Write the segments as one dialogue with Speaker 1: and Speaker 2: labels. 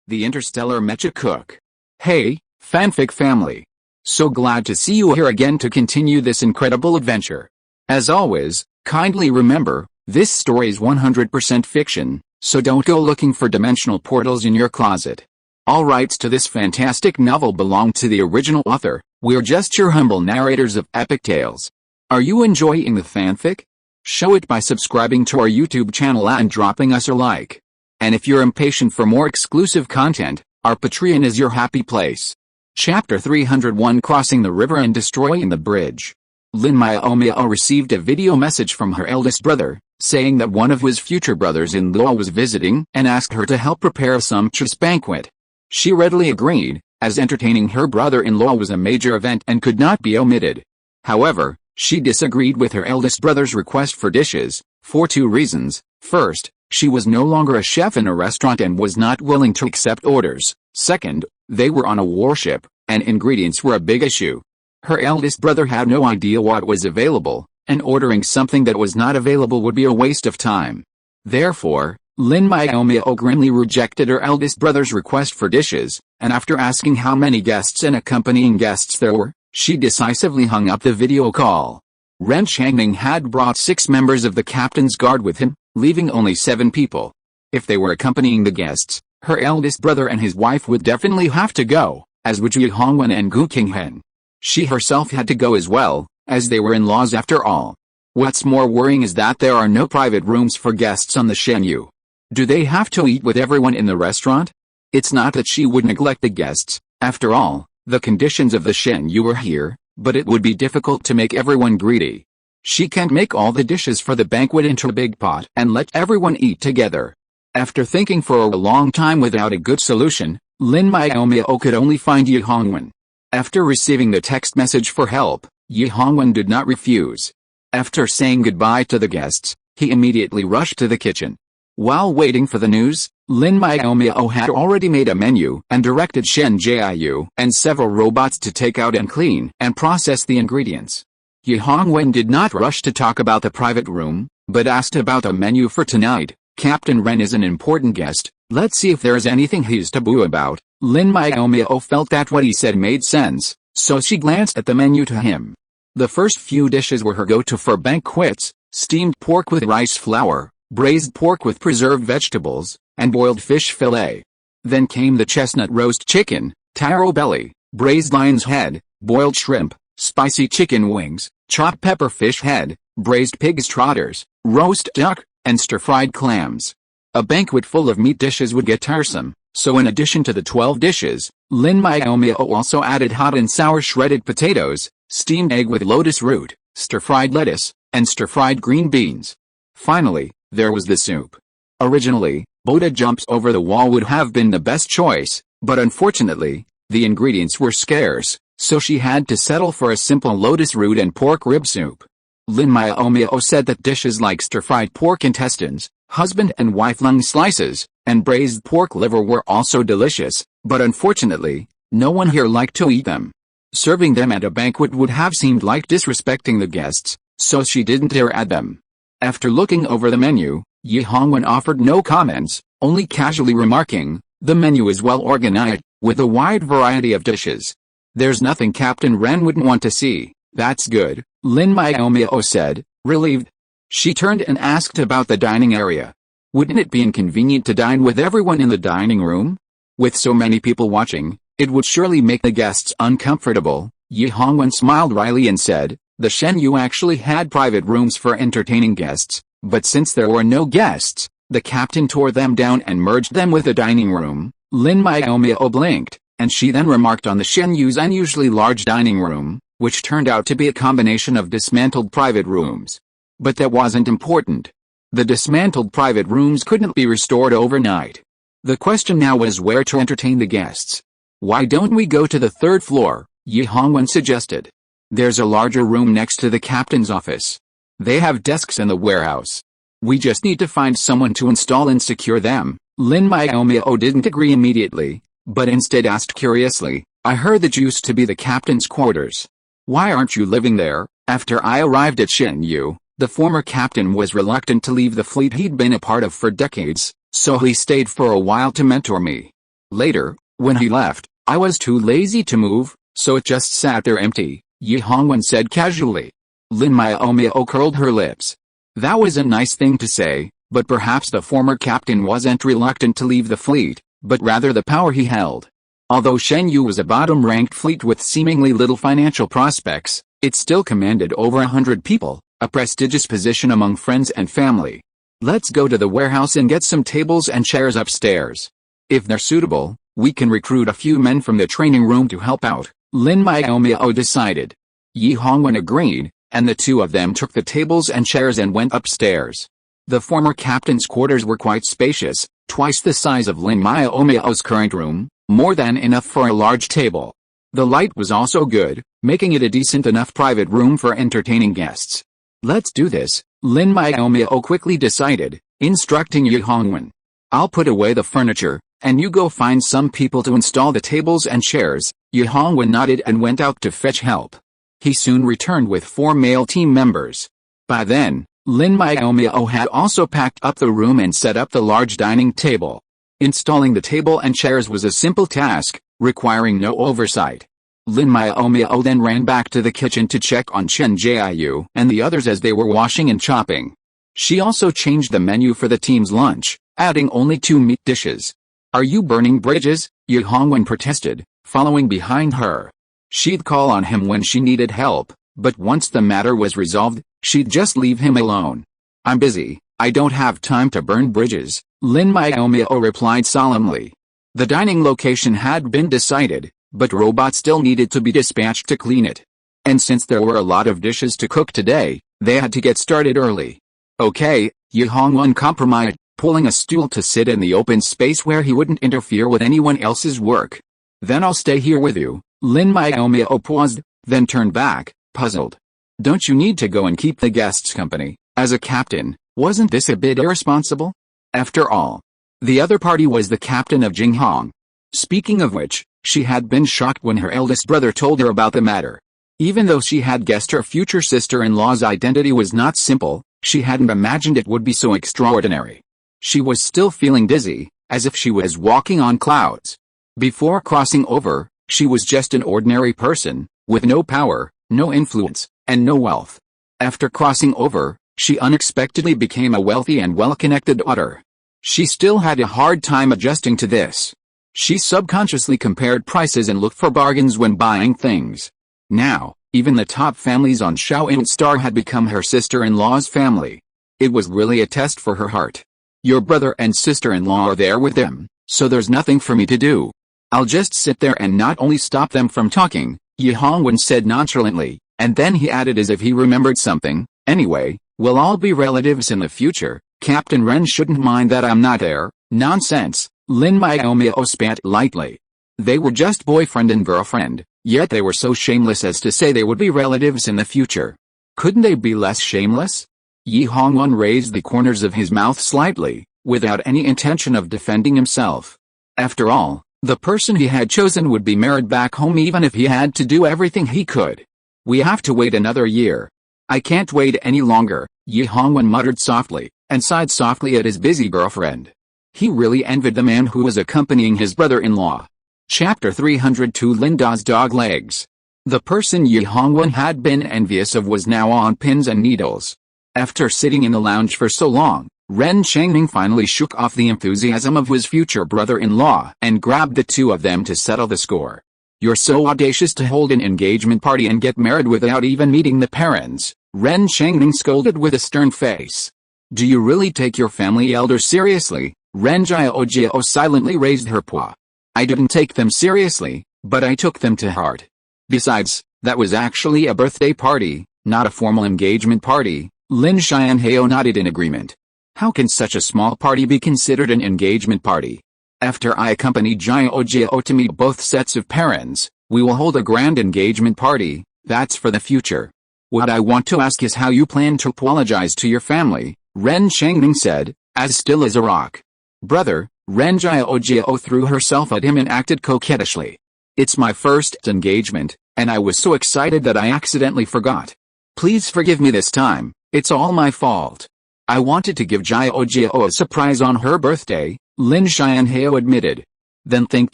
Speaker 1: the Interstellar Mecha cook. Hey, fanfic family. So glad to see you here again to continue this incredible adventure. As always, kindly remember, this story is 100% fiction, so don't go looking for dimensional portals in your closet. All rights to this fantastic novel belong to the original author. We're just your humble narrators of epic tales. Are you enjoying the fanfic? Show it by subscribing to our YouTube channel and dropping us a like. And if you're impatient for more exclusive content, our Patreon is your happy place. Chapter 301 Crossing the River and Destroying the Bridge. Lin Miaomiao received a video message from her eldest brother, saying that one of his future brothers-in-law was visiting and asked her to help prepare a sumptuous banquet. She readily agreed, as entertaining her brother-in-law was a major event and could not be omitted. However, she disagreed with her eldest brother's request for dishes, for two reasons. First, she was no longer a chef in a restaurant and was not willing to accept orders. Second, they were on a warship, and ingredients were a big issue. Her eldest brother had no idea what was available, and ordering something that was not available would be a waste of time. Therefore, Lin Miaomiao grimly rejected her eldest brother's request for dishes, and after asking how many guests and accompanying guests there were, she decisively hung up the video call. Ren Changning had brought 6 members of the captain's guard with him, leaving only 7 people. If they were accompanying the guests, her eldest brother and his wife would definitely have to go, as would Yi Hongwen and Gu Qinghen. She herself had to go as well, as they were in-laws after all. What's more worrying is that there are no private rooms for guests on the Shenyu. Do they have to eat with everyone in the restaurant? It's not that she would neglect the guests, after all, the conditions of the Shenyu were here, but it would be difficult to make everyone greedy. She can't make all the dishes for the banquet into a big pot and let everyone eat together. After thinking for a long time without a good solution, Lin Miaomiao could only find Yi Hongwen. After receiving the text message for help, Yi Hongwen did not refuse. After saying goodbye to the guests, he immediately rushed to the kitchen. While waiting for the news, Lin Miaomiao had already made a menu and directed Shen Jiayu and several robots to take out and clean and process the ingredients. Yi Hongwen did not rush to talk about the private room, but asked about a menu for tonight. Captain Ren is an important guest, let's see if there is anything he's taboo about. Lin Miaomiao felt that what he said made sense, so she glanced at the menu to him. The first few dishes were her go-to for banquets: steamed pork with rice flour, braised pork with preserved vegetables, and boiled fish fillet. Then came the chestnut roast chicken, taro belly, braised lion's head, boiled shrimp, spicy chicken wings, chopped pepper fish head, braised pig's trotters, roast duck, and stir-fried clams. A banquet full of meat dishes would get tiresome, so in addition to the 12 dishes, Lin Miaomiao also added hot and sour shredded potatoes, steamed egg with lotus root, stir-fried lettuce, and stir-fried green beans. Finally, there was the soup. Originally, Boda jumps over the wall would have been the best choice, but unfortunately, the ingredients were scarce, so she had to settle for a simple lotus root and pork rib soup. Lin Miaomiao said that dishes like stir-fried pork intestines, husband and wife lung slices, and braised pork liver were also delicious, but unfortunately, no one here liked to eat them. Serving them at a banquet would have seemed like disrespecting the guests, so she didn't dare add them. After looking over the menu, Yi Hongwen offered no comments, only casually remarking, "The menu is well organized, with a wide variety of dishes. There's nothing Captain Ren wouldn't want to see." "That's good," Lin Miaomiao said, relieved. She turned and asked about the dining area. Wouldn't it be inconvenient to dine with everyone in the dining room? With so many people watching, it would surely make the guests uncomfortable. Yi Hongwen smiled wryly and said, "The Shenyu actually had private rooms for entertaining guests, but since there were no guests, the captain tore them down and merged them with the dining room." Lin Miaomiao blinked, and she then remarked on the Shenyu's unusually large dining room, which turned out to be a combination of dismantled private rooms. But that wasn't important. The dismantled private rooms couldn't be restored overnight. The question now was where to entertain the guests. "Why don't we go to the 3rd floor?" Yi Hongwen suggested. "There's a larger room next to the captain's office. They have desks in the warehouse. We just need to find someone to install and secure them." Lin Miaomiao didn't agree immediately, but instead asked curiously, "I heard that used to be the captain's quarters. Why aren't you living there?" After I arrived at Shenyu, the former captain was reluctant to leave the fleet he'd been a part of for decades, so he stayed for a while to mentor me. Later, when he left, I was too lazy to move, so it just sat there empty, Yi Hongwen said casually. Lin Miaomiao curled her lips. That was a nice thing to say, but perhaps the former captain wasn't reluctant to leave the fleet, but rather the power he held. Although Shen Yu was a bottom-ranked fleet with seemingly little financial prospects, it still commanded over 100 people, a prestigious position among friends and family. Let's go to the warehouse and get some tables and chairs upstairs. If they're suitable, we can recruit a few men from the training room to help out, Lin Miaomiao decided. Yi Hongwen agreed, and the two of them took the tables and chairs and went upstairs. The former captain's quarters were quite spacious, twice the size of Lin Miaomiao's current room, more than enough for a large table. The light was also good, making it a decent enough private room for entertaining guests. Let's do this, Lin Miaomiao quickly decided, instructing Yi Hongwen. I'll put away the furniture, and you go find some people to install the tables and chairs. Yi Hongwen nodded and went out to fetch help. He soon returned with 4 male team members. By then, Lin Miaomiao had also packed up the room and set up the large dining table. Installing the table and chairs was a simple task, requiring no oversight. Lin Miaomiao then ran back to the kitchen to check on Chen Jiayu and the others as they were washing and chopping. She also changed the menu for the team's lunch, adding only 2 meat dishes. Are you burning bridges? Yi Hongwen protested, following behind her. She'd call on him when she needed help, but once the matter was resolved, she'd just leave him alone. I'm busy, I don't have time to burn bridges, Lin Miaomiao replied solemnly. The dining location had been decided, but robots still needed to be dispatched to clean it. And since there were a lot of dishes to cook today, they had to get started early. Okay, Yi Hongwen compromised, pulling a stool to sit in the open space where he wouldn't interfere with anyone else's work. Then I'll stay here with you. Lin Miaomiao paused, then turned back, puzzled. Don't you need to go and keep the guests company? As a captain, wasn't this a bit irresponsible? After all, the other party was the captain of Jinghong. Speaking of which, she had been shocked when her eldest brother told her about the matter. Even though she had guessed her future sister-in-law's identity was not simple, she hadn't imagined it would be so extraordinary. She was still feeling dizzy, as if she was walking on clouds. Before crossing over, she was just an ordinary person, with no power, no influence, and no wealth. After crossing over, she unexpectedly became a wealthy and well-connected daughter. She still had a hard time adjusting to this. She subconsciously compared prices and looked for bargains when buying things. Now, even the top families on Shaoyin Star had become her sister-in-law's family. It was really a test for her heart. Your brother and sister-in-law are there with them, so there's nothing for me to do. I'll just sit there and not only stop them from talking, Yi Hongwen said nonchalantly, and then he added as if he remembered something, anyway, we'll all be relatives in the future. Captain Ren shouldn't mind that I'm not there. Nonsense, Lin Miaomiao spat lightly. They were just boyfriend and girlfriend, yet they were so shameless as to say they would be relatives in the future. Couldn't they be less shameless? Yi Hongwen raised the corners of his mouth slightly, without any intention of defending himself. After all, the person he had chosen would be married back home even if he had to do everything he could. We have to wait another year. I can't wait any longer, Yi Hongwen muttered softly, and sighed softly at his busy girlfriend. He really envied the man who was accompanying his brother-in-law. Chapter 302 Linda's Dog Legs. The person Yi Hongwen had been envious of was now on pins and needles. After sitting in the lounge for so long, Ren Changming finally shook off the enthusiasm of his future brother-in-law and grabbed the two of them to settle the score. You're so audacious to hold an engagement party and get married without even meeting the parents, Ren Changming scolded with a stern face. Do you really take your family elders seriously? Ren Jiaojiao silently raised her paw. I didn't take them seriously, but I took them to heart. Besides, that was actually a birthday party, not a formal engagement party. Lin Xianhao nodded in agreement. How can such a small party be considered an engagement party? After I accompany Jiaojiao to meet both sets of parents, we will hold a grand engagement party. That's for the future. What I want to ask is how you plan to apologize to your family, Ren Changming said, as still as a rock. Brother, Ren Jiaojiao threw herself at him and acted coquettishly. It's my first engagement, and I was so excited that I accidentally forgot. Please forgive me this time, it's all my fault. I wanted to give Jiaojiao a surprise on her birthday, Lin Xianhao admitted. Then think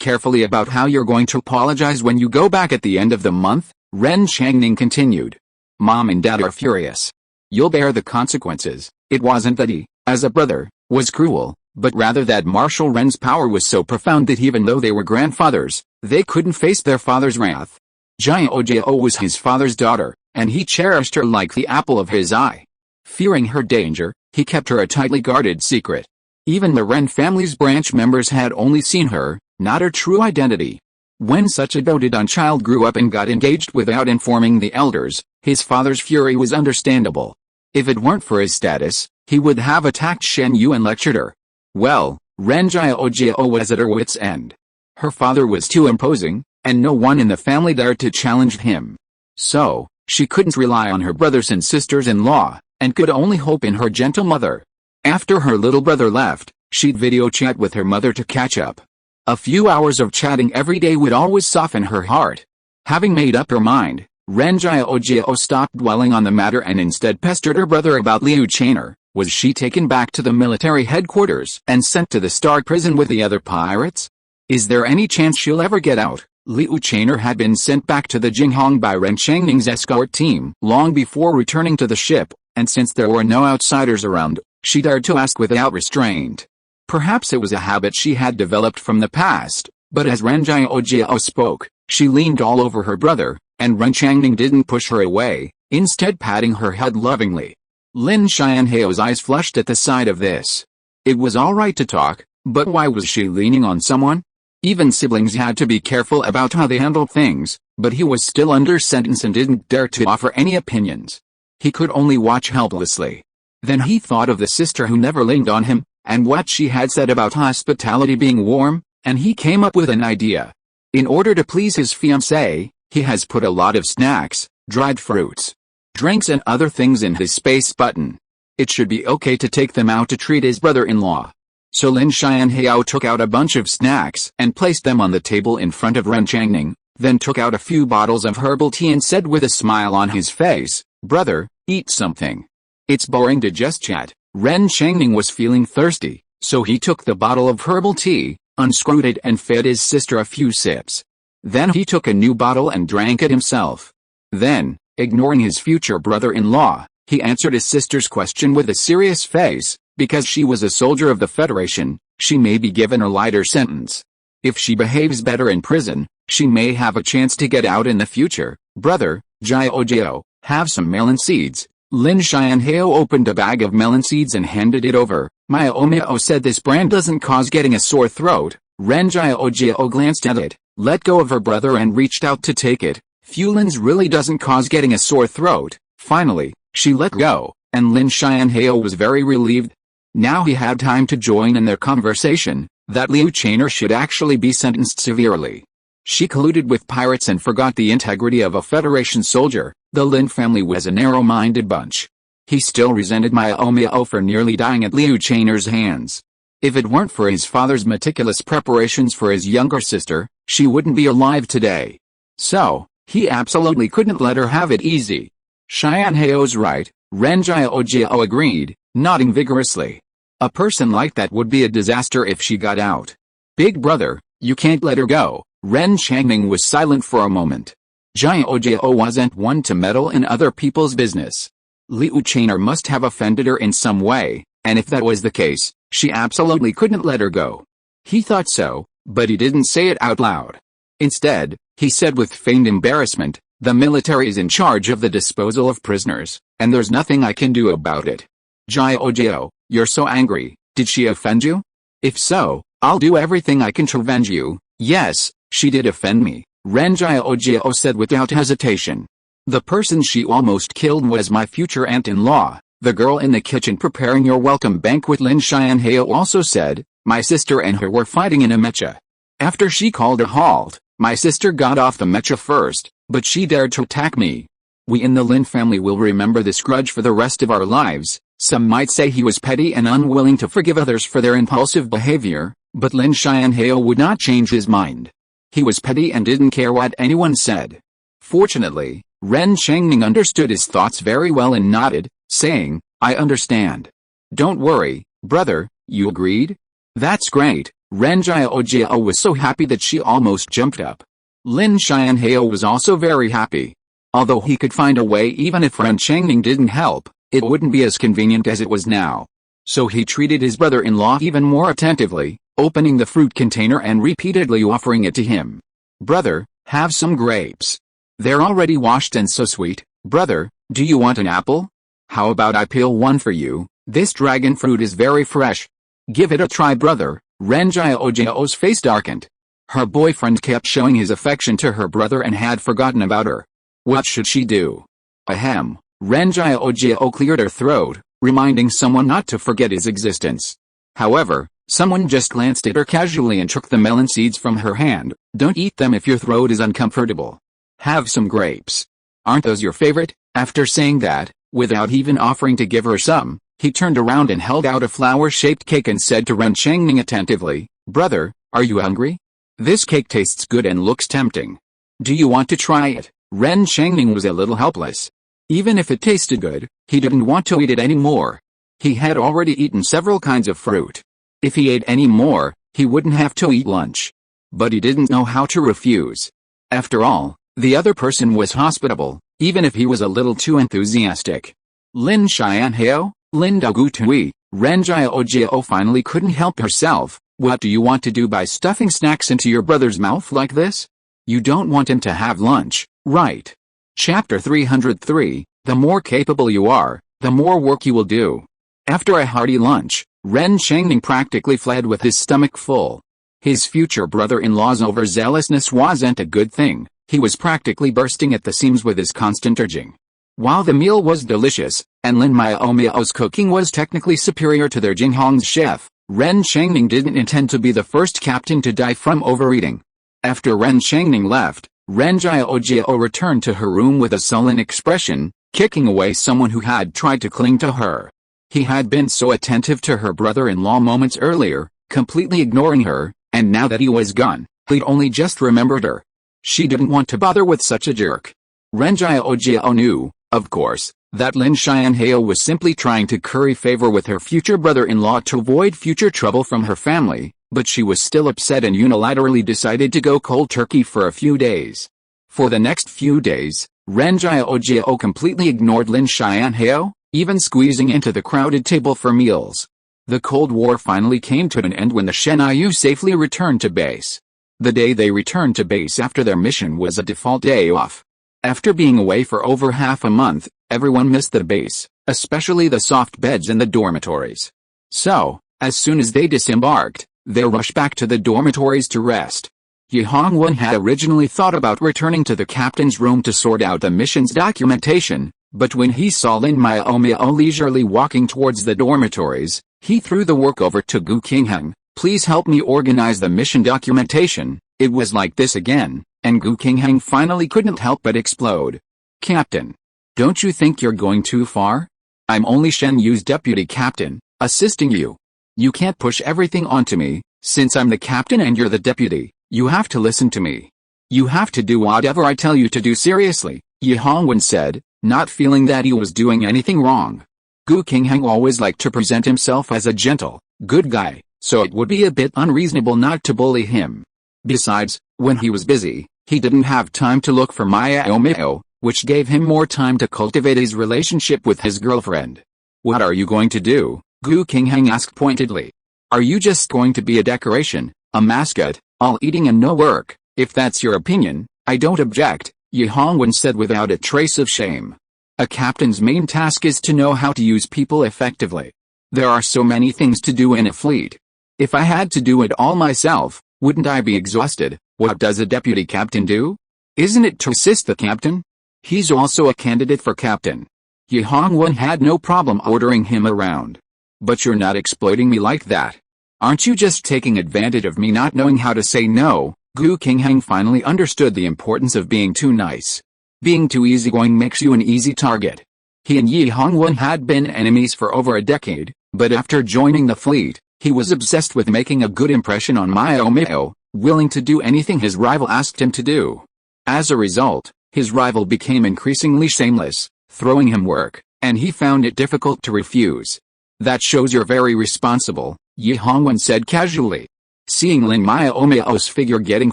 Speaker 1: carefully about how you're going to apologize when you go back at the end of the month, Ren Changning continued. Mom and Dad are furious. You'll bear the consequences. It wasn't that he, as a brother, was cruel, but rather that Marshal Ren's power was so profound that even though they were grandfathers, they couldn't face their father's wrath. Jiao was his father's daughter, and he cherished her like the apple of his eye. Fearing her danger, he kept her a tightly guarded secret. Even the Ren family's branch members had only seen her, not her true identity. When such a doted-on child grew up and got engaged without informing the elders, his father's fury was understandable. If it weren't for his status, he would have attacked Shen Yu and lectured her. Well, Ren Jiao was at her wit's end. Her father was too imposing, and no one in the family dared to challenge him. So, she couldn't rely on her brothers and sisters-in-law, and could only hope in her gentle mother. After her little brother left, she'd video chat with her mother to catch up. A few hours of chatting every day would always soften her heart. Having made up her mind, Ren Jiao stopped dwelling on the matter and instead pestered her brother about Liu Chainer. Was she taken back to the military headquarters and sent to the Star Prison with the other pirates? Is there any chance she'll ever get out? Liu Chainer had been sent back to the Jinghong by Ren Changning's escort team long before returning to the ship, and since there were no outsiders around, she dared to ask without restraint. Perhaps it was a habit she had developed from the past, but as Ren Jiao spoke, she leaned all over her brother, and Ren Changning didn't push her away, instead patting her head lovingly. Lin Xianhao's eyes flushed at the sight of this. It was all right to talk, but why was she leaning on someone? Even siblings had to be careful about how they handled things, but he was still under sentence and didn't dare to offer any opinions. He could only watch helplessly. Then he thought of the sister who never leaned on him, and what she had said about hospitality being warm, and he came up with an idea. In order to please his fiancée, he has put a lot of snacks, dried fruits, drinks and other things in his space button. It should be okay to take them out to treat his brother-in-law. So Lin Xianhao took out a bunch of snacks and placed them on the table in front of Ren Changning, then took out a few bottles of herbal tea and said with a smile on his face, "Brother, eat something. It's boring to just chat." Ren Changning was feeling thirsty, so he took the bottle of herbal tea, unscrewed it and fed his sister a few sips. Then he took a new bottle and drank it himself. Then, ignoring his future brother-in-law, he answered his sister's question with a serious face. Because she was a soldier of the Federation, she may be given a lighter sentence. If she behaves better in prison, she may have a chance to get out in the future. Brother, Jiao, have some melon seeds. Lin Xianhao opened a bag of melon seeds and handed it over. Miaomiao said this brand doesn't cause getting a sore throat. Ren Jiao glanced at it, let go of her brother and reached out to take it. Fulin's really doesn't cause getting a sore throat. Finally, she let go, and Lin Xianhao was very relieved. Now he had time to join in their conversation, that Liu Chainer should actually be sentenced severely. She colluded with pirates and forgot the integrity of a Federation soldier. The Lin family was a narrow-minded bunch. He still resented Miaomiao for nearly dying at Liu Chainer's hands. If it weren't for his father's meticulous preparations for his younger sister, she wouldn't be alive today. So, he absolutely couldn't let her have it easy. Xianhao's right, Ren Jiao agreed, nodding vigorously. A person like that would be a disaster if she got out. Big brother, you can't let her go. Ren Changning was silent for a moment. Jiao wasn't one to meddle in other people's business. Liu Chainer must have offended her in some way, and if that was the case, she absolutely couldn't let her go. He thought so, but he didn't say it out loud. Instead, he said with feigned embarrassment, the military is in charge of the disposal of prisoners, and there's nothing I can do about it. Jiao, you're so angry. Did she offend you? If so, I'll do everything I can to avenge you. Yes, she did offend me, Ren Jiao said without hesitation. The person she almost killed was my future aunt-in-law, the girl in the kitchen preparing your welcome banquet. Lin Xianhao also said, my sister and her were fighting in a mecha. After she called a halt, my sister got off the mecha first, but she dared to attack me. We in the Lin family will remember this grudge for the rest of our lives. Some might say he was petty and unwilling to forgive others for their impulsive behavior, but Lin Xianhao would not change his mind. He was petty and didn't care what anyone said. Fortunately, Ren Changning understood his thoughts very well and nodded, saying, I understand. Don't worry, brother, you agreed? That's great, Ren Miaomiao was so happy that she almost jumped up. Lin Miaomiao was also very happy. Although he could find a way even if Ren Changning didn't help, it wouldn't be as convenient as it was now. So he treated his brother-in-law even more attentively, opening the fruit container and repeatedly offering it to him. "Brother, have some grapes. They're already washed and so sweet. Brother, do you want an apple? How about I peel one for you? This dragon fruit is very fresh. Give it a try, brother." Ren Miaomiao's face darkened. Her boyfriend kept showing his affection to her brother and had forgotten about her. What should she do? Ahem. Ren Miaomiao cleared her throat, reminding someone not to forget his existence. However, someone just glanced at her casually and took the melon seeds from her hand. "Don't eat them if your throat is uncomfortable. Have some grapes. Aren't those your favorite?" After saying that, without even offering to give her some, he turned around and held out a flower-shaped cake and said to Ren Changning attentively, "Brother, are you hungry? This cake tastes good and looks tempting. Do you want to try it?" Ren Changning was a little helpless. Even if it tasted good, he didn't want to eat it anymore. He had already eaten several kinds of fruit. If he ate any more, he wouldn't have to eat lunch. But he didn't know how to refuse. After all, the other person was hospitable, even if he was a little too enthusiastic. "Lin Miaomiao, Lin Dagutui," Ren Miaomiao finally couldn't help herself. "What do you want to do by stuffing snacks into your brother's mouth like this? You don't want him to have lunch, right?" Chapter 303, The more capable you are, the more work you will do. After a hearty lunch, Ren Changning practically fled with his stomach full. His future brother-in-law's overzealousness wasn't a good thing. He was practically bursting at the seams with his constant urging. While the meal was delicious, and Lin Miaomiao's cooking was technically superior to their Jinghong's chef, Ren Changning didn't intend to be the first captain to die from overeating. After Ren Changning left, Ren Miaomiao returned to her room with a sullen expression, kicking away someone who had tried to cling to her. He had been so attentive to her brother-in-law moments earlier, completely ignoring her, and now that he was gone, he'd only just remembered her. She didn't want to bother with such a jerk. Ren Miaomiao knew, of course, that Lin Miaomiao was simply trying to curry favor with her future brother-in-law to avoid future trouble from her family, but she was still upset and unilaterally decided to go cold turkey for a few days. For the next few days, Ren Miaomiao completely ignored Lin Miaomiao, even squeezing into the crowded table for meals. The Cold War finally came to an end when the Shenyu safely returned to base. The day they returned to base after their mission was a default day off. After being away for over half a month, everyone missed the base, especially the soft beds in the dormitories. So, as soon as they disembarked, they rushed back to the dormitories to rest. Ye Hongwen had originally thought about returning to the captain's room to sort out the mission's documentation, but when he saw Lin Miaomiao leisurely walking towards the dormitories, he threw the work over to Gu Qingheng. "Please help me organize the mission documentation." It was like this again, and Gu Qingheng finally couldn't help but explode. "Captain, don't you think you're going too far? I'm only Shen Yu's deputy captain, assisting you. You can't push everything onto me. Since I'm the captain and you're the deputy, you have to listen to me. You have to do whatever I tell you to do seriously," Ye Hongwen said, not feeling that he was doing anything wrong. Gu Qingheng always liked to present himself as a gentle, good guy, so it would be a bit unreasonable not to bully him. Besides, when he was busy, he didn't have time to look for Miaomiao, which gave him more time to cultivate his relationship with his girlfriend. "What are you going to do?" Gu Qingheng asked pointedly. "Are you just going to be a decoration, a mascot, all eating and no work?" "If that's your opinion, I don't object," Ye Hongwen said without a trace of shame. A captain's main task is to know how to use people effectively. There are so many things to do in a fleet. If I had to do it all myself, wouldn't I be exhausted? What does a deputy captain do? Isn't it to assist the captain? He's also a candidate for captain. Ye Hongwen had no problem ordering him around. "But you're not exploiting me like that. Aren't you just taking advantage of me not knowing how to say no?" Gu Qingheng finally understood the importance of being too nice. Being too easygoing makes you an easy target. He and Ye Hongwen had been enemies for over a decade, but after joining the fleet, he was obsessed with making a good impression on Miaomiao, willing to do anything his rival asked him to do. As a result, his rival became increasingly shameless, throwing him work, and he found it difficult to refuse. "That shows you're very responsible," Ye Hongwen said casually. Seeing Lin Miaomiao's figure getting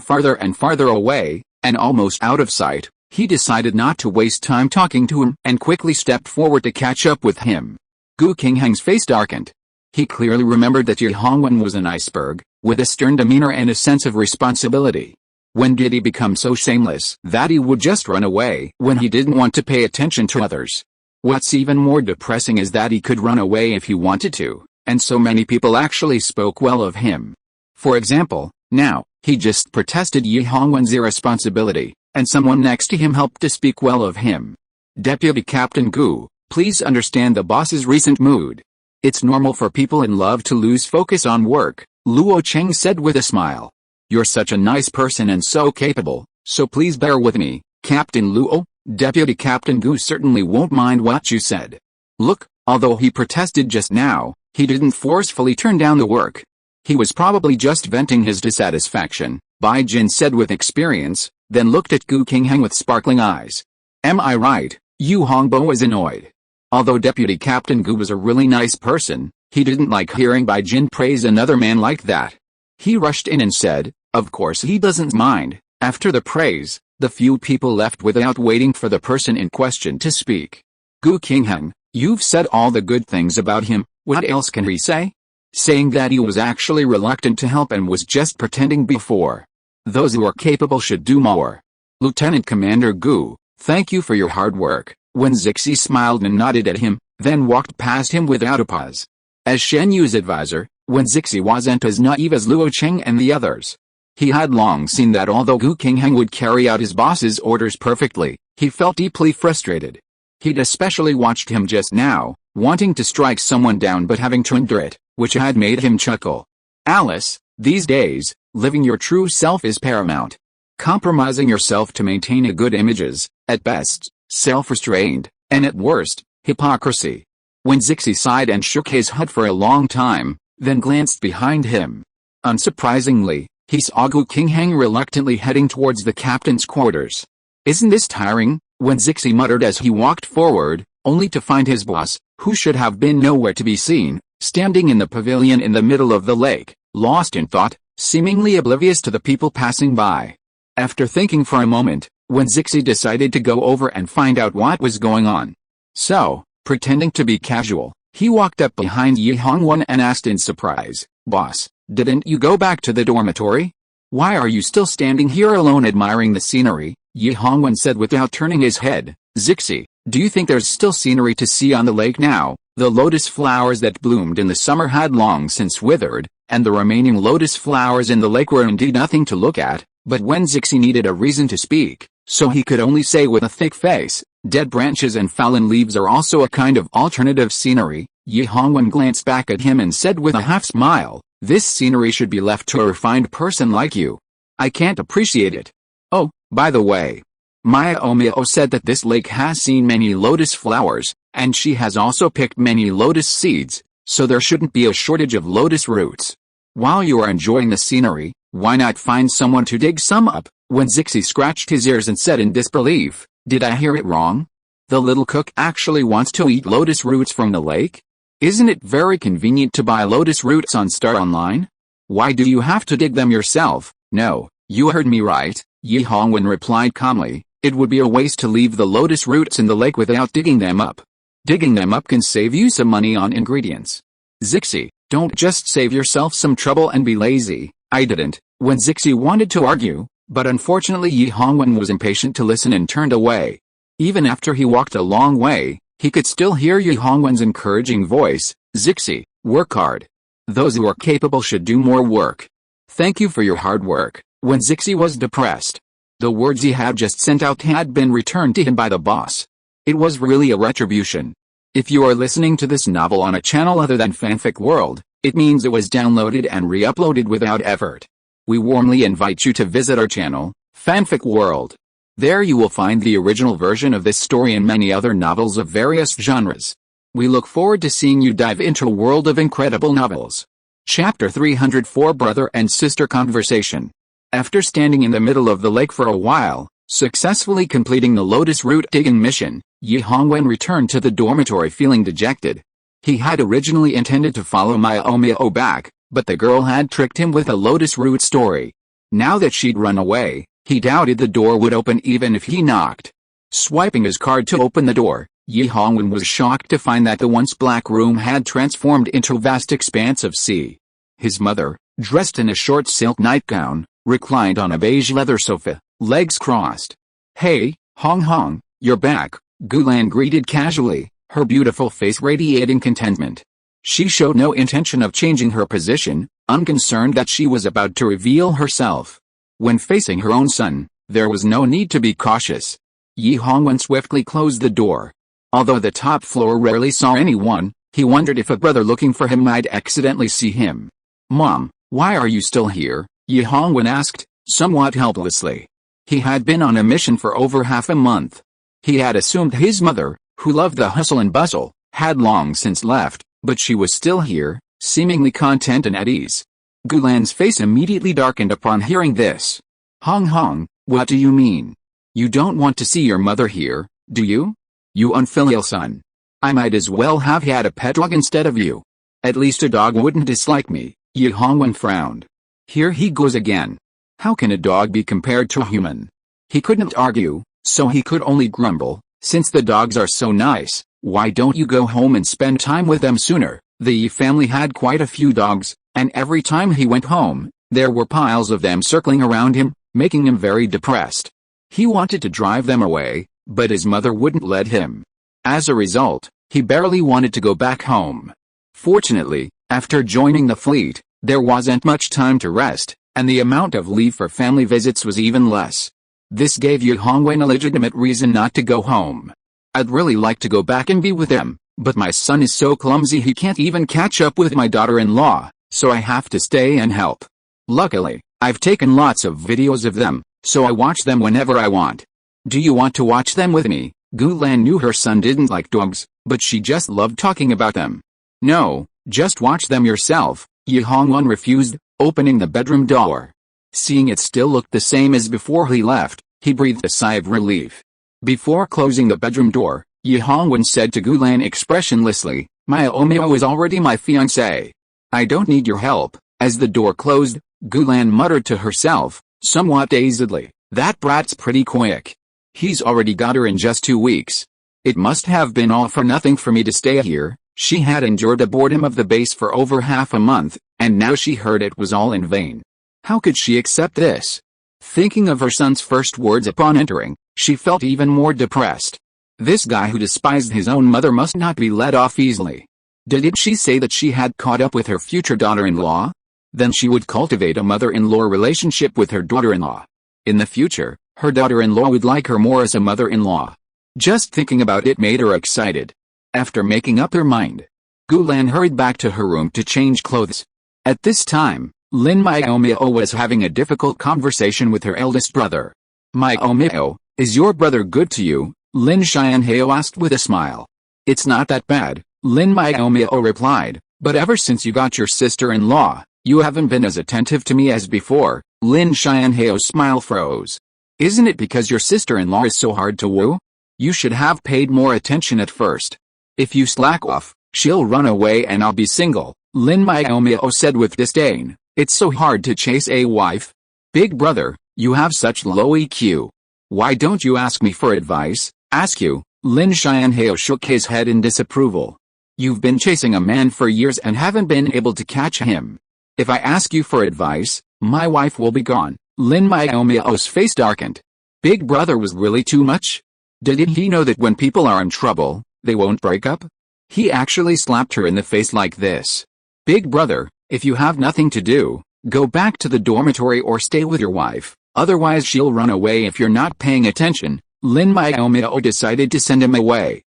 Speaker 1: farther and farther away, and almost out of sight, he decided not to waste time talking to him and quickly stepped forward to catch up with him. Gu Qingheng's face darkened. He clearly remembered that Ye Hongwen was an iceberg, with a stern demeanor and a sense of responsibility. When did he become so shameless that he would just run away when he didn't want to pay attention to others? What's even more depressing is that he could run away if he wanted to, and so many people actually spoke well of him. For example, now, he just protested Ye Hongwen's irresponsibility, and someone next to him helped to speak well of him. Deputy Captain Gu, please understand the boss's recent mood. It's normal for people in love to lose focus on work, Luo Cheng said with a smile. You're such a nice person and so capable, so please bear with me, Captain Luo. Deputy Captain Gu certainly won't mind what you said. Look, although he protested just now, he didn't forcefully turn down the work. He was probably just venting his dissatisfaction, Bai Jin said with experience, then looked at Gu Qingheng with sparkling eyes. Am I right? Yu Hongbo was annoyed. Although Deputy Captain Gu was a really nice person, he didn't like hearing Bai Jin praise another man like that. He rushed in and said, of course he doesn't mind. After the praise, the few people left without waiting for the person in question to speak. Gu Qingheng, you've said all the good things about him, what else can we say? Saying that he was actually reluctant to help and was just pretending before. Those who are capable should do more. Lieutenant Commander Gu, thank you for your hard work. Wen Zixi smiled and nodded at him, then walked past him without a pause. As Shen Yu's advisor, Wen Zixi wasn't as naive as Luo Cheng and the others. He had long seen that although Gu Qingheng would carry out his boss's orders perfectly, he felt deeply frustrated. He'd especially watched him just now, wanting to strike someone down but having to endure it, which had made him chuckle. Alice, these days, living your true self is paramount. Compromising yourself to maintain a good image is, at best, self-restrained, and at worst, hypocrisy. When Zixi sighed and shook his head for a long time, then glanced behind him. Unsurprisingly, he saw Gu Qingheng reluctantly heading towards the captain's quarters. Isn't this tiring? When Zixi muttered as he walked forward, only to find his boss, who should have been nowhere to be seen, standing in the pavilion in the middle of the lake, lost in thought, seemingly oblivious to the people passing by. After thinking for a moment, Wen Zixi decided to go over and find out what was going on. So, pretending to be casual, he walked up behind Ye Hongwen and asked in surprise, Boss, didn't you go back to the dormitory? Why are you still standing here alone admiring the scenery? Ye Hongwen said without turning his head. Zixi, do you think there's still scenery to see on the lake now? The lotus flowers that bloomed in the summer had long since withered, and the remaining lotus flowers in the lake were indeed nothing to look at, but Wen Zixi needed a reason to speak, so he could only say with a thick face, dead branches and fallen leaves are also a kind of alternative scenery. Ye Hongwen glanced back at him and said with a half smile, this scenery should be left to a refined person like you. I can't appreciate it. Oh, by the way, Miaomiao said that this lake has seen many lotus flowers, and she has also picked many lotus seeds, so there shouldn't be a shortage of lotus roots. While you are enjoying the scenery, why not find someone to dig some up? When Zixi scratched his ears and said in disbelief, did I hear it wrong? The little cook actually wants to eat lotus roots from the lake? Isn't it very convenient to buy lotus roots on Star Online? Why do you have to dig them yourself? No, you heard me right, Ye Hongwen replied calmly, it would be a waste to leave the lotus roots in the lake without digging them up. Digging them up can save you some money on ingredients. Zixi, don't just save yourself some trouble and be lazy. I didn't. When Zixi wanted to argue, but unfortunately Ye Hongwen was impatient to listen and turned away. Even after he walked a long way, he could still hear Ye Hongwen's encouraging voice, Zixi, work hard. Those who are capable should do more work. Thank you for your hard work. When Zixi was depressed, the words he had just sent out had been returned to him by the boss. It was really a retribution. If you are listening to this novel on a channel other than Fanfic World, it means it was downloaded and re-uploaded without effort. We warmly invite you to visit our channel, Fanfic World. There you will find the original version of this story and many other novels of various genres. We look forward to seeing you dive into a world of incredible novels. Chapter 304 Brother and Sister Conversation. After standing in the middle of the lake for a while, successfully completing the lotus root digging mission, Ye Hongwen returned to the dormitory feeling dejected. He had originally intended to follow Miaomiao back, But the girl had tricked him with a lotus root story. Now that she'd run away, he doubted the door would open even if he knocked. Swiping his card to open the door, Yi Hongwen was shocked to find that the once black room had transformed into a vast expanse of sea. His mother, dressed in a short silk nightgown, reclined on a beige leather sofa, legs crossed. "Hey, Hong Hong, you're back," Gulan greeted casually, her beautiful face radiating contentment. She showed no intention of changing her position, unconcerned that she was about to reveal herself. When facing her own son, there was no need to be cautious. Yi Hongwen swiftly closed the door. Although the top floor rarely saw anyone, he wondered if a brother looking for him might accidentally see him. "Mom, why are you still here?" Yi Hongwen asked, somewhat helplessly. He had been on a mission for over half a month. He had assumed his mother, who loved the hustle and bustle, had long since left, but she was still here, seemingly content and at ease. Gulan's face immediately darkened upon hearing this. "Hong Hong, what do you mean? You don't want to see your mother here, do you? You unfilial son. I might as well have had a pet dog instead of you. At least a dog wouldn't dislike me." Yi Hongwen frowned. Here he goes again. How can a dog be compared to a human? He couldn't argue, so he could only grumble. "Since the dogs are so nice, why don't you go home and spend time with them sooner?" The Yi family had quite a few dogs, and every time he went home, there were piles of them circling around him, making him very depressed. He wanted to drive them away, but his mother wouldn't let him. As a result, he barely wanted to go back home. Fortunately, after joining the fleet, there wasn't much time to rest, and the amount of leave for family visits was even less. This gave Yi Hongwen a legitimate reason not to go home. "I'd really like to go back and be with them, but my son is so clumsy he can't even catch up with my daughter-in-law, so I have to stay and help. Luckily, I've taken lots of videos of them, so I watch them whenever I want. Do you want to watch them with me?" Gulan knew her son didn't like dogs, but she just loved talking about them. "No, just watch them yourself," Yi Hongwen refused, opening the bedroom door. Seeing it still looked the same as before he left, he breathed a sigh of relief. Before closing the bedroom door, Yi Hongwen said to Gulan expressionlessly, "Miaomiao is already my fiancé. I don't need your help." As the door closed, Gulan muttered to herself, somewhat dazedly, "That brat's pretty quick. He's already got her in just 2 weeks. It must have been all for nothing for me to stay here." She had endured the boredom of the base for over half a month, and now she heard it was all in vain. How could she accept this? Thinking of her son's first words upon entering, she felt even more depressed. This guy who despised his own mother must not be let off easily. Did she say that she had caught up with her future daughter-in-law? Then she would cultivate a mother-in-law relationship with her daughter-in-law. In the future, her daughter-in-law would like her more as a mother-in-law. Just thinking about it made her excited. After making up her mind, Gulan hurried back to her room to change clothes. At this time, Lin Miaomiao was having a difficult conversation with her eldest brother. "Miaomiao, is your brother good to you?" Lin Xianhao asked with a smile. "It's not that bad," Lin Miaomiao replied, "but ever since you got your sister-in-law, you haven't been as attentive to me as before." Lin Xianhao's smile froze. "Isn't it because your sister-in-law is so hard to woo? You should have paid more attention at first. If you slack off, she'll run away and I'll be single," Lin Miaomiao said with disdain. "It's so hard to chase a wife. Big brother, you have such low EQ. Why don't you ask me for advice?" "Ask you?" Lin Xianhao shook his head in disapproval. "You've been chasing a man for years and haven't been able to catch him. If I ask you for advice, my wife will be gone." Lin Miaomiao's face darkened. Big brother was really too much? Didn't he know that when people are in trouble, they won't break up? He actually slapped her in the face like this. "Big brother, if you have nothing to do, go back to the dormitory or stay with your wife, otherwise she'll run away if you're not paying attention." Lin Miaomiao decided to send him away.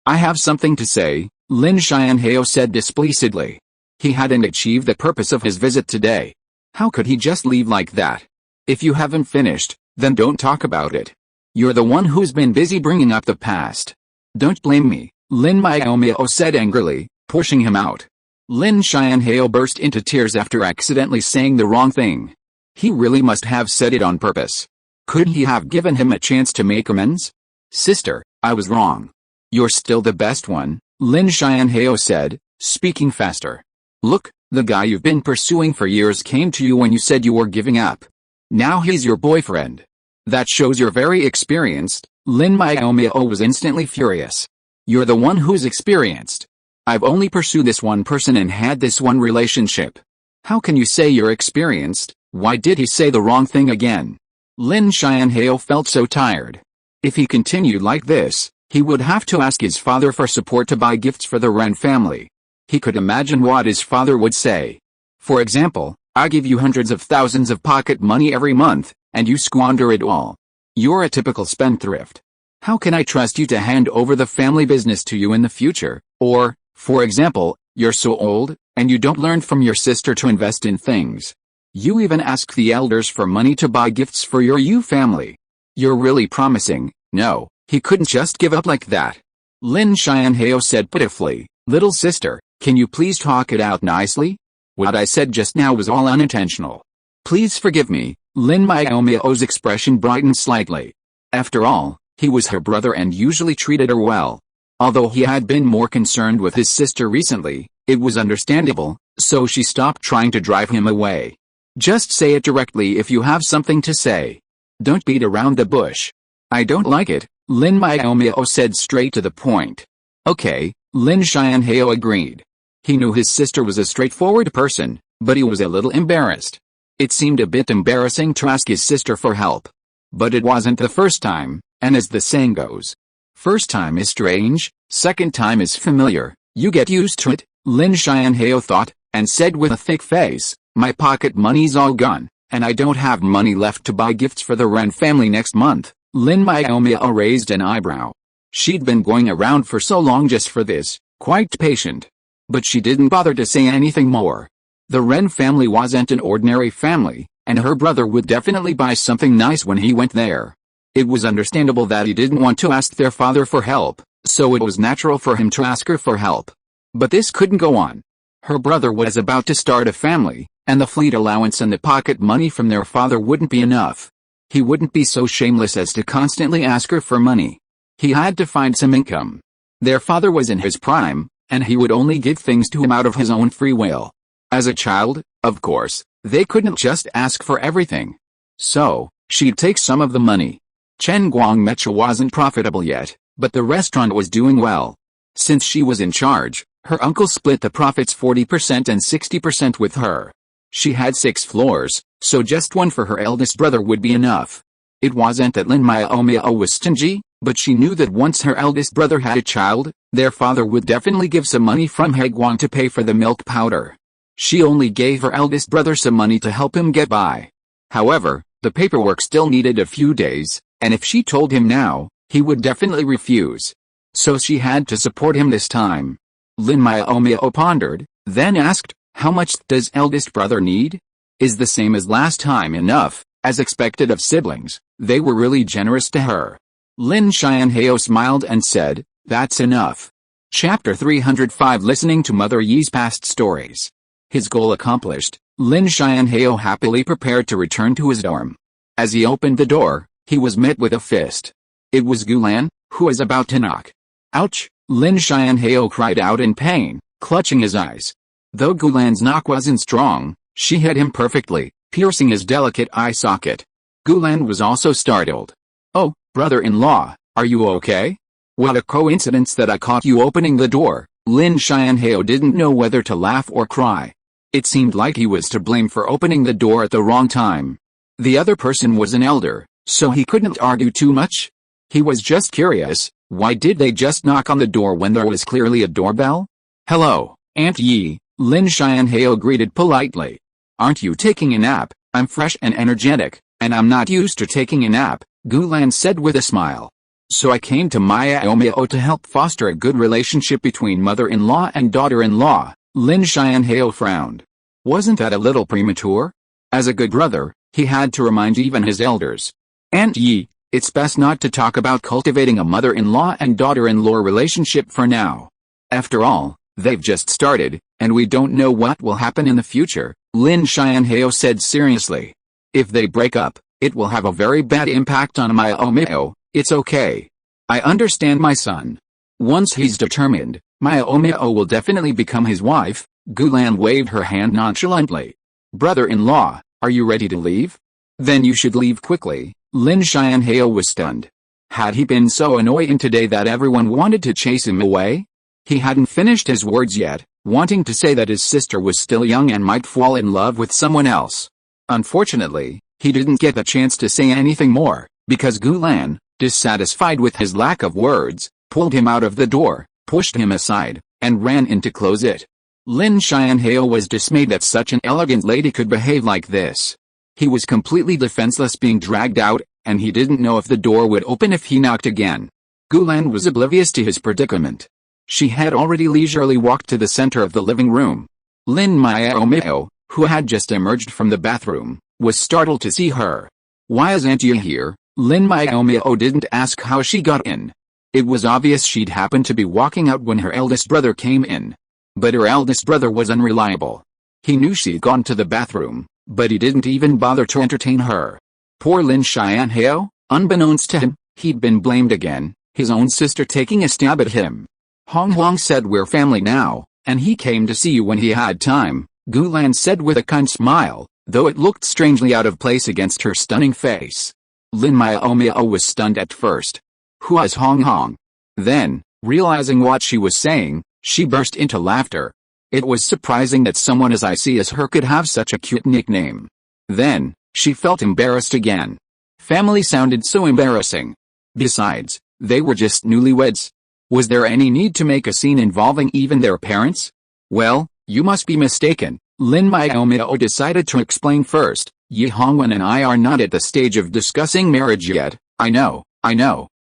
Speaker 1: I have something to say," Lin Xianhao said displeasedly. He hadn't achieved the purpose of his visit today. How could he just leave like that? "If you haven't finished, then don't talk about it. You're the one who's been busy bringing up the past. Don't blame me," Lin Miaomiao said angrily, pushing him out. Lin Xianhao burst into tears after accidentally saying the wrong thing. He really must have said it on purpose. Could he have given him a chance to make amends? "Sister, I was wrong. You're still the best one," Lin Xianhao said, speaking faster. "Look, The guy you've been pursuing for years came to you when you said you were giving up. Now he's your boyfriend. That shows you're very experienced." Lin Miaomiao was instantly furious. "You're the one who's experienced. I've only pursued this one person and had this one relationship. How can you say you're experienced?" Why did he say the wrong thing again? Lin Xianhao felt so tired. If he continued like this, he would have to ask his father for support to buy gifts for the Ren family. He could imagine what his father would say. For example, "I give you hundreds of thousands of pocket money every month, and you squander it all. You're a typical spendthrift. How can I trust you to hand over the family business to you in the future?" Or, for example, "You're so old, and you don't learn from your sister to invest in things. You even ask the elders for money to buy gifts for your family. You're really promising." No, he couldn't just give up like that. Lin Xianhao said pitifully, "Little sister, can you please talk it out nicely? What I said just now was all unintentional. Please forgive me." Lin Miaomiao's expression brightened slightly. After all, he was her brother and usually treated her well. Although he had been more concerned with his sister recently, it was understandable, so she stopped trying to drive him away. "Just say it directly if you have something to say. Don't beat around the bush." "I don't like it," Lin Miaomiao said straight to the point. "Okay," Lin Xianhao agreed. He knew his sister was a straightforward person, but he was a little embarrassed. It seemed a bit embarrassing to ask his sister for help. But it wasn't the first time, and as the saying goes, first time is strange, second time is familiar. You get used to it, Lin Xianhao thought, and said with a thick face, "My pocket money's all gone, and I don't have money left to buy gifts for the Ren family next month." Lin Miaomiao raised an eyebrow. She'd been going around for so long just for this, quite patient. But she didn't bother to say anything more. The Ren family wasn't an ordinary family, and her brother would definitely buy something nice when he went there. It was understandable that he didn't want to ask their father for help, so it was natural for him to ask her for help. But this couldn't go on. Her brother was about to start a family, and the fleet allowance and the pocket money from their father wouldn't be enough. He wouldn't be so shameless as to constantly ask her for money. He had to find some income. Their father was in his prime, and he would only give things to him out of his own free will. As a child, of course, they couldn't just ask for everything. So, she'd take some of the money. Chengguang Mecha wasn't profitable yet, but the restaurant was doing well. Since she was in charge, her uncle split the profits 40% and 60% with her. She had 6 floors, so just one for her eldest brother would be enough. It wasn't that Lin Miaomiao was stingy, but she knew that once her eldest brother had a child, their father would definitely give some money from Heguang to pay for the milk powder. She only gave her eldest brother some money to help him get by. However, the paperwork still needed a few days, and if she told him now, he would definitely refuse. So she had to support him this time. Lin Miaomiao pondered, then asked, "How much does eldest brother need?" "Is the same as last time enough?" As expected of siblings, they were really generous to her. Lin Xianhao smiled and said, "That's enough." Chapter 305 Listening to Mother Yi's Past Stories. His goal accomplished, Lin Xianhao happily prepared to return to his dorm. As he opened the door, he was met with a fist. It was Gulan, who was about to knock. "Ouch!" Lin Xianhao cried out in pain, clutching his eyes. Though Gulan's knock wasn't strong, she hit him perfectly, piercing his delicate eye socket. Gulan was also startled. "Oh, brother-in-law, are you okay? What a coincidence that I caught you opening the door." Lin Xianhao didn't know whether to laugh or cry. It seemed like he was to blame for opening the door at the wrong time. The other person was an elder, so he couldn't argue too much. He was just curious, why did they just knock on the door when there was clearly a doorbell? "Hello, Aunt Yi," Lin Xianhao greeted politely. "Aren't you taking a nap?" "I'm fresh and energetic, and I'm not used to taking a nap," Gulan said with a smile. "So I came to Miaomiao to help foster a good relationship between mother-in-law and daughter-in-law." Lin Xianhao frowned. Wasn't that a little premature? As a good brother, he had to remind even his elders. "Aunt Yi, it's best not to talk about cultivating a mother-in-law and daughter-in-law relationship for now. After all, they've just started, and we don't know what will happen in the future," Lin Xianhao said seriously. "If they break up, it will have a very bad impact on Miaomiao. It's okay. I understand my son. Once he's determined, Miaomiao will definitely become his wife, Gulan waved her hand nonchalantly. Brother-in-law, are you ready to leave? Then you should leave quickly. Lin Miaomiao was stunned. Had he been so annoying today that everyone wanted to chase him away? He hadn't finished his words yet, wanting to say that his sister was still young and might fall in love with someone else. Unfortunately, he didn't get the chance to say anything more, because Gulan, dissatisfied with his lack of words, pulled him out of the door, pushed him aside, and ran in to close it. Lin Miaomiao was dismayed that such an elegant lady could behave like this. He was completely defenseless being dragged out, and he didn't know if the door would open if he knocked again. Gulan was oblivious to his predicament. She had already leisurely walked to the center of the living room. Lin Miaomiao, who had just emerged from the bathroom, was startled to see her. Why isn't you here? Lin Miaomiao didn't ask how she got in. It was obvious she'd happened to be walking out when her eldest brother came in. But her eldest brother was unreliable. He knew she'd gone to the bathroom, but he didn't even bother to entertain her. Poor Lin Miaomiao, unbeknownst to him, he'd been blamed again, his own sister taking a stab at him. Hong Hong said we're family now, and he came to see you when he had time, Gulan said with a kind smile, though it looked strangely out of place against her stunning face. Lin Miaomiao was stunned at first. Who is Hong Hong? Then, realizing what she was saying, she burst into laughter. It was surprising that someone as icy as her could have such a cute nickname. Then, she felt embarrassed again. Family sounded so embarrassing. Besides, they were just newlyweds. Was there any need to make a scene involving even their parents? Well, you must be mistaken. Lin Miaomiao decided to explain first. Yi Hongwen and I are not at the stage of discussing marriage yet. I know,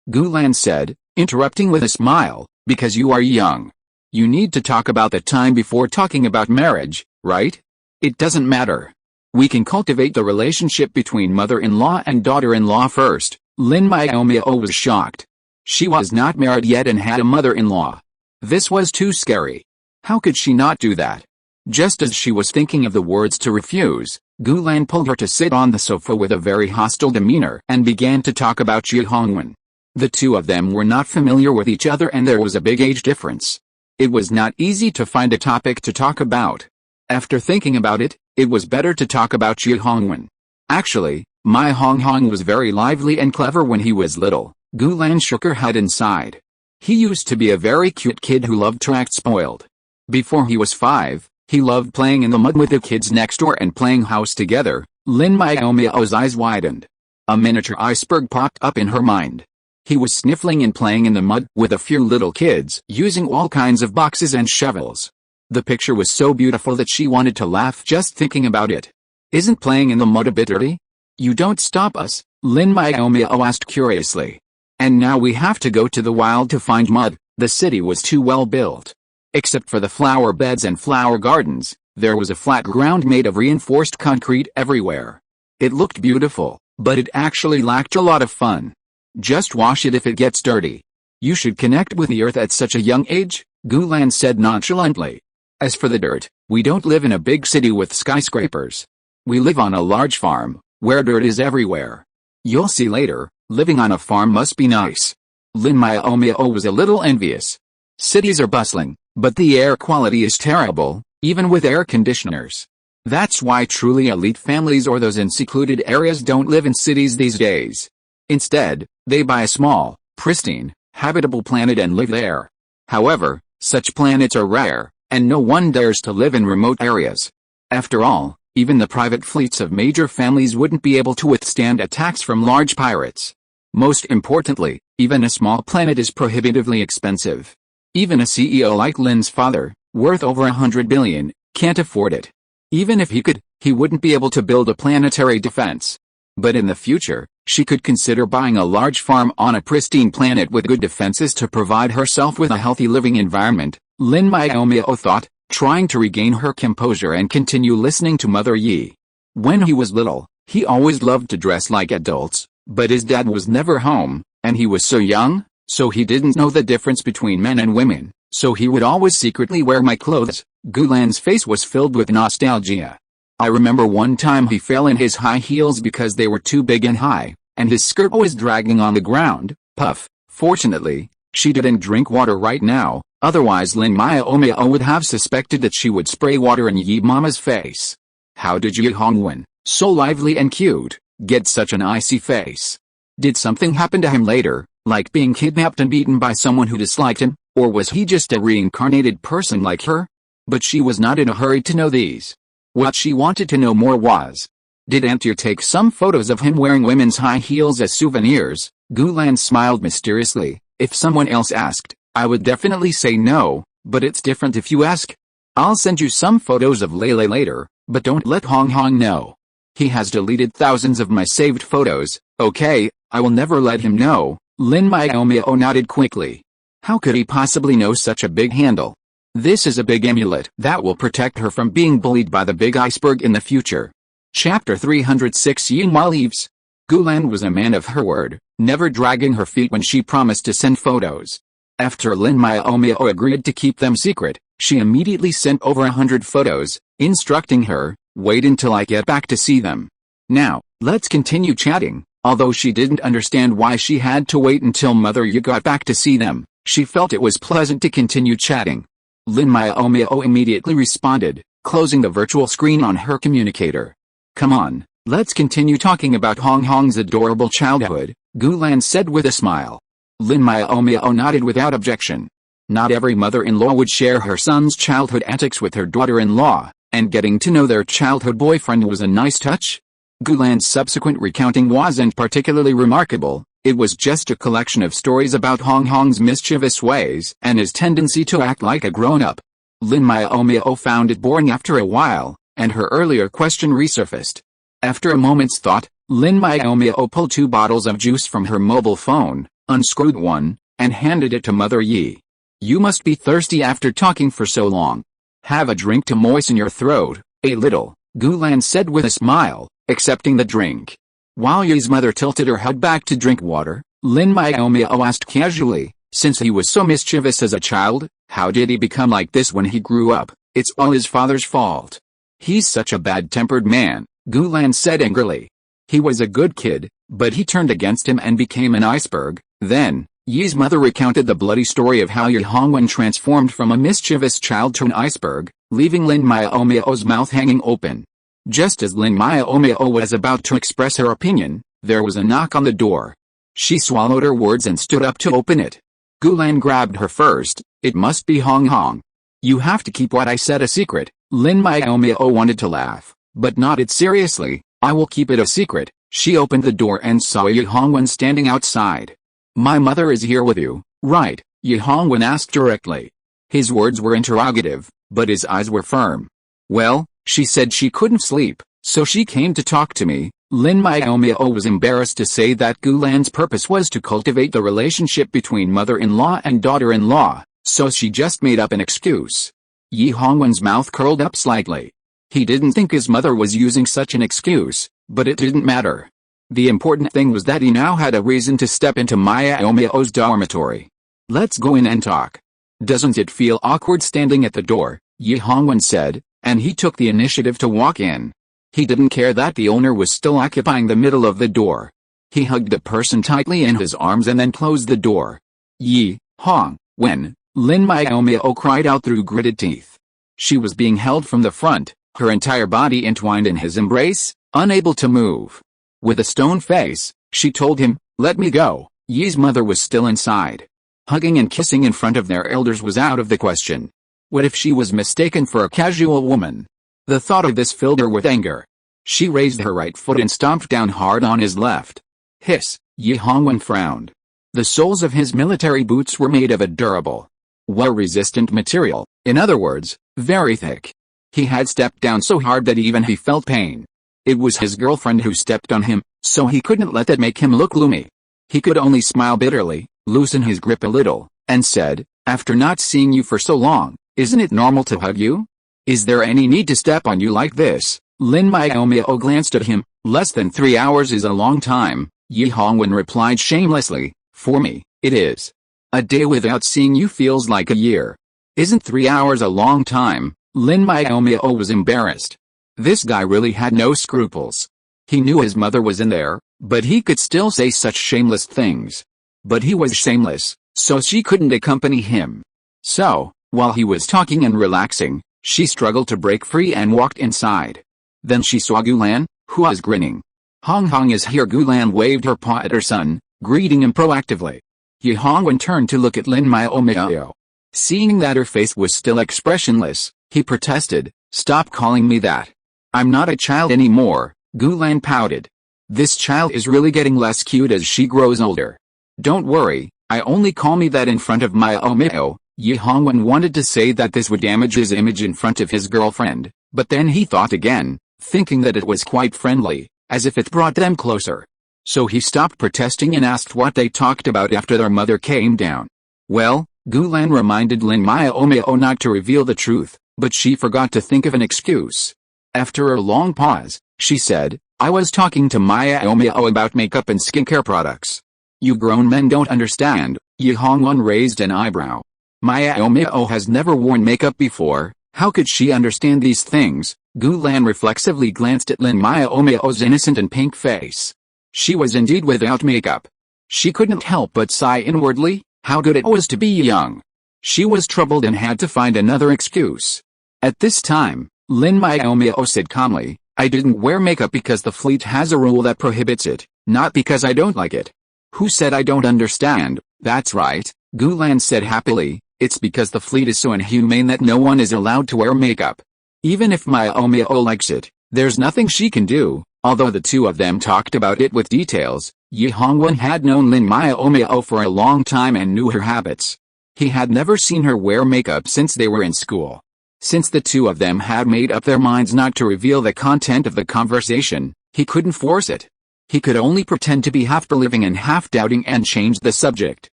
Speaker 1: Gulan said, interrupting with a smile, because you are young. You need to talk about the time before talking about marriage, right? It doesn't matter. We can cultivate the relationship between mother-in-law and daughter-in-law first. Lin Miaomiao was shocked. She was not married yet and had a mother-in-law. This was too scary. How could she not do that? Just as she was thinking of the words to refuse, Gulan pulled her to sit on the sofa with a very hostile demeanor and began to talk about Yi Hongwen. The two of them were not familiar with each other and there was a big age difference. It was not easy to find a topic to talk about. After thinking about it, it was better to talk about Yi Hongwen. Actually, my Hong Hong was very lively and clever when he was little. Gulan shook her head and sighed. He used to be a very cute kid who loved to act spoiled. Before he was 5, he loved playing in the mud with the kids next door and playing house together. Lin Miaomiao's eyes widened. A miniature iceberg popped up in her mind. He was sniffling and playing in the mud with a few little kids using all kinds of boxes and shovels. The picture was so beautiful that she wanted to laugh just thinking about it. Isn't playing in the mud a bit dirty? You don't stop us, Lin Miaomiao asked curiously. And now we have to go to the wild to find mud. The city was too well built. Except for the flower beds and flower gardens, there was a flat ground made of reinforced concrete everywhere. It looked beautiful, but it actually lacked a lot of fun. Just wash it if it gets dirty. You should connect with the earth at such a young age, Gulan said nonchalantly. As for the dirt, we don't live in a big city with skyscrapers. We live on a large farm, where dirt is everywhere. You'll see later, living on a farm must be nice. Lin Miaomiao was a little envious. Cities are bustling, but the air quality is terrible, even with air conditioners. That's why truly elite families or those in secluded areas don't live in cities these days. Instead, they buy a small, pristine, habitable planet and live there. However, such planets are rare, and no one dares to live in remote areas. After all, even the private fleets of major families wouldn't be able to withstand attacks from large pirates. Most importantly, even a small planet is prohibitively expensive. Even a CEO like Lin's father, worth over 100 billion, can't afford it. Even if he could, he wouldn't be able to build a planetary defense. But in the future, she could consider buying a large farm on a pristine planet with good defenses to provide herself with a healthy living environment, Lin Miaomiao thought, trying to regain her composure and continue listening to Mother Yi. When he was little, he always loved to dress like adults, but his dad was never home, and he was so young, so he didn't know the difference between men and women, so he would always secretly wear my clothes. Gulan's face was filled with nostalgia. I remember one time he fell in his high heels because they were too big and high, and his skirt was dragging on the ground. Puff. Fortunately, she didn't drink water right now. Otherwise Lin Miaomiao would have suspected that she would spray water in Yi Mama's face. How did Yi Hongwen, so lively and cute, get such an icy face? Did something happen to him later, like being kidnapped and beaten by someone who disliked him, or was he just a reincarnated person like her? But she was not in a hurry to know these. What she wanted to know more was, did Antir take some photos of him wearing women's high heels as souvenirs? Gulan smiled mysteriously. If someone else asked, I would definitely say no, but it's different if you ask. I'll send you some photos of Lele later, but don't let Hong Hong know. He has deleted thousands of my saved photos. Okay, I will never let him know. Lin Miaomiao nodded quickly. How could he possibly know such a big handle? This is a big amulet that will protect her from being bullied by the big iceberg in the future. Chapter 306 Yin Ma leaves. Gulan was a man of her word, never dragging her feet when she promised to send photos. After Lin Miaomiao agreed to keep them secret, she immediately sent over 100 photos, instructing her, wait until I get back to see them. Now, let's continue chatting. Although she didn't understand why she had to wait until Mother Yi got back to see them, she felt it was pleasant to continue chatting. Lin Miaomiao immediately responded, closing the virtual screen on her communicator. Come on, let's continue talking about Hong Hong's adorable childhood, Gulan said with a smile. Lin Miaomiao nodded without objection. Not every mother-in-law would share her son's childhood antics with her daughter-in-law, and getting to know their childhood boyfriend was a nice touch. Gulan's subsequent recounting wasn't particularly remarkable. It was just a collection of stories about Hong Hong's mischievous ways and his tendency to act like a grown-up. Lin Miaomiao found it boring after a while, and her earlier question resurfaced. After a moment's thought, Lin Miaomiao pulled 2 bottles of juice from her mobile phone, unscrewed one, and handed it to Mother Yi. You must be thirsty after talking for so long. Have a drink to moisten your throat, a little, Gulan said with a smile, accepting the drink. While Yi's mother tilted her head back to drink water, Lin Miaomiao asked casually, since he was so mischievous as a child, how did he become like this when he grew up? It's all his father's fault. He's such a bad-tempered man, Gulan said angrily. He was a good kid, but he turned against him and became an iceberg. Then, Yi's mother recounted the bloody story of how Yi Hongwen transformed from a mischievous child to an iceberg, leaving Lin Miaomiao's mouth hanging open. Just as Lin Miaomiao was about to express her opinion, there was a knock on the door. She swallowed her words and stood up to open it. Gulan grabbed her first. It must be Hong Hong. You have to keep what I said a secret. Lin Miaomiao wanted to laugh, but nodded seriously. I will keep it a secret. She opened the door and saw Yi Hongwen standing outside. My mother is here with you, right? Yi Hongwen asked directly. His words were interrogative, but his eyes were firm. Well, she said she couldn't sleep, so she came to talk to me. Lin Miaomiao was embarrassed to say that Gulan's purpose was to cultivate the relationship between mother-in-law and daughter-in-law, so she just made up an excuse. Yi Hongwen's mouth curled up slightly. He didn't think his mother was using such an excuse, but it didn't matter. The important thing was that he now had a reason to step into Miaomiao's dormitory. Let's go in and talk. Doesn't it feel awkward standing at the door? Yi Hongwen said, and he took the initiative to walk in. He didn't care that the owner was still occupying the middle of the door. He hugged the person tightly in his arms and then closed the door. Yi Hongwen, Lin Miaomiao cried out through gritted teeth. She was being held from the front, her entire body entwined in his embrace, unable to move. With a stone face, she told him, let me go. Yi's mother was still inside. Hugging and kissing in front of their elders was out of the question. What if she was mistaken for a casual woman? The thought of this filled her with anger. She raised her right foot and stomped down hard on his left. Hiss, Yi Hongwen frowned. The soles of his military boots were made of a durable, wear-resistant material, in other words, very thick. He had stepped down so hard that even he felt pain. It was his girlfriend who stepped on him, so he couldn't let that make him look gloomy. He could only smile bitterly, loosen his grip a little, and said, after not seeing you for so long, isn't it normal to hug you? Is there any need to step on you like this? Lin Miaomiao glanced at him. Less than 3 hours is a long time, Yi Hongwen replied shamelessly. For me, it is. A day without seeing you feels like a year. Isn't 3 hours a long time? Lin Miaomiao was embarrassed. This guy really had no scruples. He knew his mother was in there, but he could still say such shameless things. But he was shameless, so she couldn't accompany him. So, while he was talking and relaxing, she struggled to break free and walked inside. Then she saw Gulan, who was grinning. Hong Hong is here. Gulan waved her paw at her son, greeting him proactively. Ye Hongwen turned to look at Lin Miaomiao. Seeing that her face was still expressionless, he protested, "Stop calling me that. I'm not a child anymore." Gulan pouted. "This child is really getting less cute as she grows older." "Don't worry, I only call me that in front of Miaomiao." Ye Hongwen wanted to say that this would damage his image in front of his girlfriend, but then he thought again, thinking that it was quite friendly, as if it brought them closer. So he stopped protesting and asked what they talked about after their mother came down. Well, Gulan reminded Lin Miaomiao not to reveal the truth, but she forgot to think of an excuse. After a long pause, she said, "I was talking to Miaomiao about makeup and skincare products." "You grown men don't understand." Ye Hongwen raised an eyebrow. Miaomiao has never worn makeup before, how could she understand these things? Gulan reflexively glanced at Lin Miaomiao's innocent and pink face. She was indeed without makeup. She couldn't help but sigh inwardly, how good it was to be young. She was troubled and had to find another excuse. At this time, Lin Miaomiao said calmly, "I didn't wear makeup because the fleet has a rule that prohibits it, not because I don't like it." "Who said I don't understand?" "That's right," Gulan said happily, "it's because the fleet is so inhumane that no one is allowed to wear makeup. Even if Miaomiao likes it, there's nothing she can do." Although the two of them talked about it with details, Ye Hongwen had known Lin Miaomiao for a long time and knew her habits. He had never seen her wear makeup since they were in school. Since the two of them had made up their minds not to reveal the content of the conversation, he couldn't force it. He could only pretend to be half believing and half doubting and change the subject.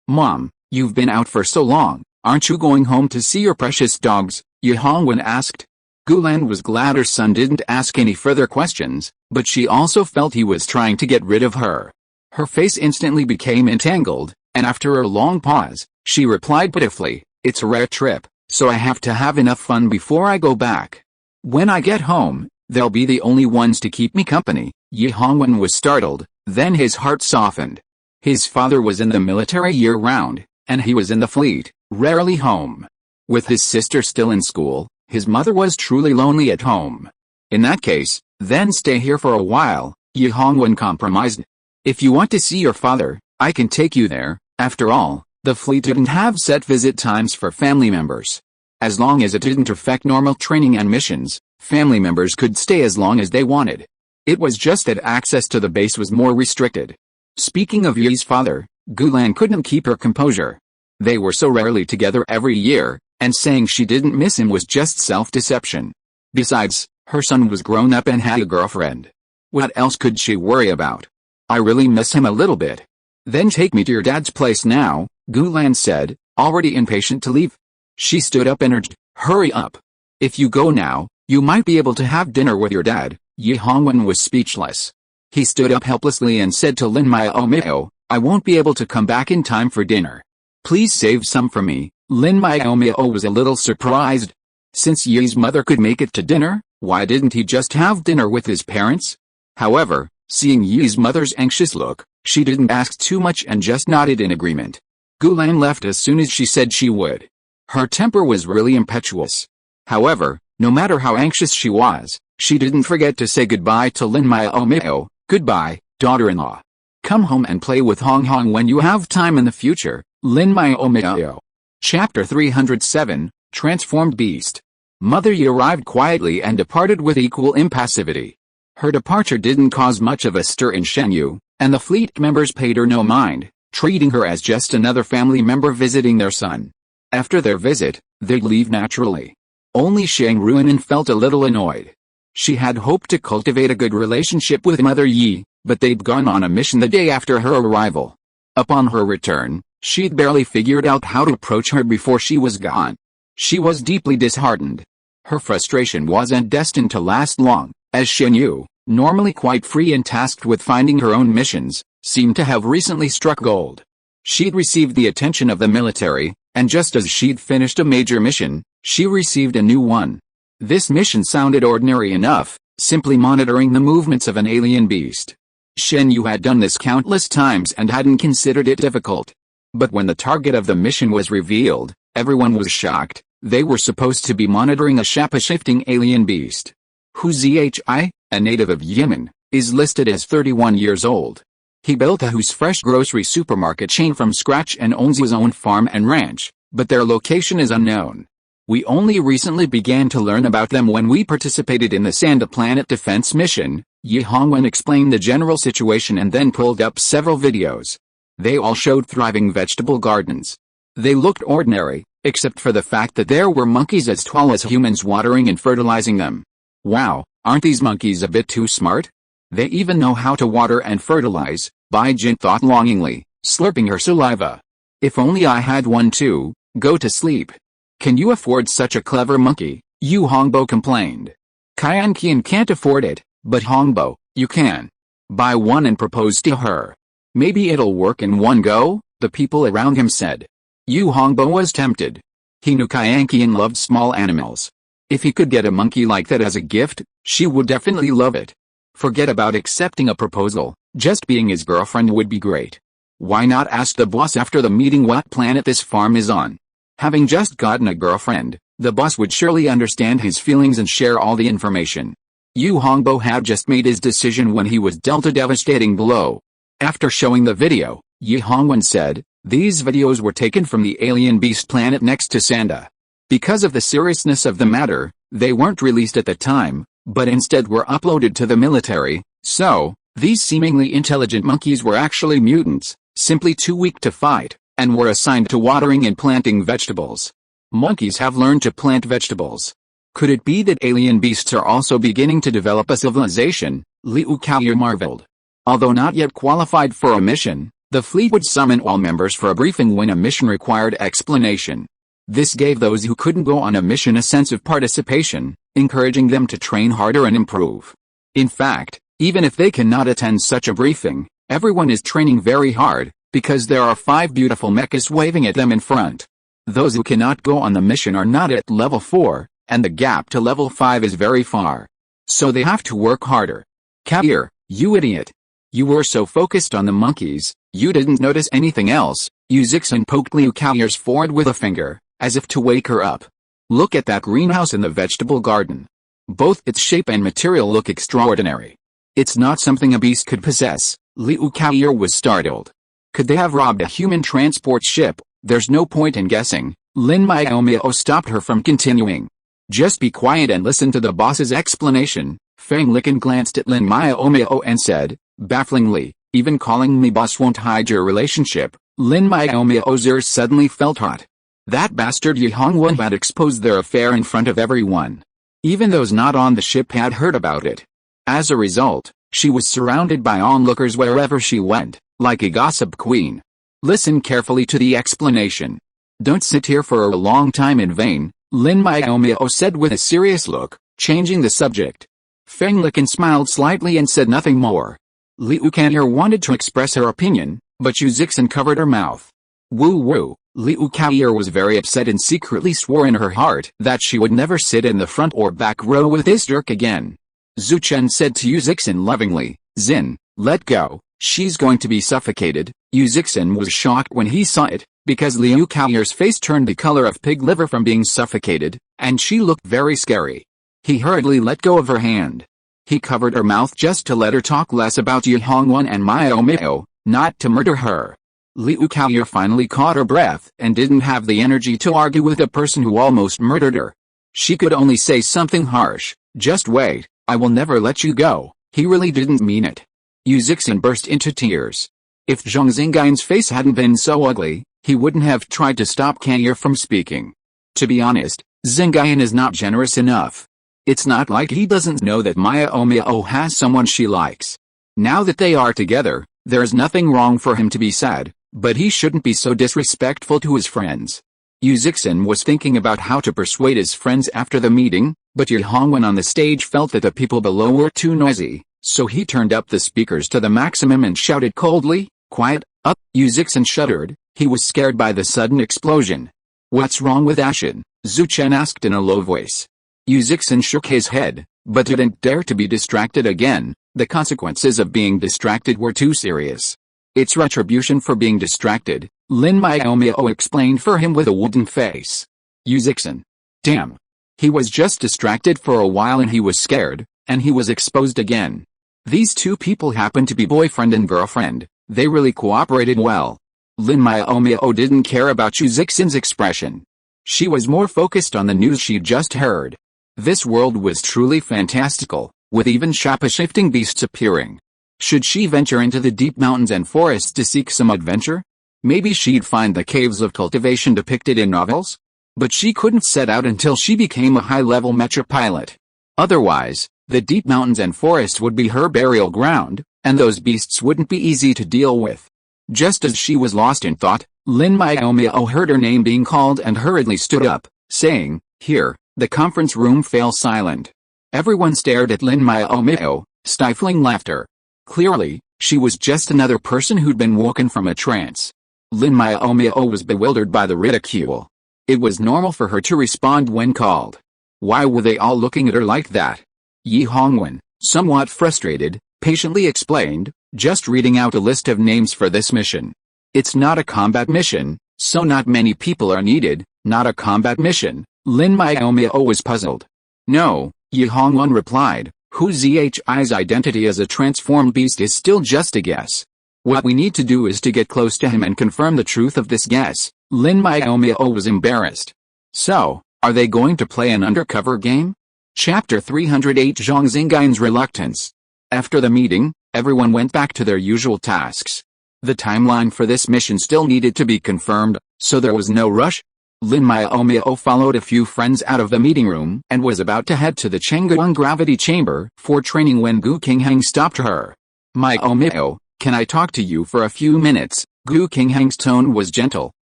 Speaker 1: "Mom, you've been out for so long, aren't you going home to see your precious dogs?" Ye Hongwen asked. Gulan was glad her son didn't ask any further questions, but she also felt he was trying to get rid of her. Her face instantly became entangled, and after a long pause, she replied pitifully, "It's a rare trip, so I have to have enough fun before I go back. When I get home, they'll be the only ones to keep me company." Ye Hongwen was startled, then his heart softened. His father was in the military year-round, and he was in the fleet, rarely home. With his sister still in school, his mother was truly lonely at home. In that case, then stay here for a while, Ye Hongwen compromised. "If you want to see your father, I can take you there." After all, the fleet didn't have set visit times for family members. As long as it didn't affect normal training and missions, family members could stay as long as they wanted. It was just that access to the base was more restricted. Speaking of Ye's father, Gulan couldn't keep her composure. They were so rarely together every year, and saying she didn't miss him was just self-deception. Besides, her son was grown up and had a girlfriend. What else could she worry about? "I really miss him a little bit." "Then take me to your dad's place now," Gulan said, already impatient to leave. She stood up and urged, "Hurry up. If you go now, you might be able to have dinner with your dad." Ye Hongwen was speechless. He stood up helplessly and said to Lin Miaomiao, "I won't be able to come back in time for dinner. Please save some for me." Lin Miaomiao was a little surprised. Since Ye's mother could make it to dinner, why didn't he just have dinner with his parents? However, seeing Ye's mother's anxious look, she didn't ask too much and just nodded in agreement. Gulan left as soon as she said she would. Her temper was really impetuous. However, no matter how anxious she was, she didn't forget to say goodbye to Lin Miaomiao. "Goodbye, daughter-in-law. Come home and play with Hong Hong when you have time in the future." Lin Miaomiao. Chapter 307, Transformed Beast. Mother Yi arrived quietly and departed with equal impassivity. Her departure didn't cause much of a stir in Shenyu, and the fleet members paid her no mind, treating her as just another family member visiting their son. After their visit, they'd leave naturally. Only Shang Ruanan felt a little annoyed. She had hoped to cultivate a good relationship with Mother Yi, but they'd gone on a mission the day after her arrival. Upon her return, she'd barely figured out how to approach her before she was gone. She was deeply disheartened. Her frustration wasn't destined to last long, as Shenyu, normally quite free and tasked with finding her own missions, seemed to have recently struck gold. She'd received the attention of the military, and just as she'd finished a major mission, she received a new one. This mission sounded ordinary enough, simply monitoring the movements of an alien beast. Shenyu had done this countless times and hadn't considered it difficult. But when the target of the mission was revealed, everyone was shocked. They were supposed to be monitoring a shape-shifting alien beast. Hu Zhi, a native of Yemen, is listed as 31 years old. He built a Hu's fresh grocery supermarket chain from scratch and owns his own farm and ranch, but their location is unknown. We only recently began to learn about them when we participated in the Sanda Planet Defense mission. Yi Hongwen explained the general situation and then pulled up several videos. They all showed thriving vegetable gardens. They looked ordinary, except for the fact that there were monkeys as tall as humans watering and fertilizing them. Wow, aren't these monkeys a bit too smart? They even know how to water and fertilize, Bai Jin thought longingly, slurping her saliva. If only I had one too. Go to sleep. Can you afford such a clever monkey? Yu Hongbo complained. Qian Qian can't afford it, but Hongbo, you can. Buy one and propose to her. Maybe it'll work in one go, the people around him said. Yu Hongbo was tempted. He knew Qian Qian loved small animals. If he could get a monkey like that as a gift, she would definitely love it. Forget about accepting a proposal, just being his girlfriend would be great. Why not ask the boss after the meeting what planet this farm is on? Having just gotten a girlfriend, the boss would surely understand his feelings and share all the information. Yu Hongbo had just made his decision when he was dealt a devastating blow. After showing the video, Yi Hongwen said, these videos were taken from the alien beast planet next to Sanda. Because of the seriousness of the matter, they weren't released at the time, but instead were uploaded to the military. So, these seemingly intelligent monkeys were actually mutants, simply too weak to fight, and were assigned to watering and planting vegetables. Monkeys have learned to plant vegetables. Could it be that alien beasts are also beginning to develop a civilization? Liu Kaoyu marveled. Although not yet qualified for a mission, the fleet would summon all members for a briefing when a mission required explanation. This gave those who couldn't go on a mission a sense of participation, encouraging them to train harder and improve. In fact, even if they cannot attend such a briefing, everyone is training very hard, because there are 5 beautiful mechas waving at them in front. Those who cannot go on the mission are not at level 4, and the gap to level 5 is very far. So they have to work harder. Kair, you idiot. You were so focused on the monkeys, you didn't notice anything else. Yu Zixin poked Liu Kaoyer's forehead with a finger, as if to wake her up. Look at that greenhouse in the vegetable garden. Both its shape and material look extraordinary. It's not something a beast could possess. Liu Kaoyer was startled. Could they have robbed a human transport ship? There's no point in guessing. Lin Miaomiao stopped her from continuing. Just be quiet and listen to the boss's explanation. Fang Licken glanced at Lin Miaomiao and said, bafflingly, even calling me boss won't hide your relationship. Lin Miaomiao's ears suddenly felt hot. That bastard Yi Hongwen had exposed their affair in front of everyone. Even those not on the ship had heard about it. As a result, she was surrounded by onlookers wherever she went, like a gossip queen. Listen carefully to the explanation. Don't sit here for a long time in vain, Lin Miaomiao said with a serious look, changing the subject. Feng Licken smiled slightly and said nothing more. Liu Kaoyer wanted to express her opinion, but Yu Zixin covered her mouth. Woo. Liu Kaoyer was very upset and secretly swore in her heart that she would never sit in the front or back row with this jerk again. Zhu Chen said to Yu Zixin lovingly, Xin, let go, she's going to be suffocated. Yu Zixin was shocked when he saw it, because Liu Kaoyer's face turned the color of pig liver from being suffocated, and she looked very scary. He hurriedly let go of her hand. He covered her mouth just to let her talk less about Yi Hongwen and Miaomiao, not to murder her. Liu Kaoyer finally caught her breath and didn't have the energy to argue with a person who almost murdered her. She could only say something harsh. Just wait, I will never let you go. He really didn't mean it. Yu Zixin burst into tears. If Zhang Xingai's face hadn't been so ugly, he wouldn't have tried to stop Kaoyer from speaking. To be honest, Xingaian is not generous enough. It's not like he doesn't know that Miaomiao has someone she likes. Now that they are together, there's nothing wrong for him to be sad, but he shouldn't be so disrespectful to his friends. Yu Zixin was thinking about how to persuade his friends after the meeting, but Yi Hongwen on the stage felt that the people below were too noisy, so he turned up the speakers to the maximum and shouted coldly, quiet, up. Yu Zixin shuddered, he was scared by the sudden explosion. What's wrong with Ashin? Zhu Chen asked in a low voice. Yu Zixin shook his head, but didn't dare to be distracted again. The consequences of being distracted were too serious. It's retribution for being distracted. Lin Miaomiao explained for him with a wooden face. Yuzixin. Damn. He was just distracted for a while and he was scared, and he was exposed again. These two people happened to be boyfriend and girlfriend. They really cooperated well. Lin Miaomiao didn't care about Yuzixin's expression. She was more focused on the news she'd just heard. This world was truly fantastical, with even shape-shifting beasts appearing. Should she venture into the deep mountains and forests to seek some adventure? Maybe she'd find the caves of cultivation depicted in novels? But she couldn't set out until she became a high-level mecha pilot. Otherwise, the deep mountains and forest would be her burial ground, and those beasts wouldn't be easy to deal with. Just as she was lost in thought, Lin Miaomiao heard her name being called and hurriedly stood up, saying, "Here." The conference room fell silent. Everyone stared at Lin Miaomiao, stifling laughter. Clearly, she was just another person who'd been woken from a trance. Lin Miaomiao was bewildered by the ridicule. It was normal for her to respond when called. Why were they all looking at her like that? Yi Hongwen, somewhat frustrated, patiently explained, "Just reading out a list of names for this mission. It's not a combat mission, so not many people are needed." Not a combat mission? Lin Miaomiao was puzzled. "No," Yi Hongwen replied, "Hu Zihi's identity as a transformed beast is still just a guess. What we need to do is to get close to him and confirm the truth of this guess." Lin Miaomiao was embarrassed. So, are they going to play an undercover game? Chapter 308 Zhang Xingai's Reluctance. After the meeting, everyone went back to their usual tasks. The timeline for this mission still needed to be confirmed, so there was no rush. Lin Miaomiao followed a few friends out of the meeting room and was about to head to the Chengguang gravity chamber for training when Gu Qinghang stopped her. "Miaomiao, can I talk to you for a few minutes?" Gu Qinghang's tone was gentle,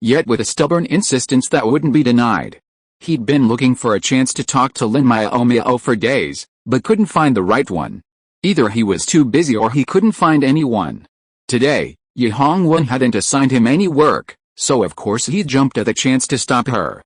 Speaker 1: yet with a stubborn insistence that wouldn't be denied. He'd been looking for a chance to talk to Lin Miaomiao for days, but couldn't find the right one. Either he was too busy or he couldn't find anyone. Today, Yi Hongwen hadn't assigned him any work, so of course he jumped at the chance to stop her.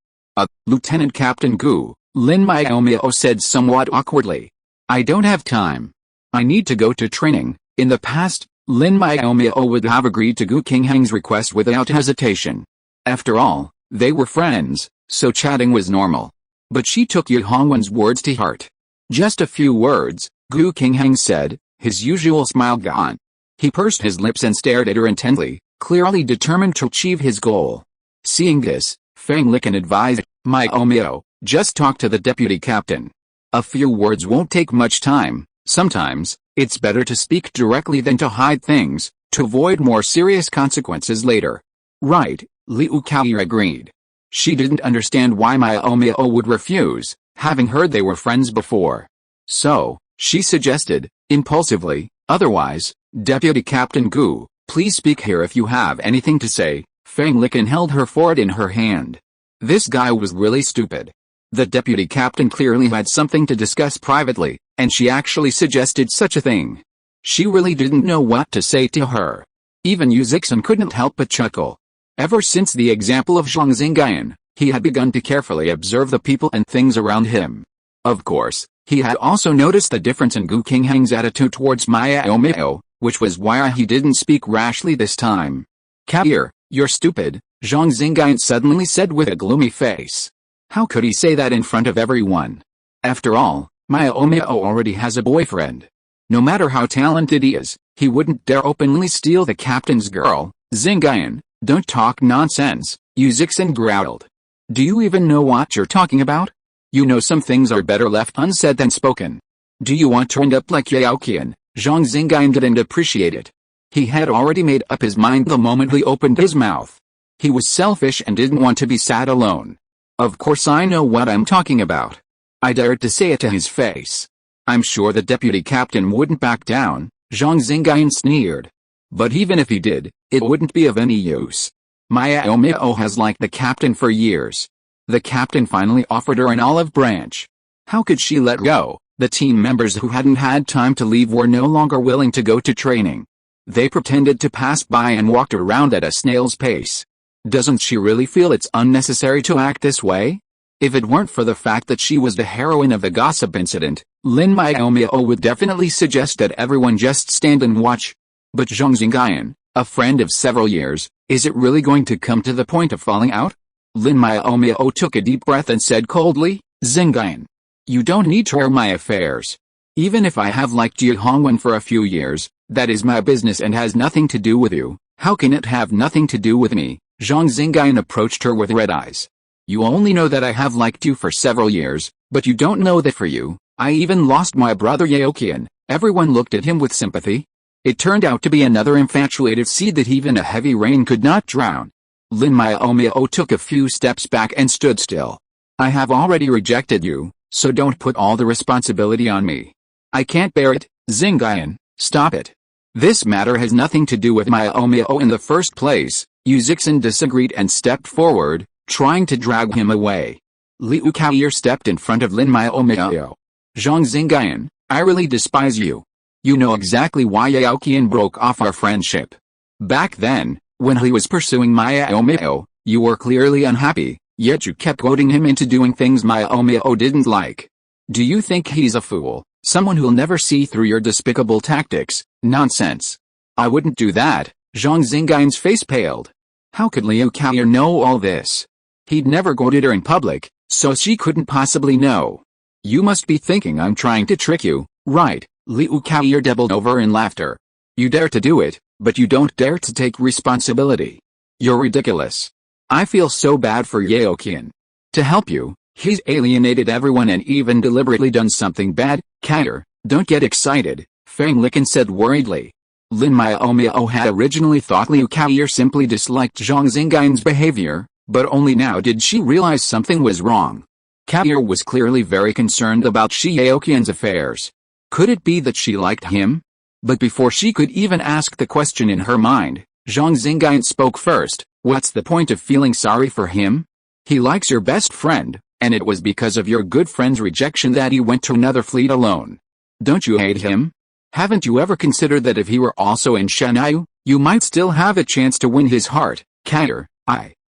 Speaker 1: Lieutenant Captain Gu," Lin Miaomiao said somewhat awkwardly. "I don't have time. I need to go to training." In the past, Lin Miaomiao would have agreed to Gu Qinghang's request without hesitation. After all, they were friends, so chatting was normal. But she took Yi Hongwen's words to heart. "Just a few words," Gu Qinghang said, his usual smile gone. He pursed his lips and stared at her intently, clearly determined to achieve his goal. Seeing this, Fang Lican advised, "Miaomiao, just talk to the deputy captain. A few words won't take much time. Sometimes, it's better to speak directly than to hide things, to avoid more serious consequences later." "Right," Liu Kaoyi agreed. She didn't understand why Miaomiao would refuse, having heard they were friends before. So, she suggested, impulsively, "Otherwise, Deputy Captain Gu, please speak here if you have anything to say." Fang Lican held her forehead in her hand. This guy was really stupid. The deputy captain clearly had something to discuss privately, and she actually suggested such a thing. She really didn't know what to say to her. Even Yuzixin couldn't help but chuckle. Ever since the example of Zhang Xingai, he had begun to carefully observe the people and things around him. Of course, he had also noticed the difference in Gu Qinghang's attitude towards Miaomiao, which was why he didn't speak rashly this time. "Kair, you're stupid," Zhang Xingai suddenly said with a gloomy face. How could he say that in front of everyone? After all, Miaomiao already has a boyfriend. No matter how talented he is, he wouldn't dare openly steal the captain's girl. "Xingai, don't talk nonsense," Yuzixin growled. "Do you even know what you're talking about? You know some things are better left unsaid than spoken. Do you want to end up like Yaoqian?" Zhang Xingai didn't appreciate it. He had already made up his mind the moment he opened his mouth. He was selfish and didn't want to be sad alone. "Of course I know what I'm talking about." I dared to say it to his face. "I'm sure the deputy captain wouldn't back down," Zhang Xingai sneered. "But even if he did, it wouldn't be of any use. Miaomiao has liked the captain for years. The captain finally offered her an olive branch. How could she let go?" The team members who hadn't had time to leave were no longer willing to go to training. They pretended to pass by and walked around at a snail's pace. Doesn't she really feel it's unnecessary to act this way? If it weren't for the fact that she was the heroine of the gossip incident, Lin Miaomiao would definitely suggest that everyone just stand and watch. But Zhang Xingai, A friend of several years, is it really going to come to the point of falling out? Lin Miaomiao took a deep breath and said coldly, Xingyuan. You don't need to air my affairs. Even if I have liked Ji Hongwen for a few years, that is my business and has nothing to do with you. How can it have nothing to do with me? Zhang Xingyuan approached her with red eyes. You only know that I have liked you for several years, but you don't know that for you, I even lost my brother Yaoqian. Everyone looked at him with sympathy. It turned out to be another infatuated seed that even a heavy rain could not drown. Lin Miaomiao took a few steps back and stood still. I have already rejected you, so don't put all the responsibility on me. I can't bear it, Xingyuan, stop it. This matter has nothing to do with Miaomiao in the first place. Yu Zixin disagreed and stepped forward, trying to drag him away. Liu Kaoyer stepped in front of Lin Miaomiao. Zhang Xingyuan, I really despise you. You know exactly why Yaoqian broke off our friendship. Back then, when he was pursuing Miaomiao, you were clearly unhappy, yet you kept goading him into doing things Miaomiao didn't like. Do you think he's a fool, someone who'll never see through your despicable tactics? Nonsense. I wouldn't do that. Zhang Xingyuan's face paled. How could Liu Kaoyer know all this? He'd never goaded her in public, so she couldn't possibly know. You must be thinking I'm trying to trick you, right? Liu Kaoyer doubled over in laughter. You dare to do it, but you don't dare to take responsibility. You're ridiculous. I feel so bad for Yaoqian. To help you, he's alienated everyone and even deliberately done something bad. Kaoyer, don't get excited, Fang Licken said worriedly. Lin Miaomiao had originally thought Liu Kaoyer simply disliked Zhang Xingyuan's behavior, but only now did she realize something was wrong. Kaoyer was clearly very concerned about Yaoqian's affairs. Could it be that she liked him? But before she could even ask the question in her mind, Zhang Xingyuan spoke first. What's the point of feeling sorry for him? He likes your best friend, and it was because of your good friend's rejection that he went to another fleet alone. Don't you hate him? Haven't you ever considered that if he were also in Shanghai, you might still have a chance to win his heart? Kaoyer,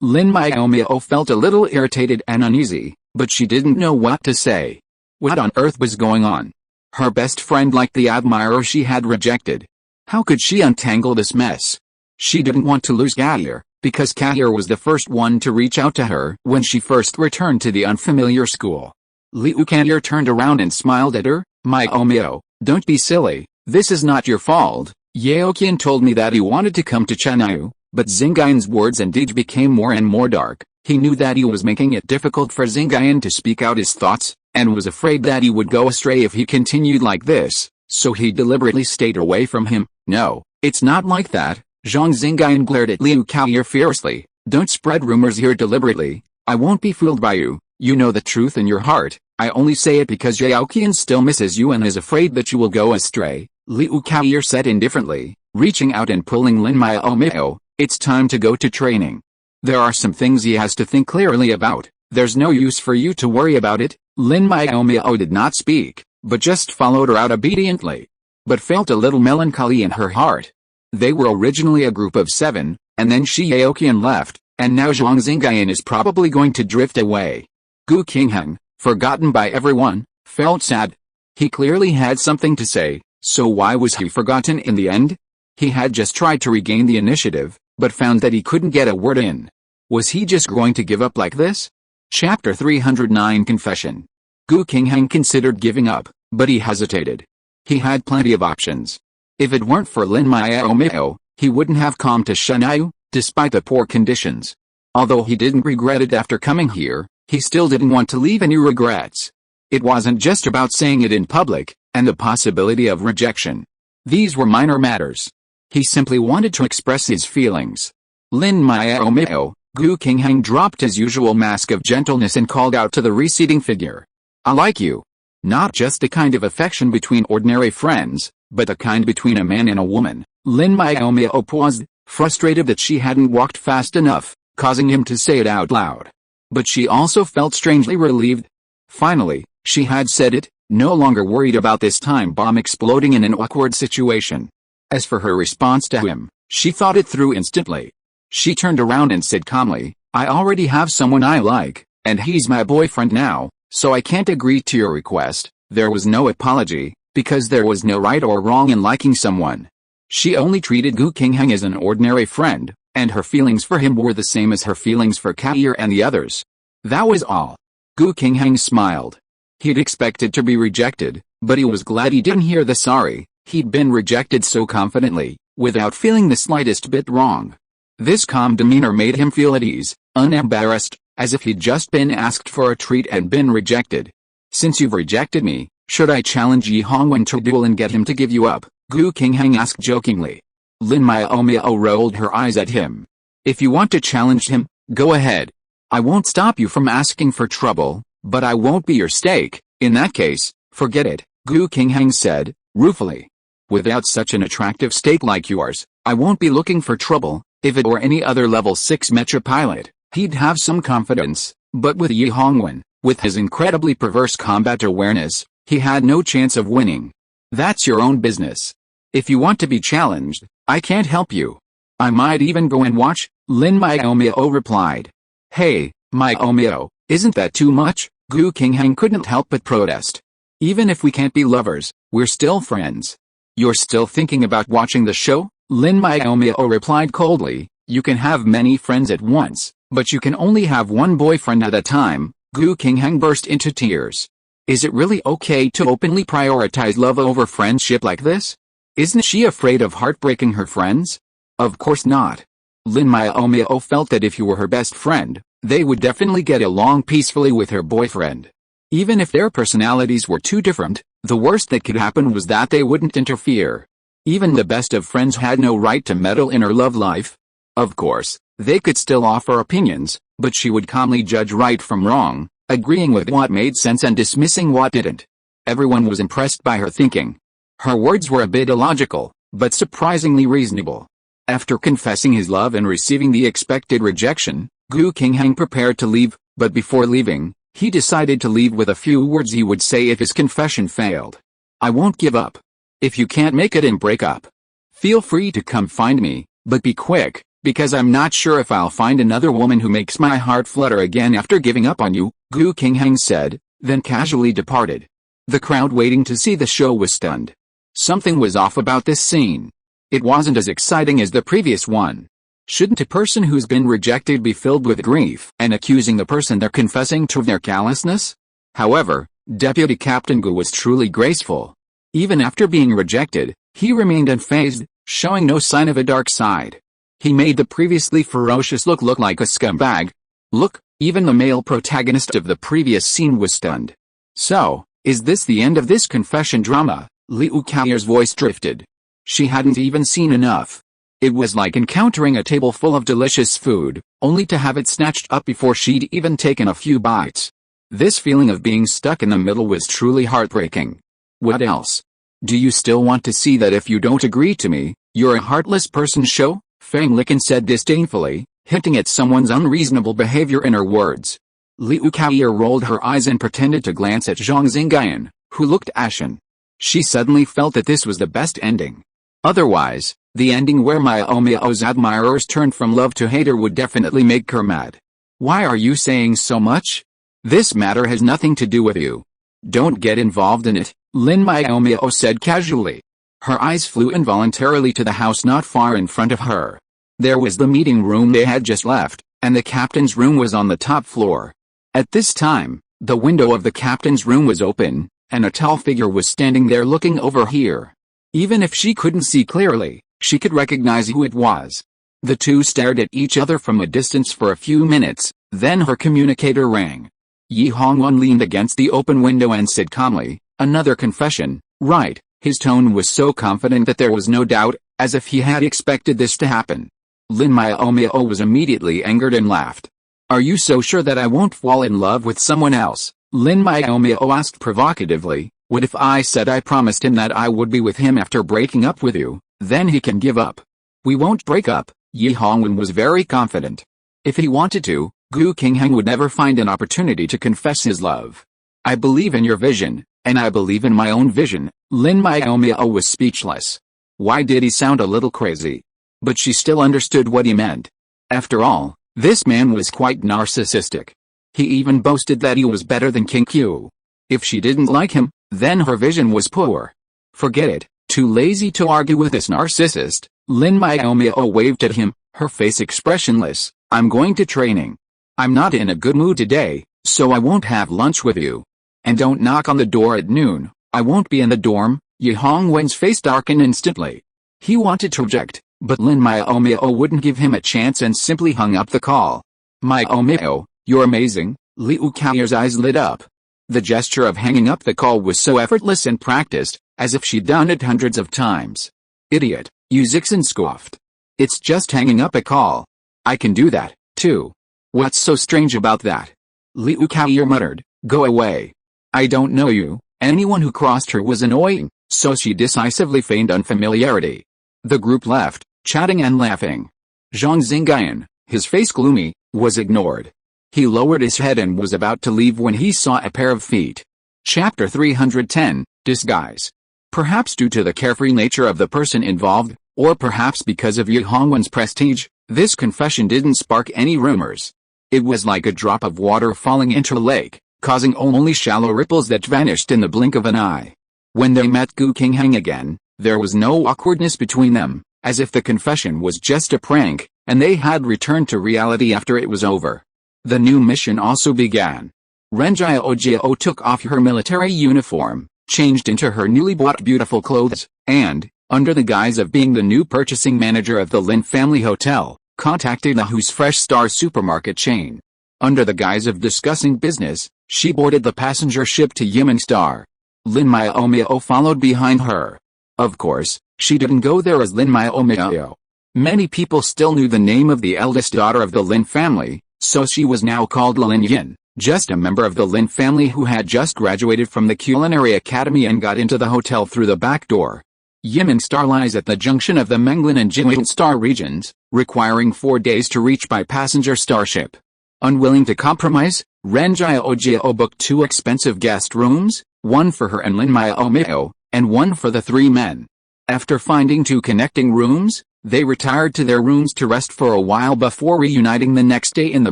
Speaker 1: Lin Miaomiao felt a little irritated and uneasy, but she didn't know what to say. What on earth was going on? Her best friend liked the admirer she had rejected. How could she untangle this mess? She didn't want to lose Kaoyer, because Kaoyer was the first one to reach out to her when she first returned to the unfamiliar school. Liu Kaoyer turned around and smiled at her. Miaomiao, don't be silly, this is not your fault. Yaoqian told me that he wanted to come to Chennai, but Xingyuan's words and deeds became more and more dark. He knew that he was making it difficult for Xingyuan to speak out his thoughts, and was afraid that he would go astray if he continued like this, so he deliberately stayed away from him. No, it's not like that. Zhang Xingyuan glared at Liu Kaoyer fiercely. Don't spread rumors here deliberately. I won't be fooled by you. You know the truth in your heart. I only say it because Yaoqian still misses you and is afraid that you will go astray. Liu Kaoyer said indifferently, reaching out and pulling Lin Miaomiao. It's time to go to training. There are some things he has to think clearly about. There's no use for you to worry about it. Lin Miaomiao did not speak, but just followed her out obediently. But felt a little melancholy in her heart. They were originally a group of 7, and then Yaoqian left, and now Zhang Xingyuan is probably going to drift away. Gu Qingheng, forgotten by everyone, felt sad. He clearly had something to say, so why was he forgotten in the end? He had just tried to regain the initiative, but found that he couldn't get a word in. Was he just going to give up like this? Chapter 309 Confession. Gu Qingheng considered giving up, but he hesitated. He had plenty of options. If it weren't for Lin Miaomiao, he wouldn't have come to Shanghai, despite the poor conditions. Although he didn't regret it after coming here, he still didn't want to leave any regrets. It wasn't just about saying it in public, and the possibility of rejection. These were minor matters. He simply wanted to express his feelings. Lin Miaomiao, Gu Qingheng dropped his usual mask of gentleness and called out to the receding figure. I like you. Not just the kind of affection between ordinary friends, but the kind between a man and a woman. Lin Miaomiao paused, frustrated that she hadn't walked fast enough, causing him to say it out loud. But she also felt strangely relieved. Finally, she had said it, no longer worried about this time bomb exploding in an awkward situation. As for her response to him, she thought it through instantly. She turned around and said calmly, I already have someone I like, and he's my boyfriend now, so I can't agree to your request. There was no apology, because there was no right or wrong in liking someone. She only treated Gu Qingheng as an ordinary friend, and her feelings for him were the same as her feelings for Kair and the others. That was all. Gu Qingheng smiled. He'd expected to be rejected, but he was glad he didn't hear the sorry. He'd been rejected so confidently, without feeling the slightest bit wrong. This calm demeanor made him feel at ease, unembarrassed, as if he'd just been asked for a treat and been rejected. Since you've rejected me, should I challenge Yi Hongwen to a duel and get him to give you up? Gu Qingheng asked jokingly. Lin Miaomiao rolled her eyes at him. If you want to challenge him, go ahead. I won't stop you from asking for trouble, but I won't be your stake. In that case, forget it, Gu Qingheng said, ruefully. Without such an attractive stake like yours, I won't be looking for trouble. If it were any other level 6 mecha pilot, he'd have some confidence, but with Yi Hongwen, with his incredibly perverse combat awareness, he had no chance of winning. That's your own business. If you want to be challenged, I can't help you. I might even go and watch, Lin Miaomiao replied. Hey, Miaomiao, isn't that too much? Gu Qingheng couldn't help but protest. Even if we can't be lovers, we're still friends. You're still thinking about watching the show? Lin Miaomiao replied coldly. You can have many friends at once, but you can only have one boyfriend at a time. Gu Qingheng burst into tears. Is it really okay to openly prioritize love over friendship like this? Isn't she afraid of heartbreaking her friends? Of course not. Lin Miaomiao felt that if you were her best friend, they would definitely get along peacefully with her boyfriend. Even if their personalities were too different, the worst that could happen was that they wouldn't interfere. Even the best of friends had no right to meddle in her love life. Of course, they could still offer opinions, but she would calmly judge right from wrong, agreeing with what made sense and dismissing what didn't. Everyone was impressed by her thinking. Her words were a bit illogical, but surprisingly reasonable. After confessing his love and receiving the expected rejection, Gu Qingheng prepared to leave, but before leaving, he decided to leave with a few words he would say if his confession failed. I won't give up. If you can't make it and break up, feel free to come find me, but be quick, because I'm not sure if I'll find another woman who makes my heart flutter again after giving up on you, Gu Qingheng said, then casually departed. The crowd waiting to see the show was stunned. Something was off about this scene. It wasn't as exciting as the previous one. Shouldn't a person who's been rejected be filled with grief and accusing the person they're confessing to of their callousness? However, Deputy Captain Gu was truly graceful. Even after being rejected, he remained unfazed, showing no sign of a dark side. He made the previously ferocious look like a scumbag. Look, even the male protagonist of the previous scene was stunned. So, is this the end of this confession drama? Liu Kao's voice drifted. She hadn't even seen enough. It was like encountering a table full of delicious food, only to have it snatched up before she'd even taken a few bites. This feeling of being stuck in the middle was truly heartbreaking. What else? Do you still want to see that if you don't agree to me, you're a heartless person show? Fang Liqin said disdainfully, hinting at someone's unreasonable behavior in her words. Liu Kao rolled her eyes and pretended to glance at Zhang Xingyan, who looked ashen. She suddenly felt that this was the best ending. Otherwise, the ending where Miaomiao's admirers turned from love to hater would definitely make her mad. Why are you saying so much? This matter has nothing to do with you. Don't get involved in it, Lin Miaomiao said casually. Her eyes flew involuntarily to the house not far in front of her. There was the meeting room they had just left, and the captain's room was on the top floor. At this time, the window of the captain's room was open, and a tall figure was standing there looking over here. Even if she couldn't see clearly, she could recognize who it was. The two stared at each other from a distance for a few minutes, then her communicator rang. Yi Hongwen leaned against the open window and said calmly, "Another confession, right?" His tone was so confident that there was no doubt, as if he had expected this to happen. Lin Miaomiao was immediately angered and laughed. "Are you so sure that I won't fall in love with someone else?" Lin Miaomiao asked provocatively. "What if I said I promised him that I would be with him after breaking up with you, then he can give up?" "We won't break up," Yi Hongwen was very confident. If he wanted to, Gu Qingheng would never find an opportunity to confess his love. "I believe in your vision, and I believe in my own vision." Lin Miaomiao was speechless. Why did he sound a little crazy? But she still understood what he meant. After all, this man was quite narcissistic. He even boasted that he was better than King Q. If she didn't like him, then her vision was poor. Forget it, Too lazy to argue with this narcissist, Lin Miaomiao waved at him, her face expressionless. I'm going to training. I'm not in a good mood today, so I won't have lunch with you. And don't knock on the door at noon, I won't be in the dorm. Yi Hongwen's face darkened instantly. He wanted to object, but Lin Miaomiao wouldn't give him a chance and simply hung up the call. Miaomiao, you're amazing. Liu Kao's eyes lit up. The gesture of hanging up the call was so effortless and practiced, as if she'd done it hundreds of times. Idiot, Yu Zixin scoffed. It's just hanging up a call. I can do that, too. What's so strange about that? Liu Kao muttered, go away. I don't know you. Anyone who crossed her was annoying, so she decisively feigned unfamiliarity. The group left, chatting and laughing. Zhang Xingyan, his face gloomy, was ignored. He lowered his head and was about to leave when he saw a pair of feet. Chapter 310, Disguise. Perhaps due to the carefree nature of the person involved, or perhaps because of Yi Hongwen's prestige, this confession didn't spark any rumors. It was like a drop of water falling into a lake, causing only shallow ripples that vanished in the blink of an eye. When they met Gu Qingheng again, there was no awkwardness between them, as if the confession was just a prank, and they had returned to reality after it was over. The new mission also began. Ren Jiao took off her military uniform, changed into her newly bought beautiful clothes, and, under the guise of being the new purchasing manager of the Lin family hotel, contacted Ahu's Fresh Star supermarket chain. Under the guise of discussing business, she boarded the passenger ship to Yimin Star. Lin Miaomiao followed behind her. Of course, she didn't go there as Lin Miaomiao. Many people still knew the name of the eldest daughter of the Lin family, so she was now called Lin Yin, just a member of the Lin family who had just graduated from the Culinary Academy and got into the hotel through the back door. Yimin Star lies at the junction of the Menglin and Jilin Star regions, requiring 4 days to reach by passenger starship. Unwilling to compromise, Ren Jiao booked 2 expensive guest rooms, one for her and Lin Miaomiao, and one for the 3 men. After finding 2 connecting rooms, they retired to their rooms to rest for a while before reuniting the next day in the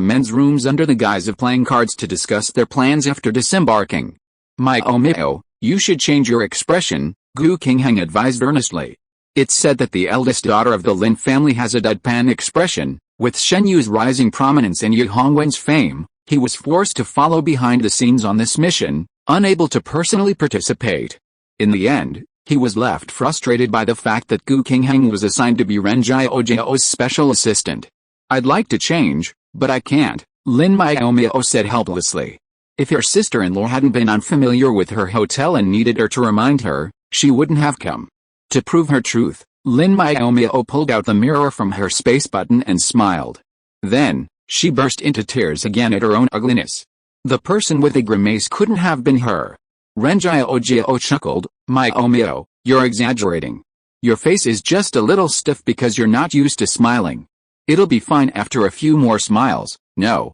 Speaker 1: men's rooms under the guise of playing cards to discuss their plans after disembarking. Miaomiao, you should change your expression, Gu Qingheng advised earnestly. It's said that the eldest daughter of the Lin family has a deadpan expression. With Shen Yu's rising prominence and Yi Hongwen's fame, he was forced to follow behind the scenes on this mission, unable to personally participate. In the end, he was left frustrated by the fact that Gu Qingheng was assigned to be Ren Jiao's special assistant. I'd like to change, but I can't, Lin Miaomiao said helplessly. If her sister-in-law hadn't been unfamiliar with her hotel and needed her to remind her, she wouldn't have come. To prove her truth, Lin Miaomiao pulled out the mirror from her space button and smiled. Then, she burst into tears again at her own ugliness. The person with the grimace couldn't have been her. Ren Jiao chuckled, Miaomiao, you're exaggerating. Your face is just a little stiff because you're not used to smiling. It'll be fine after a few more smiles. No,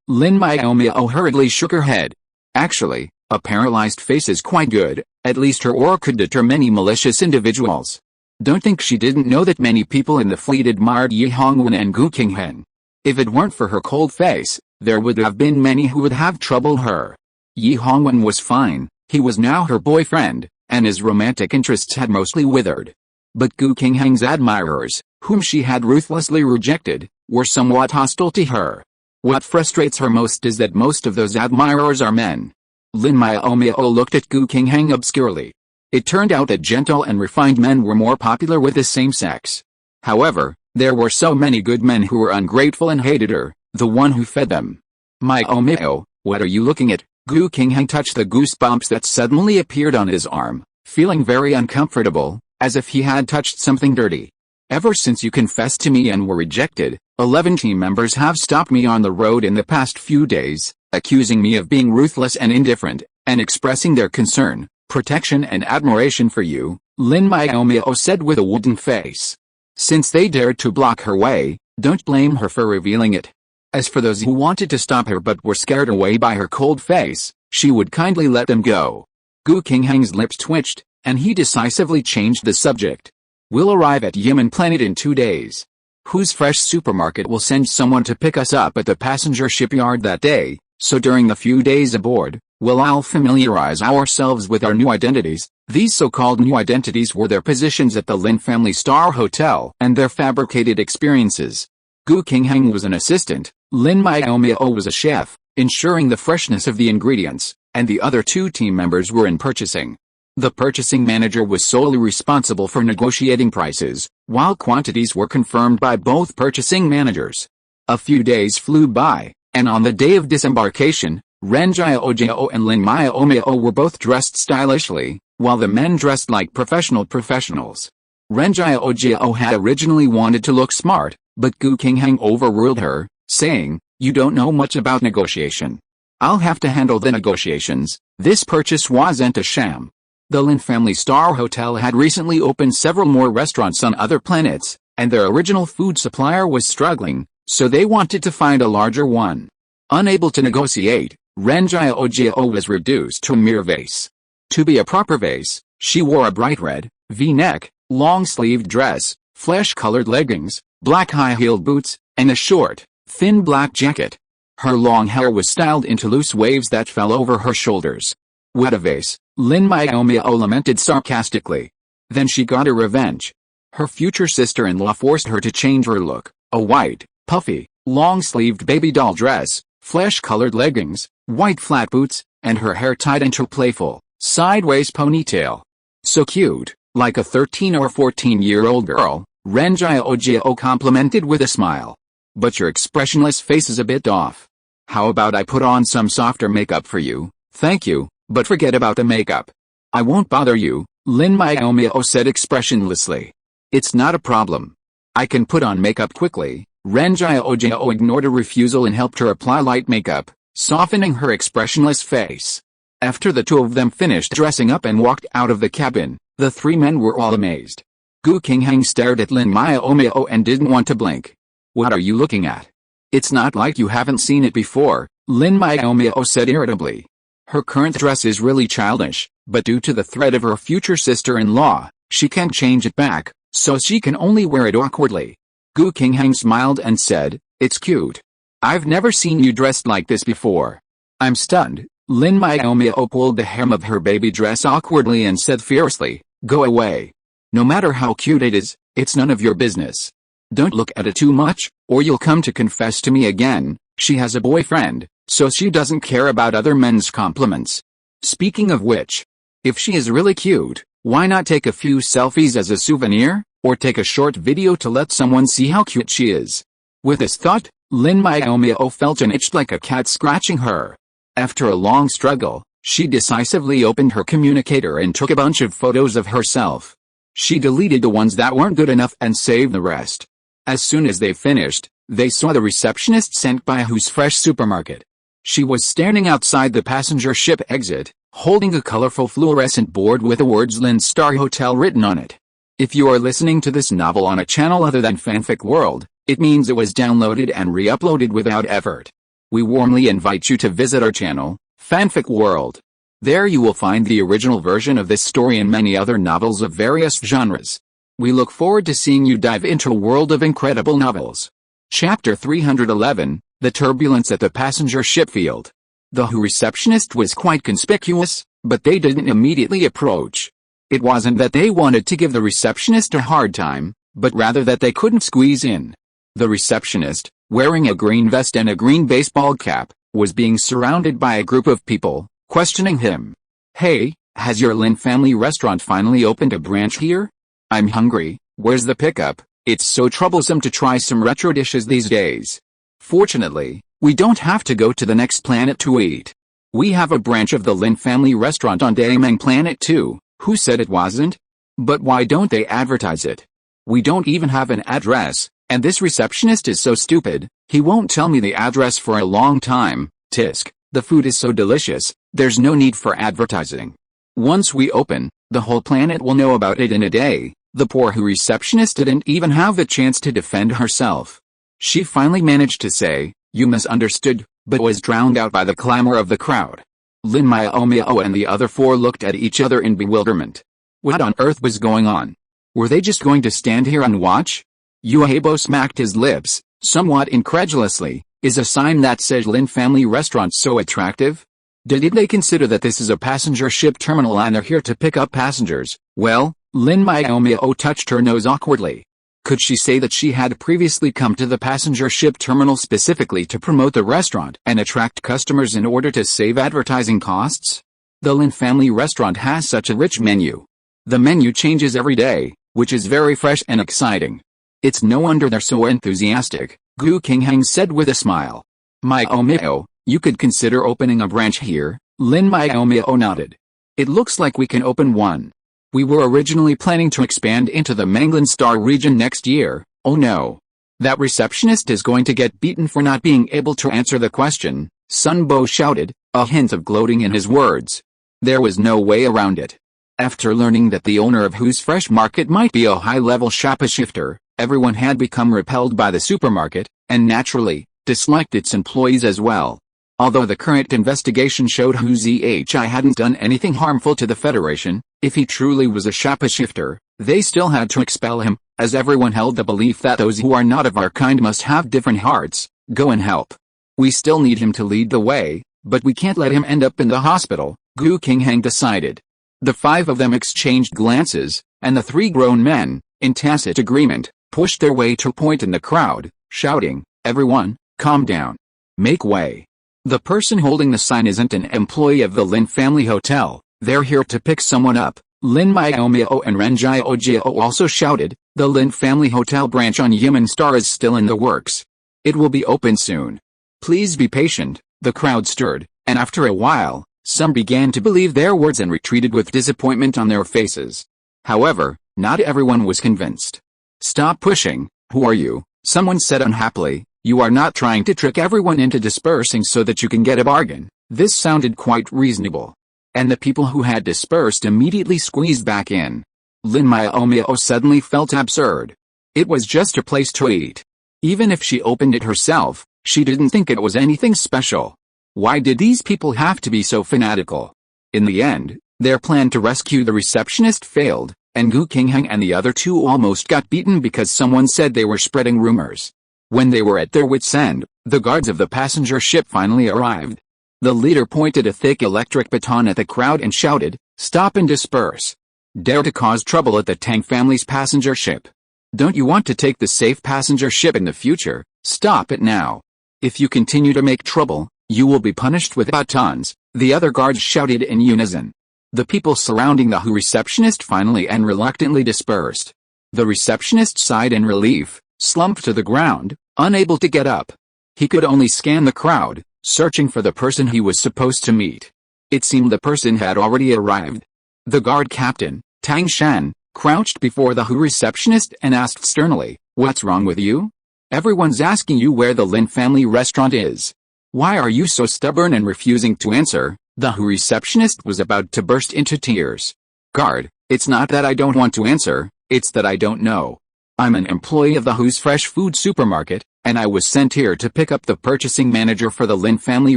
Speaker 1: Lin Miaomiao hurriedly shook her head. Actually, a paralyzed face is quite good, at least her aura could deter many malicious individuals. Don't think she didn't know that many people in the fleet admired Yi Hongwen and Gu Qingheng. If it weren't for her cold face, there would have been many who would have troubled her. Yi Hongwen was fine, he was now her boyfriend, and his romantic interests had mostly withered. But Gu Qingheng's admirers, whom she had ruthlessly rejected, were somewhat hostile to her. What frustrates her most is that most of those admirers are men. Lin Miaomiao looked at Gu Qingheng obscurely. It turned out that gentle and refined men were more popular with the same sex. However, there were so many good men who were ungrateful and hated her, the one who fed them. Miaomiao, what are you looking at? Gu Qingheng touched the goosebumps that suddenly appeared on his arm, feeling very uncomfortable, as if he had touched something dirty. Ever since you confessed to me and were rejected, 11 team members have stopped me on the road in the past few days, accusing me of being ruthless and indifferent, and expressing their concern, protection and admiration for you, Lin Miaomiao said with a wooden face. Since they dared to block her way, don't blame her for revealing it. As for those who wanted to stop her but were scared away by her cold face, she would kindly let them go. Gu Qingheng's lips twitched, and he decisively changed the subject. We'll arrive at Yimin Planet in 2 days. Whose Fresh supermarket will send someone to pick us up at the passenger shipyard that day, so during the few days aboard, Well, I'll familiarize ourselves with our new identities. These so-called new identities were their positions at the Lin family star hotel and their fabricated experiences. Gu Qingheng was an assistant, Lin Miaomiao was a chef, ensuring the freshness of the ingredients, and the other two team members were in purchasing. The purchasing manager was solely responsible for negotiating prices, while quantities were confirmed by both purchasing managers. A few days flew by, and on the day of disembarkation, Ren Jiaojiao and Lin Miaomiao were both dressed stylishly, while the men dressed like professionals. Ren Jiaojiao had originally wanted to look smart, but Gu Qingheng overruled her, saying, "You don't know much about negotiation. I'll have to handle the negotiations." This purchase wasn't a sham. The Lin family star hotel had recently opened several more restaurants on other planets, and their original food supplier was struggling, so they wanted to find a larger one. Unable to negotiate, Ren Jiaojiao was reduced to a mere vase. To be a proper vase, she wore a bright red, V-neck, long-sleeved dress, flesh-colored leggings, black high-heeled boots, and a short, thin black jacket. Her long hair was styled into loose waves that fell over her shoulders. "What a vase," Lin Miaomiao lamented sarcastically. Then she got her revenge. Her future sister-in-law forced her to change her look. A white, puffy, long-sleeved baby doll dress, flesh-colored leggings, white flat boots, and her hair tied into a playful, sideways ponytail. "So cute, like a 13 or 14-year-old girl," Ren Jiaojiao complimented with a smile. "But your expressionless face is a bit off. How about I put on some softer makeup for you?" "Thank you, but forget about the makeup. I won't bother you," Lin Miaomiao said expressionlessly. "It's not a problem. I can put on makeup quickly." Ren Jiaojiao ignored a refusal and helped her apply light makeup, softening her expressionless face. After the two of them finished dressing up and walked out of the cabin, the three men were all amazed. Gu Qingheng stared at Lin Miaomiao and didn't want to blink. "What are you looking at? It's not like you haven't seen it before," Lin Miaomiao said irritably. Her current dress is really childish, but due to the threat of her future sister-in-law, she can't change it back, so she can only wear it awkwardly. Gu Qingheng smiled and said, "It's cute. I've never seen you dressed like this before." "I'm stunned." Lin Miaomiao pulled the hem of her baby dress awkwardly and said fiercely, "Go away. No matter how cute it is, it's none of your business. Don't look at it too much, or you'll come to confess to me again." She has a boyfriend, so she doesn't care about other men's compliments. Speaking of which, if she is really cute, why not take a few selfies as a souvenir, or take a short video to let someone see how cute she is? With this thought, Lin Miaomiao felt an itch like a cat scratching her. After a long struggle, she decisively opened her communicator and took a bunch of photos of herself. She deleted the ones that weren't good enough and saved the rest. As soon as they finished, they saw the receptionist sent by Who's Fresh supermarket. She was standing outside the passenger ship exit, holding a colorful fluorescent board with the words Lin Star Hotel written on it. If you are listening to this novel on a channel other than Fanfic World, it means it was downloaded and re-uploaded without effort. We warmly invite you to visit our channel, Fanfic World. There you will find the original version of this story and many other novels of various genres. We look forward to seeing you dive into a world of incredible novels. Chapter 311, The Turbulence at the Passenger Ship Field. The Who receptionist was quite conspicuous, but they didn't immediately approach. It wasn't that they wanted to give the receptionist a hard time, but rather that they couldn't squeeze in. The receptionist, wearing a green vest and a green baseball cap, was being surrounded by a group of people, questioning him. "Hey, has your Lin family restaurant finally opened a branch here? I'm hungry. Where's the pickup? It's so troublesome to try some retro dishes these days. Fortunately, we don't have to go to the next planet to eat. We have a branch of the Lin family restaurant on Daemang Planet too." Who said it wasn't? But why don't they advertise it? We don't even have an address, and this receptionist is so stupid, he won't tell me the address for a long time. Tisk, the food is so delicious, there's no need for advertising. Once we open, the whole planet will know about it in a day. The poor Who receptionist didn't even have the chance to defend herself. She finally managed to say, "You misunderstood," but was drowned out by the clamor of the crowd. Lin Miaomiao and the other four looked at each other in bewilderment. What on earth was going on? Were they just going to stand here and watch? Yuehabo smacked his lips, somewhat incredulously. Is a sign that says Lin family restaurant so attractive? Did they consider that this is a passenger ship terminal and they're here to pick up passengers? Well, Lin Miaomiao touched her nose awkwardly. Could she say that she had previously come to the passenger ship terminal specifically to promote the restaurant and attract customers in order to save advertising costs? The Lin family restaurant has such a rich menu. The menu changes every day, which is very fresh and exciting. It's no wonder they're so enthusiastic, Gu Qingheng said with a smile. Miaomiao, you could consider opening a branch here, Lin Miaomiao nodded. It looks like we can open one. We were originally planning to expand into the Manglan Star region next year. Oh no. That receptionist is going to get beaten for not being able to answer the question, Sun Bo shouted, a hint of gloating in his words. There was no way around it. After learning that the owner of Who's Fresh Market might be a high-level shopper, everyone had become repelled by the supermarket, and naturally, disliked its employees as well. Although the current investigation showed Hu Zhi hadn't done anything harmful to the Federation, if he truly was a shopper, they still had to expel him, as everyone held the belief that those who are not of our kind must have different hearts. Go and help. We still need him to lead the way, but we can't let him end up in the hospital, Gu Qingheng decided. The five of them exchanged glances, and the three grown men, in tacit agreement, pushed their way to a point in the crowd, shouting, everyone, calm down. Make way. The person holding the sign isn't an employee of the Lin family hotel, they're here to pick someone up, Lin Miaomiao and Ren Jiao also shouted. The Lin family hotel branch on Yiman Star is still in the works. It will be open soon. Please be patient, the crowd stirred, and after a while, some began to believe their words and retreated with disappointment on their faces. However, not everyone was convinced. Stop pushing, who are you? Someone said unhappily. You are not trying to trick everyone into dispersing so that you can get a bargain. This sounded quite reasonable. And the people who had dispersed immediately squeezed back in. Lin Miaomiao suddenly felt absurd. It was just a place to eat. Even if she opened it herself, she didn't think it was anything special. Why did these people have to be so fanatical? In the end, their plan to rescue the receptionist failed, and Gu Qingheng and the other two almost got beaten because someone said they were spreading rumors. When they were at their wits' end, the guards of the passenger ship finally arrived. The leader pointed a thick electric baton at the crowd and shouted, "Stop and disperse. Dare to cause trouble at the Tang family's passenger ship. Don't you want to take the safe passenger ship in the future? Stop it now. If you continue to make trouble, you will be punished with batons," the other guards shouted in unison. The people surrounding the receptionist finally and reluctantly dispersed. The receptionist sighed in relief, slumped to the ground, unable to get up. He could only scan the crowd, searching for the person he was supposed to meet. It seemed the person had already arrived. The guard captain, Tang Shan, crouched before the receptionist and asked sternly, "What's wrong with you? Everyone's asking you where the Lin family restaurant is. Why are you so stubborn and refusing to answer?" The receptionist was about to burst into tears. "Guard, it's not that I don't want to answer, it's that I don't know. I'm an employee of the Who's Fresh Food supermarket, and I was sent here to pick up the purchasing manager for the Lin family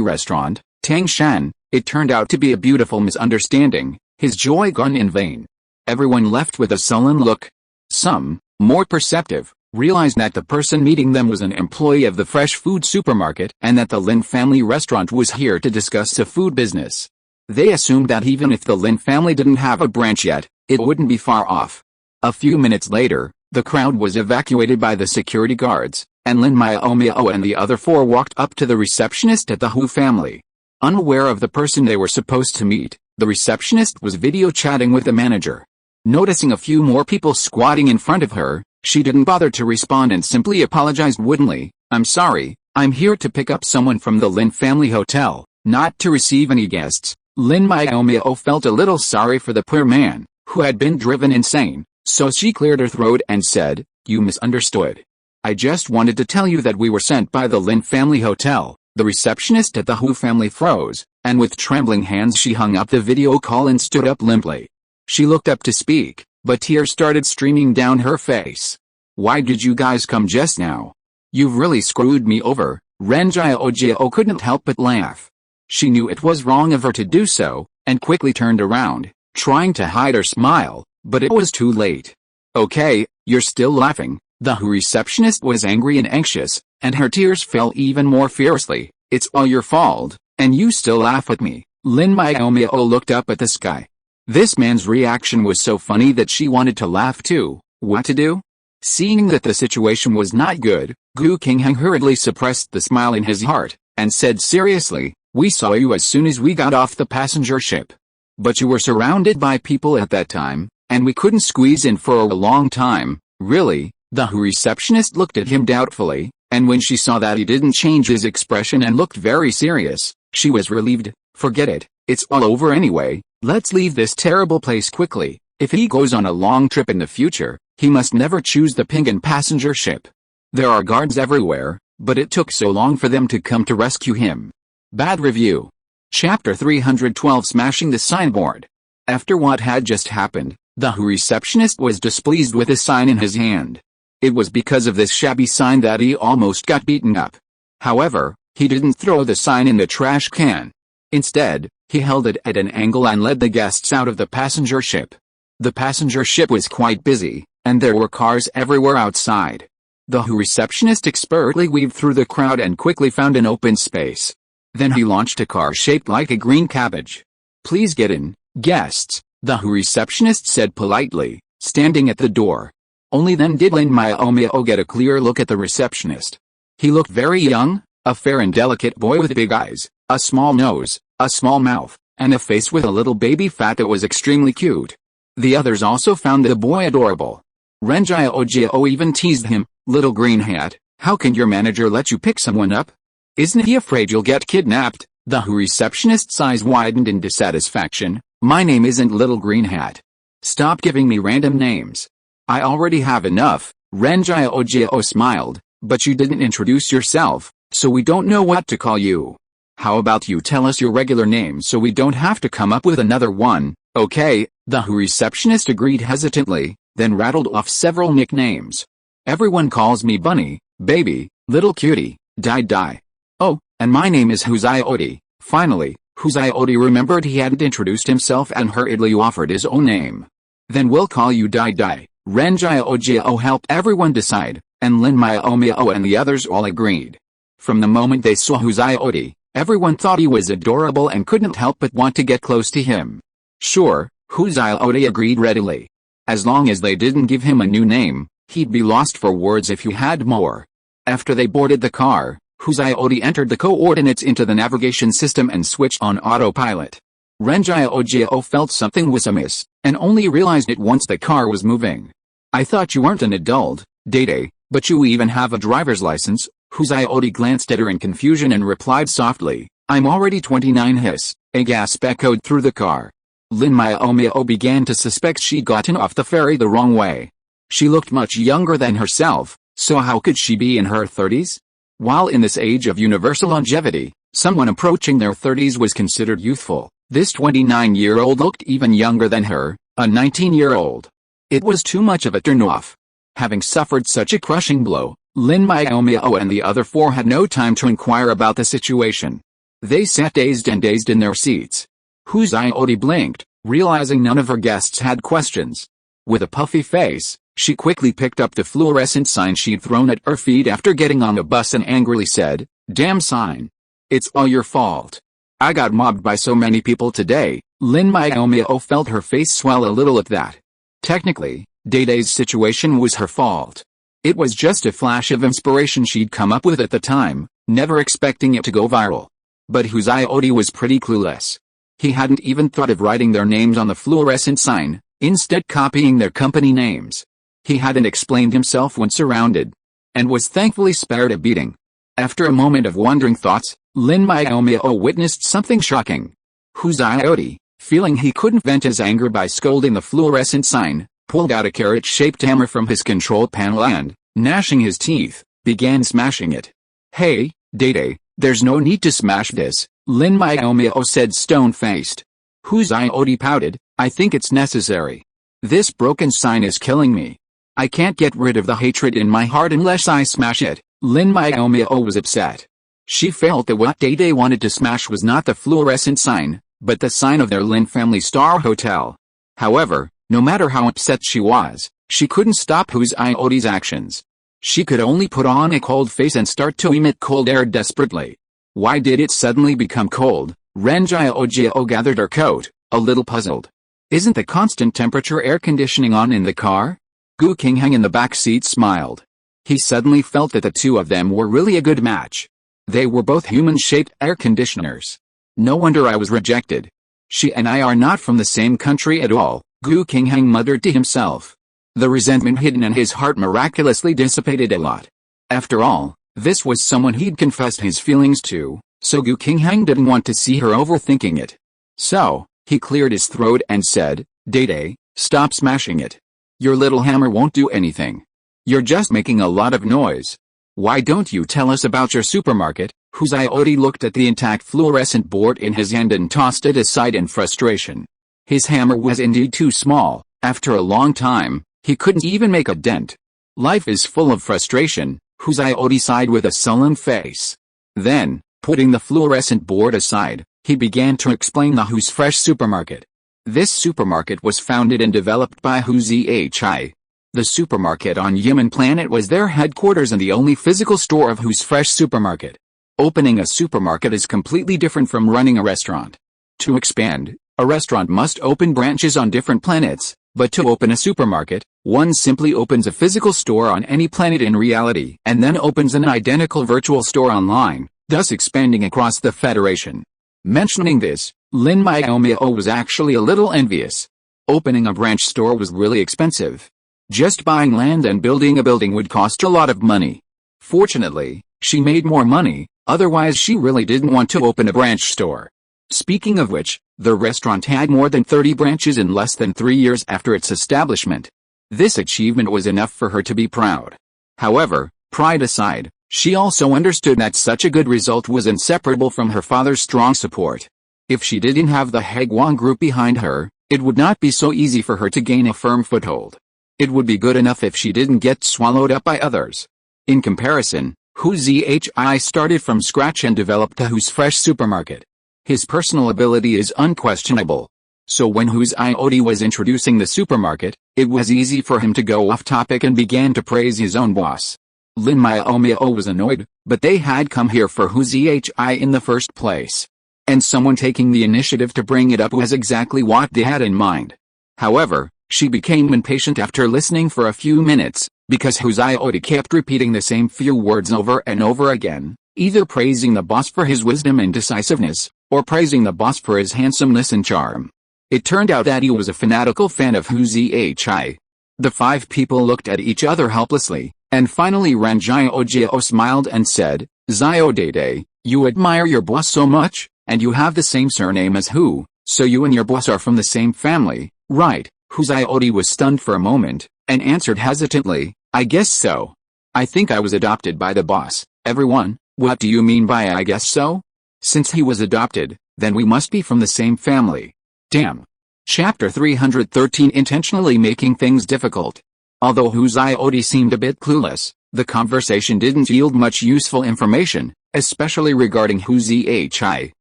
Speaker 1: restaurant, Tang Shan." It turned out to be a beautiful misunderstanding, his joy gone in vain. Everyone left with a sullen look. Some, more perceptive, realized that the person meeting them was an employee of the fresh food supermarket and that the Lin family restaurant was here to discuss the food business. They assumed that even if the Lin family didn't have a branch yet, it wouldn't be far off. A few minutes later, the crowd was evacuated by the security guards, and Lin Miaomiao and the other four walked up to the receptionist at the Hu family. Unaware of the person they were supposed to meet, the receptionist was video chatting with the manager. Noticing a few more people squatting in front of her, she didn't bother to respond and simply apologized woodenly. "I'm sorry, I'm here to pick up someone from the Lin family hotel, not to receive any guests." Lin Miaomiao felt a little sorry for the poor man, who had been driven insane, so she cleared her throat and said, "You misunderstood. I just wanted to tell you that we were sent by the Lin family hotel." The receptionist at the Hu family froze, and with trembling hands she hung up the video call and stood up limply. She looked up to speak, but tears started streaming down her face. "Why did you guys come just now? You've really screwed me over." Ren Jiao couldn't help but laugh. She knew it was wrong of her to do so, and quickly turned around, trying to hide her smile, but it was too late. "Okay, you're still laughing." The receptionist was angry and anxious, and her tears fell even more fiercely. "It's all your fault, and you still laugh at me." Lin Miaomiao looked up at the sky. This man's reaction was so funny that she wanted to laugh too. What to do? Seeing that the situation was not good, Gu Qingheng hurriedly suppressed the smile in his heart, and said seriously, "We saw you as soon as we got off the passenger ship. But you were surrounded by people at that time, and we couldn't squeeze in for a long time, really." The receptionist looked at him doubtfully, and when she saw that he didn't change his expression and looked very serious, she was relieved. "Forget it, it's all over anyway, let's leave this terrible place quickly. If he goes on a long trip in the future, he must never choose the Pingan passenger ship. There are guards everywhere, but it took so long for them to come to rescue him." Bad review. Chapter 312 Smashing the Signboard. After what had just happened, the receptionist was displeased with the sign in his hand. It was because of this shabby sign that he almost got beaten up. However, he didn't throw the sign in the trash can. Instead, he held it at an angle and led the guests out of the passenger ship. The passenger ship was quite busy, and there were cars everywhere outside. The receptionist expertly weaved through the crowd and quickly found an open space. Then he launched a car shaped like a green cabbage. "Please get in, guests," the receptionist said politely, standing at the door. Only then did Lin Miaomiao get a clear look at the receptionist. He looked very young, a fair and delicate boy with big eyes, a small nose, a small mouth, and a face with a little baby fat that was extremely cute. The others also found the boy adorable. Ren Jiao even teased him, "Little green hat, how can your manager let you pick someone up? Isn't he afraid you'll get kidnapped?" The receptionist's eyes widened in dissatisfaction. "My name isn't Little Green Hat. Stop giving me random names. I already have enough." Ren Jiao smiled, "But you didn't introduce yourself, so we don't know what to call you. How about you tell us your regular name so we don't have to come up with another one?" "Okay," the receptionist agreed hesitantly, then rattled off several nicknames. "Everyone calls me Bunny, Baby, Little Cutie, Dai. Oh, and my name is Huzioti." Finally, Huzioti remembered he hadn't introduced himself and hurriedly offered his own name. "Then we'll call you Dai. Ren Jiao helped everyone decide, and Lin Miaomiao and the others all agreed. From the moment they saw Huzioti, everyone thought he was adorable and couldn't help but want to get close to him. Sure, Huzioti agreed readily. As long as they didn't give him a new name, he'd be lost for words if he had more. After they boarded the car, Huzioti entered the coordinates into the navigation system and switched on autopilot. Ren Jiao felt something was amiss, and only realized it once the car was moving. "I thought you weren't an adult, Dai, but you even have a driver's license." Huzioti glanced at her in confusion and replied softly, "I'm already 29 hiss." A gasp echoed through the car. Lin Miaomiao began to suspect she'd gotten off the ferry the wrong way. She looked much younger than herself, so how could she be in her 30s? While in this age of universal longevity, someone approaching their 30s was considered youthful, this 29-year-old looked even younger than her, a 19-year-old. It was too much of a turn-off. Having suffered such a crushing blow, Lin Miaomiao and the other four had no time to inquire about the situation. They sat dazed in their seats. Huzioti blinked, realizing none of her guests had questions. With a puffy face, she quickly picked up the fluorescent sign she'd thrown at her feet after getting on the bus and angrily said, "Damn sign. It's all your fault. I got mobbed by so many people today." Lin Miaomiao felt her face swell a little at that. Technically, Dai's situation was her fault. It was just a flash of inspiration she'd come up with at the time, never expecting it to go viral. But Huzioti was pretty clueless. He hadn't even thought of writing their names on the fluorescent sign, instead copying their company names. He hadn't explained himself when surrounded, and was thankfully spared a beating. After a moment of wandering thoughts, Lin Miaomiao witnessed something shocking. Huzioti, feeling he couldn't vent his anger by scolding the fluorescent sign, pulled out a carrot-shaped hammer from his control panel and, gnashing his teeth, began smashing it. "Hey, Dai, there's no need to smash this," Lin Miaomiao said stone-faced. Huzioti pouted, "I think it's necessary. This broken sign is killing me. I can't get rid of the hatred in my heart unless I smash it." Lin Miaomiao was upset. She felt that what Dai wanted to smash was not the fluorescent sign, but the sign of their Lin family star hotel. However, no matter how upset she was, she couldn't stop Huzioti's actions. She could only put on a cold face and start to emit cold air desperately. Why did it suddenly become cold? Ren Jiao gathered her coat, a little puzzled. Isn't the constant temperature air conditioning on in the car? Gu Qinghang in the back seat smiled. He suddenly felt that the two of them were really a good match. They were both human-shaped air conditioners. No wonder I was rejected. She and I are not from the same country at all, Gu Qinghang muttered to himself. The resentment hidden in his heart miraculously dissipated a lot. After all, this was someone he'd confessed his feelings to, so Gu Qinghang didn't want to see her overthinking it. So, he cleared his throat and said, Day, stop smashing it. Your little hammer won't do anything. You're just making a lot of noise. Why don't you tell us about your supermarket? Hu Xiaodi looked at the intact fluorescent board in his hand and tossed it aside in frustration. His hammer was indeed too small. After a long time, he couldn't even make a dent. Life is full of frustration, Hu Xiaodi sighed with a sullen face. Then, putting the fluorescent board aside, he began to explain the Who's Fresh supermarket. This supermarket was founded and developed by Hu Zhi. The supermarket on Yemen Planet was their headquarters and the only physical store of Who's Fresh supermarket. Opening a supermarket is completely different from running a restaurant. To expand, a restaurant must open branches on different planets, but to open a supermarket, one simply opens a physical store on any planet in reality and then opens an identical virtual store online, thus expanding across the Federation. Mentioning this, Lin Miaomiao was actually a little envious. Opening a branch store was really expensive. Just buying land and building a building would cost a lot of money. Fortunately, she made more money, otherwise she really didn't want to open a branch store. Speaking of which, the restaurant had more than 30 branches in less than 3 years after its establishment. This achievement was enough for her to be proud. However, pride aside, she also understood that such a good result was inseparable from her father's strong support. If she didn't have the Heguang group behind her, it would not be so easy for her to gain a firm foothold. It would be good enough if she didn't get swallowed up by others. In comparison, Hu Zhi started from scratch and developed the Who's Fresh supermarket. His personal ability is unquestionable. So when Hu Xiaodi was introducing the supermarket, it was easy for him to go off topic and began to praise his own boss. Lin Miaomiao was annoyed, but they had come here for Hu Zhi in the first place. And someone taking the initiative to bring it up was exactly what they had in mind. However, she became impatient after listening for a few minutes, because Hu Xiaodi kept repeating the same few words over and over again, either praising the boss for his wisdom and decisiveness, or praising the boss for his handsomeness and charm. It turned out that he was a fanatical fan of Hu Zhi. The five people looked at each other helplessly, and finally Ren Jiao smiled and said, Xiao Dede, you admire your boss so much, and you have the same surname as Hu, so you and your boss are from the same family, right? Hu Xiaodi was stunned for a moment, and answered hesitantly, I guess so. I think I was adopted by the boss. Everyone, what do you mean by I guess so? Since he was adopted, then we must be from the same family. Damn. Chapter 313 Intentionally Making Things Difficult. Although Hu Xiaodi seemed a bit clueless, the conversation didn't yield much useful information, especially regarding Hu Zhi.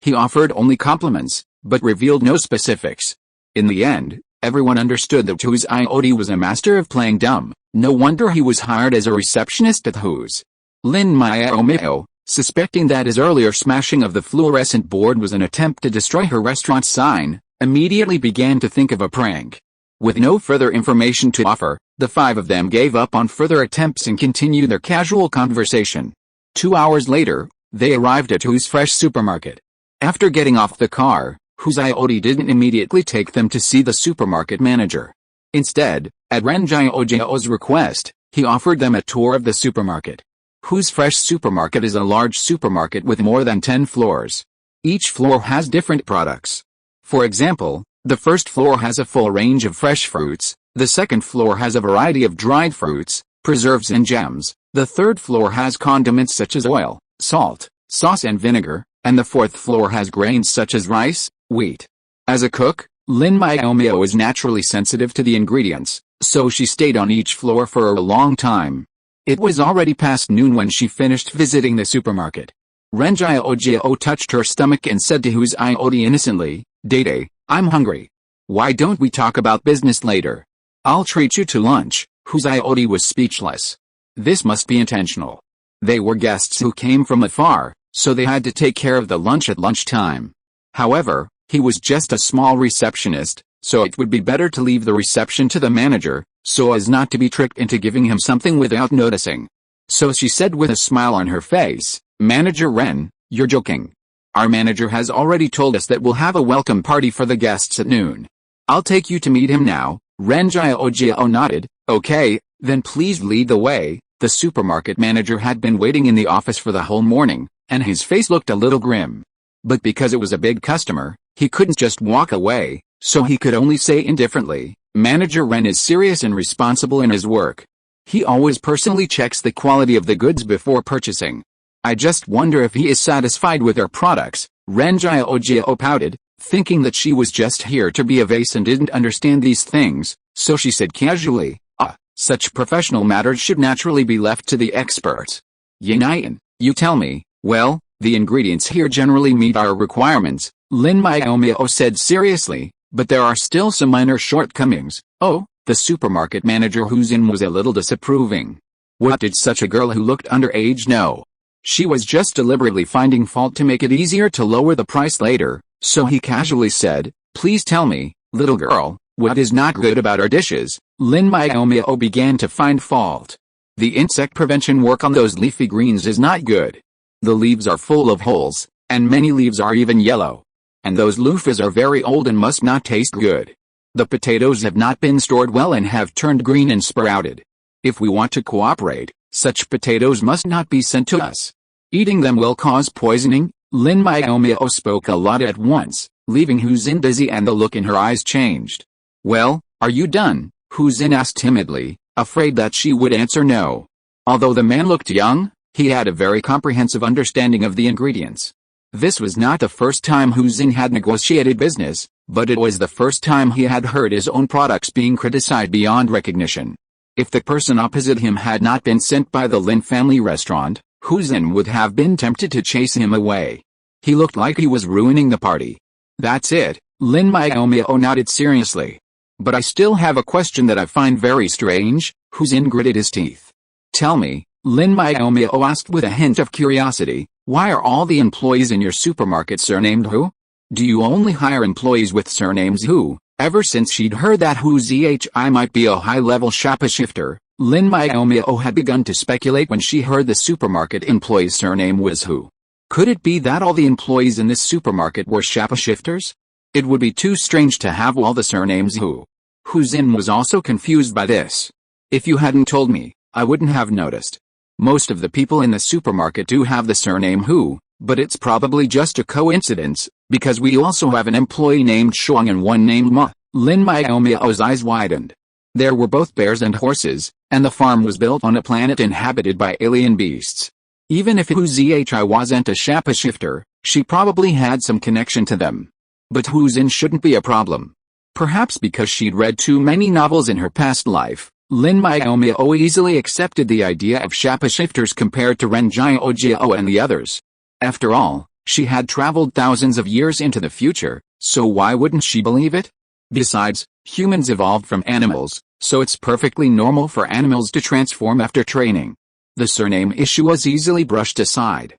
Speaker 1: He offered only compliments, but revealed no specifics. In the end, everyone understood that Hu Xiaodi was a master of playing dumb. No wonder he was hired as a receptionist at Hu's. Lin Miaomiao, suspecting that his earlier smashing of the fluorescent board was an attempt to destroy her restaurant sign, immediately began to think of a prank. With no further information to offer, the five of them gave up on further attempts and continued their casual conversation. 2 hours later, they arrived at Who's Fresh supermarket. After getting off the car, Hu Xiaodi didn't immediately take them to see the supermarket manager. Instead, at Ren Jiao's request, he offered them a tour of the supermarket. Who's Fresh supermarket is a large supermarket with more than 10 floors. Each floor has different products. For example, the first floor has a full range of fresh fruits, the second floor has a variety of dried fruits, preserves and jams, the third floor has condiments such as oil, salt, sauce and vinegar, and the fourth floor has grains such as rice, wheat. As a cook, Lin Miaomiao is naturally sensitive to the ingredients, so she stayed on each floor for a long time. It was already past noon when she finished visiting the supermarket. Ren Jiao touched her stomach and said to Hu Xiaodi innocently, Dede, I'm hungry. Why don't we talk about business later? I'll treat you to lunch. Hu Xiaodi was speechless. This must be intentional. They were guests who came from afar, so they had to take care of the lunch at lunchtime. However, he was just a small receptionist, so it would be better to leave the reception to the manager, so as not to be tricked into giving him something without noticing. So she said with a smile on her face, "Manager Ren, you're joking. Our manager has already told us that we'll have a welcome party for the guests at noon. I'll take you to meet him now." Ren Jiao nodded. "Okay, then please lead the way." The supermarket manager had been waiting in the office for the whole morning, and his face looked a little grim. But because it was a big customer, he couldn't just walk away, so he could only say indifferently, "Manager Ren is serious and responsible in his work. He always personally checks the quality of the goods before purchasing. I just wonder if he is satisfied with our products." Ren Jiao pouted, thinking that she was just here to be a vase and didn't understand these things, so she said casually, such professional matters should naturally be left to the experts. Lin Yin, you tell me." "Well, the ingredients here generally meet our requirements," Lin Miaomiao said seriously, "but there are still some minor shortcomings." "Oh?" The supermarket manager Lin was a little disapproving. What did such a girl who looked underage know? She was just deliberately finding fault to make it easier to lower the price later, so he casually said, "Please tell me, little girl, what is not good about our dishes?" Lin Miaomiao began to find fault. "The insect prevention work on those leafy greens is not good. The leaves are full of holes, and many leaves are even yellow. And those loofahs are very old and must not taste good. The potatoes have not been stored well and have turned green and sprouted. If we want to cooperate, such potatoes must not be sent to us. Eating them will cause poisoning." Lin Miaomiao spoke a lot at once, leaving Lin dizzy, and the look in her eyes changed. "Well, are you done?" Lin asked timidly, afraid that she would answer no. Although the man looked young, he had a very comprehensive understanding of the ingredients. This was not the first time Lin had negotiated business, but it was the first time he had heard his own products being criticized beyond recognition. If the person opposite him had not been sent by the Lin family restaurant, Lin would have been tempted to chase him away. He looked like he was ruining the party. "That's it," Lin Miaomiao nodded seriously. "But I still have a question that I find very strange." Lin gritted his teeth. "Tell me," Lin Miaomiao asked with a hint of curiosity, "why are all the employees in your supermarket surnamed Hu? Do you only hire employees with surnames Hu?" Ever since she'd heard that Hu Zhi might be a high-level shapeshifter, Lin Miaomiao had begun to speculate when she heard the supermarket employee's surname was Hu. Could it be that all the employees in this supermarket were shapeshifters? It would be too strange to have all the surnames Hu. Lin was also confused by this. "If you hadn't told me, I wouldn't have noticed. Most of the people in the supermarket do have the surname Hu, but it's probably just a coincidence, because we also have an employee named Shuang and one named Ma." Lin Miaomiao's eyes widened. There were both bears and horses, and the farm was built on a planet inhabited by alien beasts. Even if Hu Zhi wasn't a shapeshifter, she probably had some connection to them. But Lin shouldn't be a problem. Perhaps because she'd read too many novels in her past life, Lin Miaomiao easily accepted the idea of shapeshifters compared to Ren Jiao and the others. After all, she had traveled thousands of years into the future, so why wouldn't she believe it? Besides, humans evolved from animals, so it's perfectly normal for animals to transform after training. The surname issue was easily brushed aside.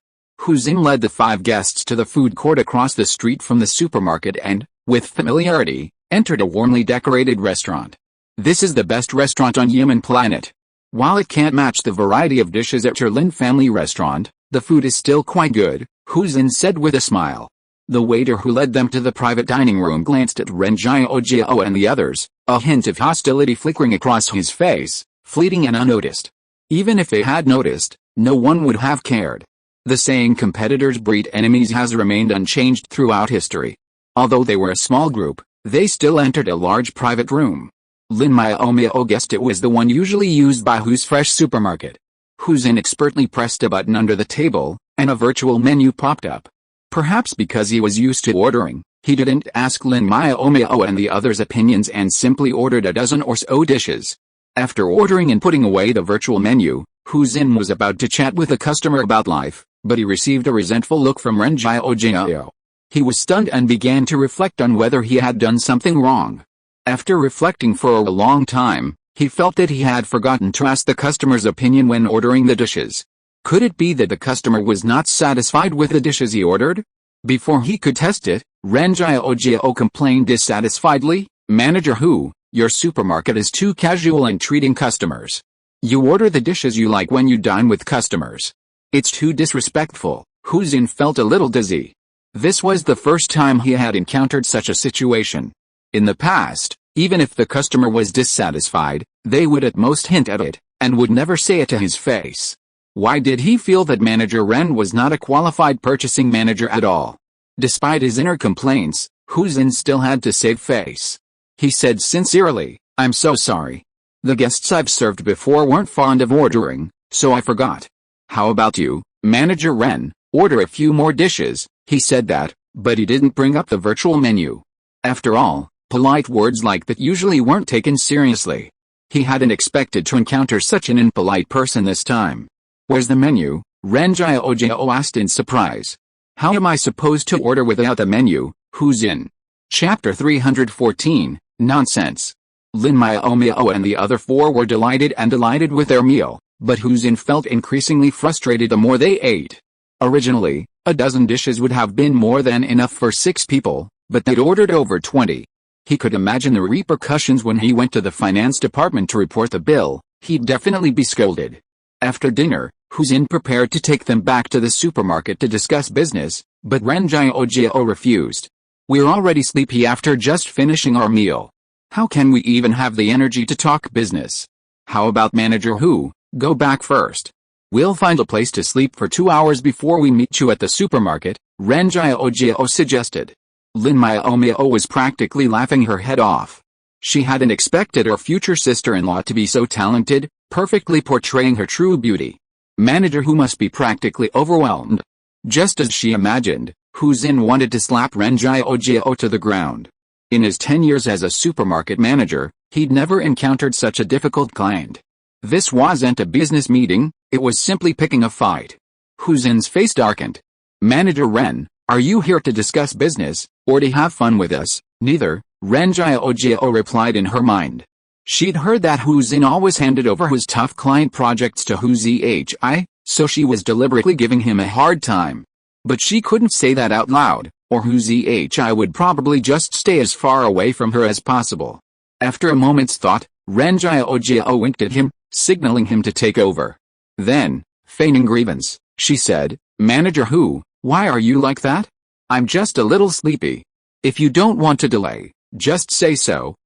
Speaker 1: Lin led the 5 guests to the food court across the street from the supermarket and, with familiarity, entered a warmly decorated restaurant. "This is the best restaurant on human planet. While it can't match the variety of dishes at your Lin family restaurant, the food is still quite good," Lin said with a smile. The waiter who led them to the private dining room glanced at Ren Jiao and the others, a hint of hostility flickering across his face, fleeting and unnoticed. Even if they had noticed, no one would have cared. The saying "competitors breed enemies" has remained unchanged throughout history. Although they were a small group, they still entered a large private room. Lin Miaomiao guessed it was the one usually used by Hu's fresh supermarket. Lin expertly pressed a button under the table, and a virtual menu popped up. Perhaps because he was used to ordering, he didn't ask Lin Miaomiao and the others' opinions and simply ordered a dozen or so dishes. After ordering and putting away the virtual menu, Lin was about to chat with a customer about life, but he received a resentful look from Ren Jiao. He was stunned and began to reflect on whether he had done something wrong. After reflecting for a long time, he felt that he had forgotten to ask the customer's opinion when ordering the dishes. Could it be that the customer was not satisfied with the dishes he ordered? Before he could test it, Ren Jiao complained dissatisfiedly, "Manager Hu, your supermarket is too casual in treating customers. You order the dishes you like when you dine with customers. It's too disrespectful." Hu Xin felt a little dizzy. This was the first time he had encountered such a situation. In the past, even if the customer was dissatisfied, they would at most hint at it, and would never say it to his face. Why did he feel that Manager Ren was not a qualified purchasing manager at all? Despite his inner complaints, Hu Xin still had to save face. He said sincerely, "I'm so sorry. The guests I've served before weren't fond of ordering, so I forgot. How about you, Manager Ren, order a few more dishes?" He said that, but he didn't bring up the virtual menu. After all, polite words like that usually weren't taken seriously. He hadn't expected to encounter such an impolite person this time. "Where's the menu?" Ren Jiao asked in surprise. "How am I supposed to order without the menu, Hu Xin?" Chapter 314, Nonsense. Lin Miaomiao and the other four were delighted with their meal, but Hu Xin felt increasingly frustrated the more they ate. Originally, a dozen dishes would have been more than enough for 6 people, but they'd ordered over 20. He could imagine the repercussions when he went to the finance department to report the bill. He'd definitely be scolded. After dinner, Hu Xin prepared to take them back to the supermarket to discuss business, but Ren Jiao refused. "We're already sleepy after just finishing our meal. How can we even have the energy to talk business? How about Manager Hu, go back first. We'll find a place to sleep for 2 hours before we meet you at the supermarket," Ren Jiao suggested. Lin Miaomiao was practically laughing her head off. She hadn't expected her future sister-in-law to be so talented, perfectly portraying her true beauty. Manager Hu must be practically overwhelmed. Just as she imagined, Hu Xin wanted to slap Ren Jiao to the ground. In his 10 years as a supermarket manager, he'd never encountered such a difficult client. This wasn't a business meeting, it was simply picking a fight. Hu Xin's face darkened. "Manager Ren, are you here to discuss business, or to have fun with us?" "Neither," Ren Jiao replied in her mind. She'd heard that Hu Xin always handed over his tough client projects to Hu Zi, so she was deliberately giving him a hard time. But she couldn't say that out loud, or Hu Zi would probably just stay as far away from her as possible. After a moment's thought, Ren Jiao winked at him, signaling him to take over. Then, feigning grievance, she said, "Manager Hu, why are you like that? I'm just a little sleepy. If you don't want to delay, just say so."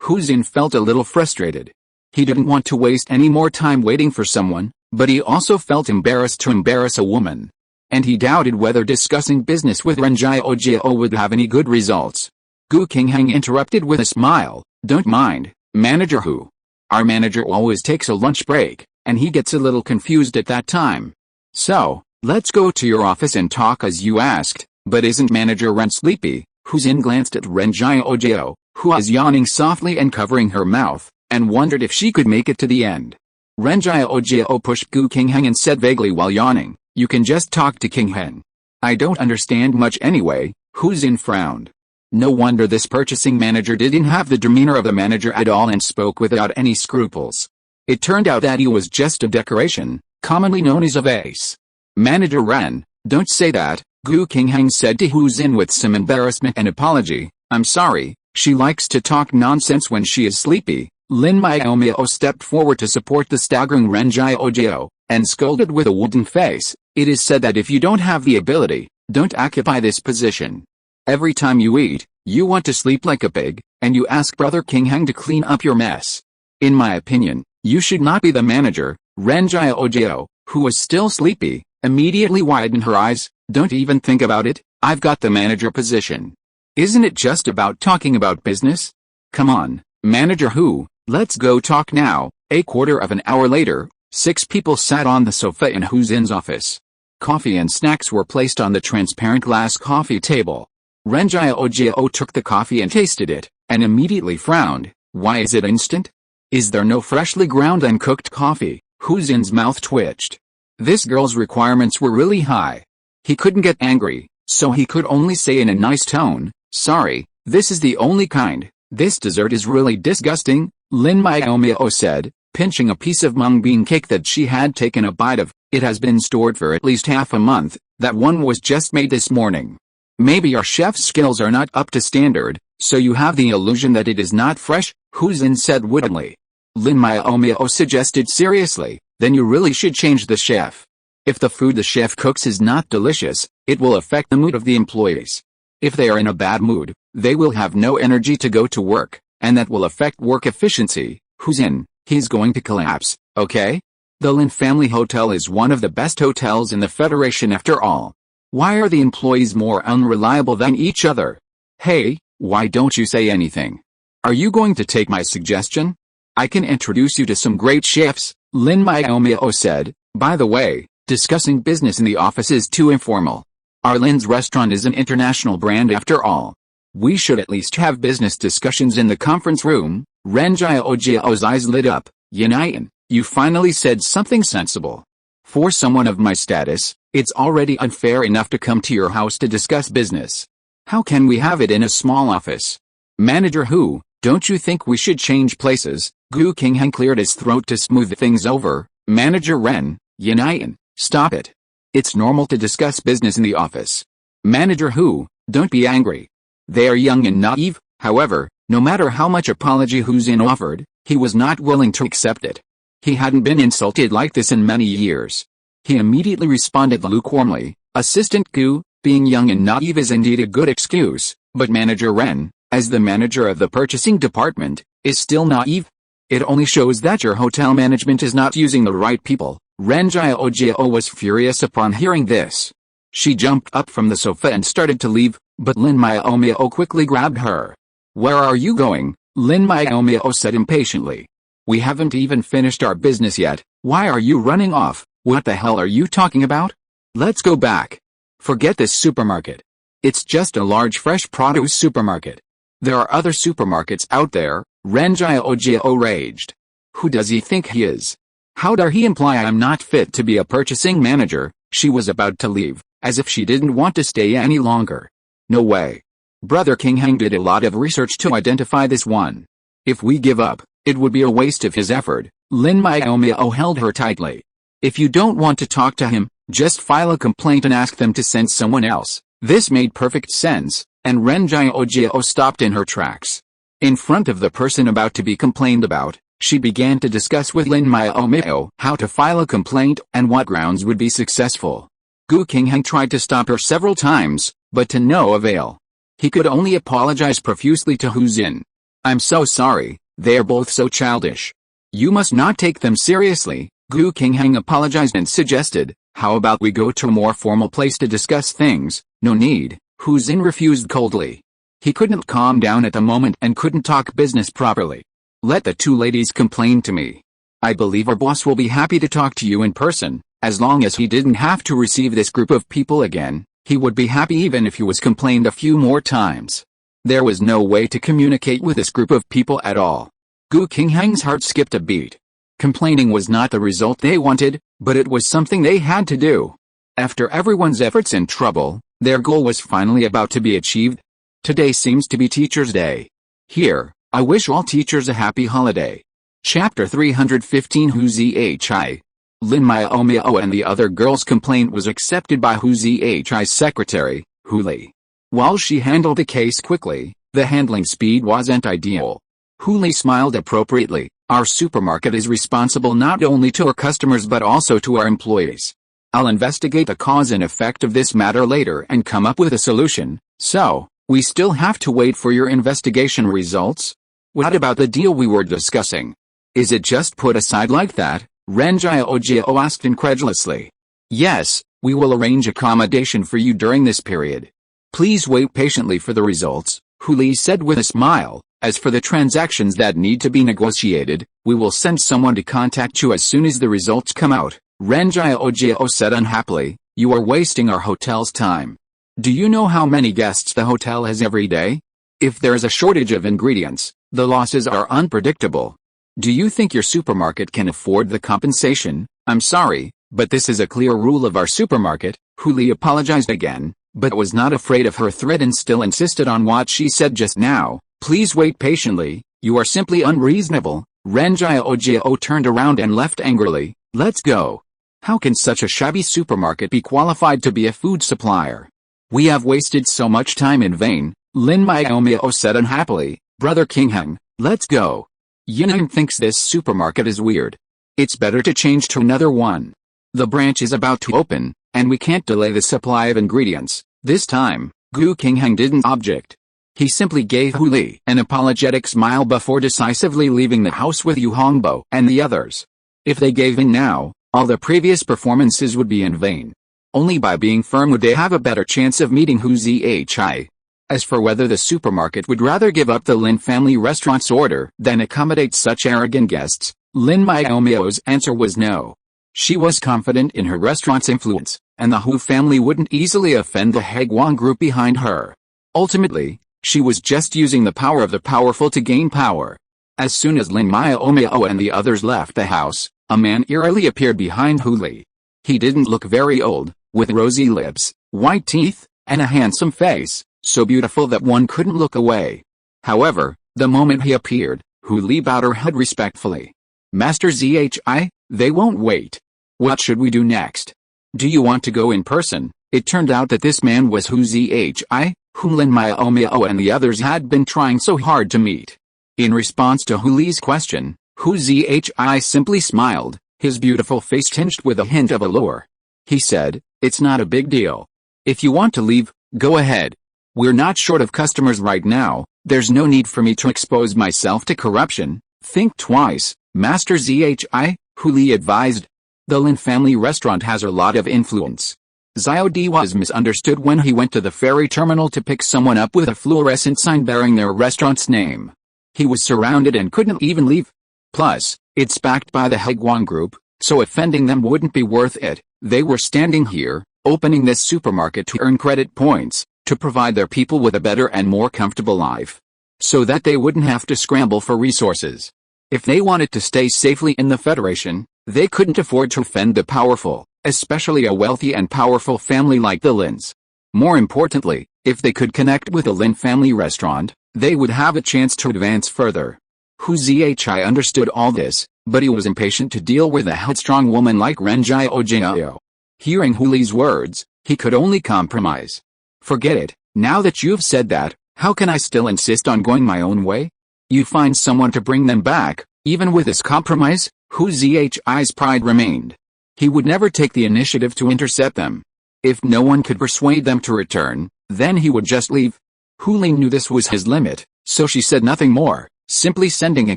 Speaker 1: Hu Xin felt a little frustrated. He didn't want to waste any more time waiting for someone, but he also felt embarrassed to embarrass a woman. And he doubted whether discussing business with Ren Jiao would have any good results. Gu Qinghang interrupted with a smile, "Don't mind, Manager Hu. Our manager always takes a lunch break, and he gets a little confused at that time. So, let's go to your office and talk as you asked." "But isn't Manager Ren sleepy?" Hu Xin glanced at Ren Jiao, who was yawning softly and covering her mouth, and wondered if she could make it to the end. Ren Jiao pushed Gu Qinghang and said vaguely while yawning, "You can just talk to Qingheng. I don't understand much anyway." Hu Xin frowned. No wonder this purchasing manager didn't have the demeanor of a manager at all and spoke without any scruples. It turned out that he was just a decoration, commonly known as a vase. "Manager Ren, don't say that," Gu Qingheng said to Hu Xin with some embarrassment and apology. "I'm sorry, she likes to talk nonsense when she is sleepy." Lin Miaomiao stepped forward to support the staggering Ren Jiao, and scolded with a wooden face, "It is said that if you don't have the ability, don't occupy this position. Every time you eat, you want to sleep like a pig, and you ask Brother Qingheng to clean up your mess. In my opinion, you should not be the manager." Ren Jiao, who was still sleepy, immediately widened her eyes. "Don't even think about it, I've got the manager position. Isn't it just about talking about business? Come on, Manager Hu, let's go talk now." A quarter of an hour later, 6 people sat on the sofa in Hu Xin's office. Coffee and snacks were placed on the transparent glass coffee table. Ren Jiao took the coffee and tasted it, and immediately frowned. "Why is it instant? Is there no freshly ground and cooked coffee?" Hu Xin's mouth twitched. This girl's requirements were really high. He couldn't get angry, so he could only say in a nice tone, "Sorry, this is the only kind. This dessert is really disgusting," Lin Miaomiao said, pinching a piece of mung bean cake that she had taken a bite of. "It has been stored for at least half a month, that one was just made this morning." Maybe your chef's skills are not up to standard, so you have the illusion that it is not fresh, Hu Xin said woodenly. Lin Miaomiao suggested seriously, then you really should change the chef. If the food the chef cooks is not delicious, it will affect the mood of the employees. If they are in a bad mood, they will have no energy to go to work, and that will affect work efficiency. Hu Xin, he's going to collapse, okay? The Lin family hotel is one of the best hotels in the Federation after all. Why are the employees more unreliable than each other? Hey, why don't you say anything? Are you going to take my suggestion? I can introduce you to some great chefs, Lin Miaomiao said. By the way, discussing business in the office is too informal. Our Lin's restaurant is an international brand after all. We should at least have business discussions in the conference room. Ren Jiaojiao's eyes lit up. Yin Yin, you finally said something sensible. For someone of my status, it's already unfair enough to come to your house to discuss business. How can we have it in a small office? Manager Hu, don't you think we should change places? Gu Qingheng cleared his throat to smooth things over. Manager Ren, Yin Yin, stop it. It's normal to discuss business in the office. Manager Hu, don't be angry. They are young and naive. However, no matter how much apology Hu Xin offered, he was not willing to accept it. He hadn't been insulted like this in many years. He immediately responded lukewarmly, Assistant Gu, being young and naive is indeed a good excuse, but Manager Ren, as the manager of the purchasing department, is still naive. It only shows that your hotel management is not using the right people. Ren Jiaojiao was furious upon hearing this. She jumped up from the sofa and started to leave, but Lin Miaomiao quickly grabbed her. Where are you going? Lin Miaomiao said impatiently. We haven't even finished our business yet. Why are you running off? What the hell are you talking about? Let's go back. Forget this supermarket. It's just a large fresh produce supermarket. There are other supermarkets out there, Ren Jiaojiao raged. Who does he think he is? How dare he imply I'm not fit to be a purchasing manager? She was about to leave, as if she didn't want to stay any longer. No way. Brother Qingheng did a lot of research to identify this one. If we give up, it would be a waste of his effort. Lin Miaomiao held her tightly. If you don't want to talk to him, just file a complaint and ask them to send someone else. This made perfect sense, and Ren Jiaojiao stopped in her tracks. In front of the person about to be complained about, she began to discuss with Lin Miaomiao how to file a complaint and what grounds would be successful. Gu Qingheng tried to stop her several times, but to no avail. He could only apologize profusely to Hu Xin. I'm so sorry, they are both so childish. You must not take them seriously. Gu Qingheng apologized and suggested, how about we go to a more formal place to discuss things? No need, Hu Xin refused coldly. He couldn't calm down at the moment and couldn't talk business properly. Let the two ladies complain to me. I believe our boss will be happy to talk to you in person, as long as he didn't have to receive this group of people again. He would be happy even if he was complained a few more times. There was no way to communicate with this group of people at all. Gu Qingheng's heart skipped a beat. Complaining was not the result they wanted, but it was something they had to do. After everyone's efforts and trouble, their goal was finally about to be achieved. Today seems to be Teacher's Day. Here, I wish all teachers a happy holiday. Chapter 315 Hu Zhi. Lin Miaomiao and the other girls' complaint was accepted by Hu Zhi's secretary, Hu Li. While she handled the case quickly, the handling speed wasn't ideal. Hu Li smiled appropriately. Our supermarket is responsible not only to our customers but also to our employees. I'll investigate the cause and effect of this matter later and come up with a solution. So, we still have to wait for your investigation results? What about the deal we were discussing? Is it just put aside like that? Ren Jiaojiao asked incredulously. Yes, we will arrange accommodation for you during this period. Please wait patiently for the results, Hu Li said with a smile. As for the transactions that need to be negotiated, we will send someone to contact you as soon as the results come out. Ren Jiaojiao said unhappily, you are wasting our hotel's time. Do you know how many guests the hotel has every day? If there is a shortage of ingredients, the losses are unpredictable. Do you think your supermarket can afford the compensation? I'm sorry, but this is a clear rule of our supermarket. Hu Li apologized again, but was not afraid of her threat and still insisted on what she said just now. Please wait patiently, you are simply unreasonable. Ren Jiaojiao turned around and left angrily. Let's go. How can such a shabby supermarket be qualified to be a food supplier? We have wasted so much time in vain, Lin Miaomiao said unhappily. Brother Kingheng, let's go. Yin thinks this supermarket is weird. It's better to change to another one. The branch is about to open, and we can't delay the supply of ingredients. This time, Gu Kingheng didn't object. He simply gave Hu Li an apologetic smile before decisively leaving the house with Yu Hongbo and the others. If they gave in now, all the previous performances would be in vain. Only by being firm would they have a better chance of meeting Hu Zhi. As for whether the supermarket would rather give up the Lin family restaurant's order than accommodate such arrogant guests, Lin Miaomiao's answer was no. She was confident in her restaurant's influence, and the Hu family wouldn't easily offend the Heguang group behind her. Ultimately, she was just using the power of the powerful to gain power. As soon as Lin Miaomiao and the others left the house, a man eerily appeared behind Hu Li. He didn't look very old, with rosy lips, white teeth, and a handsome face, so beautiful that one couldn't look away. However, the moment he appeared, Hu Li bowed her head respectfully. Master Zhi, they won't wait. What should we do next? Do you want to go in person? It turned out that this man was Hu Zhi, whom Lin Miaomiao and the others had been trying so hard to meet. In response to Hu Li's question, Hu Zhi simply smiled, his beautiful face tinged with a hint of allure. He said, "It's not a big deal. If you want to leave, go ahead. We're not short of customers right now, there's no need for me to expose myself to corruption. Think twice, Master Zhi, Hu Li advised. The Lin family restaurant has a lot of influence." Xiao Di was misunderstood when he went to the ferry terminal to pick someone up with a fluorescent sign bearing their restaurant's name. He was surrounded and couldn't even leave. Plus, it's backed by the Heguang group, so offending them wouldn't be worth it. They were standing here, opening this supermarket to earn credit points, to provide their people with a better and more comfortable life, so that they wouldn't have to scramble for resources. If they wanted to stay safely in the Federation, they couldn't afford to offend the powerful, especially a wealthy and powerful family like the Lins. More importantly, if they could connect with the Lin family restaurant, they would have a chance to advance further. Hu Zhi understood all this, but he was impatient to deal with a headstrong woman like Ren Jiao. Hearing Hu Li's words, he could only compromise. Forget it, now that you've said that, how can I still insist on going my own way? You find someone to bring them back, even with this compromise. Hu Zhi's pride remained. He would never take the initiative to intercept them. If no one could persuade them to return, then he would just leave. Hu Li knew this was his limit, so she said nothing more, simply sending a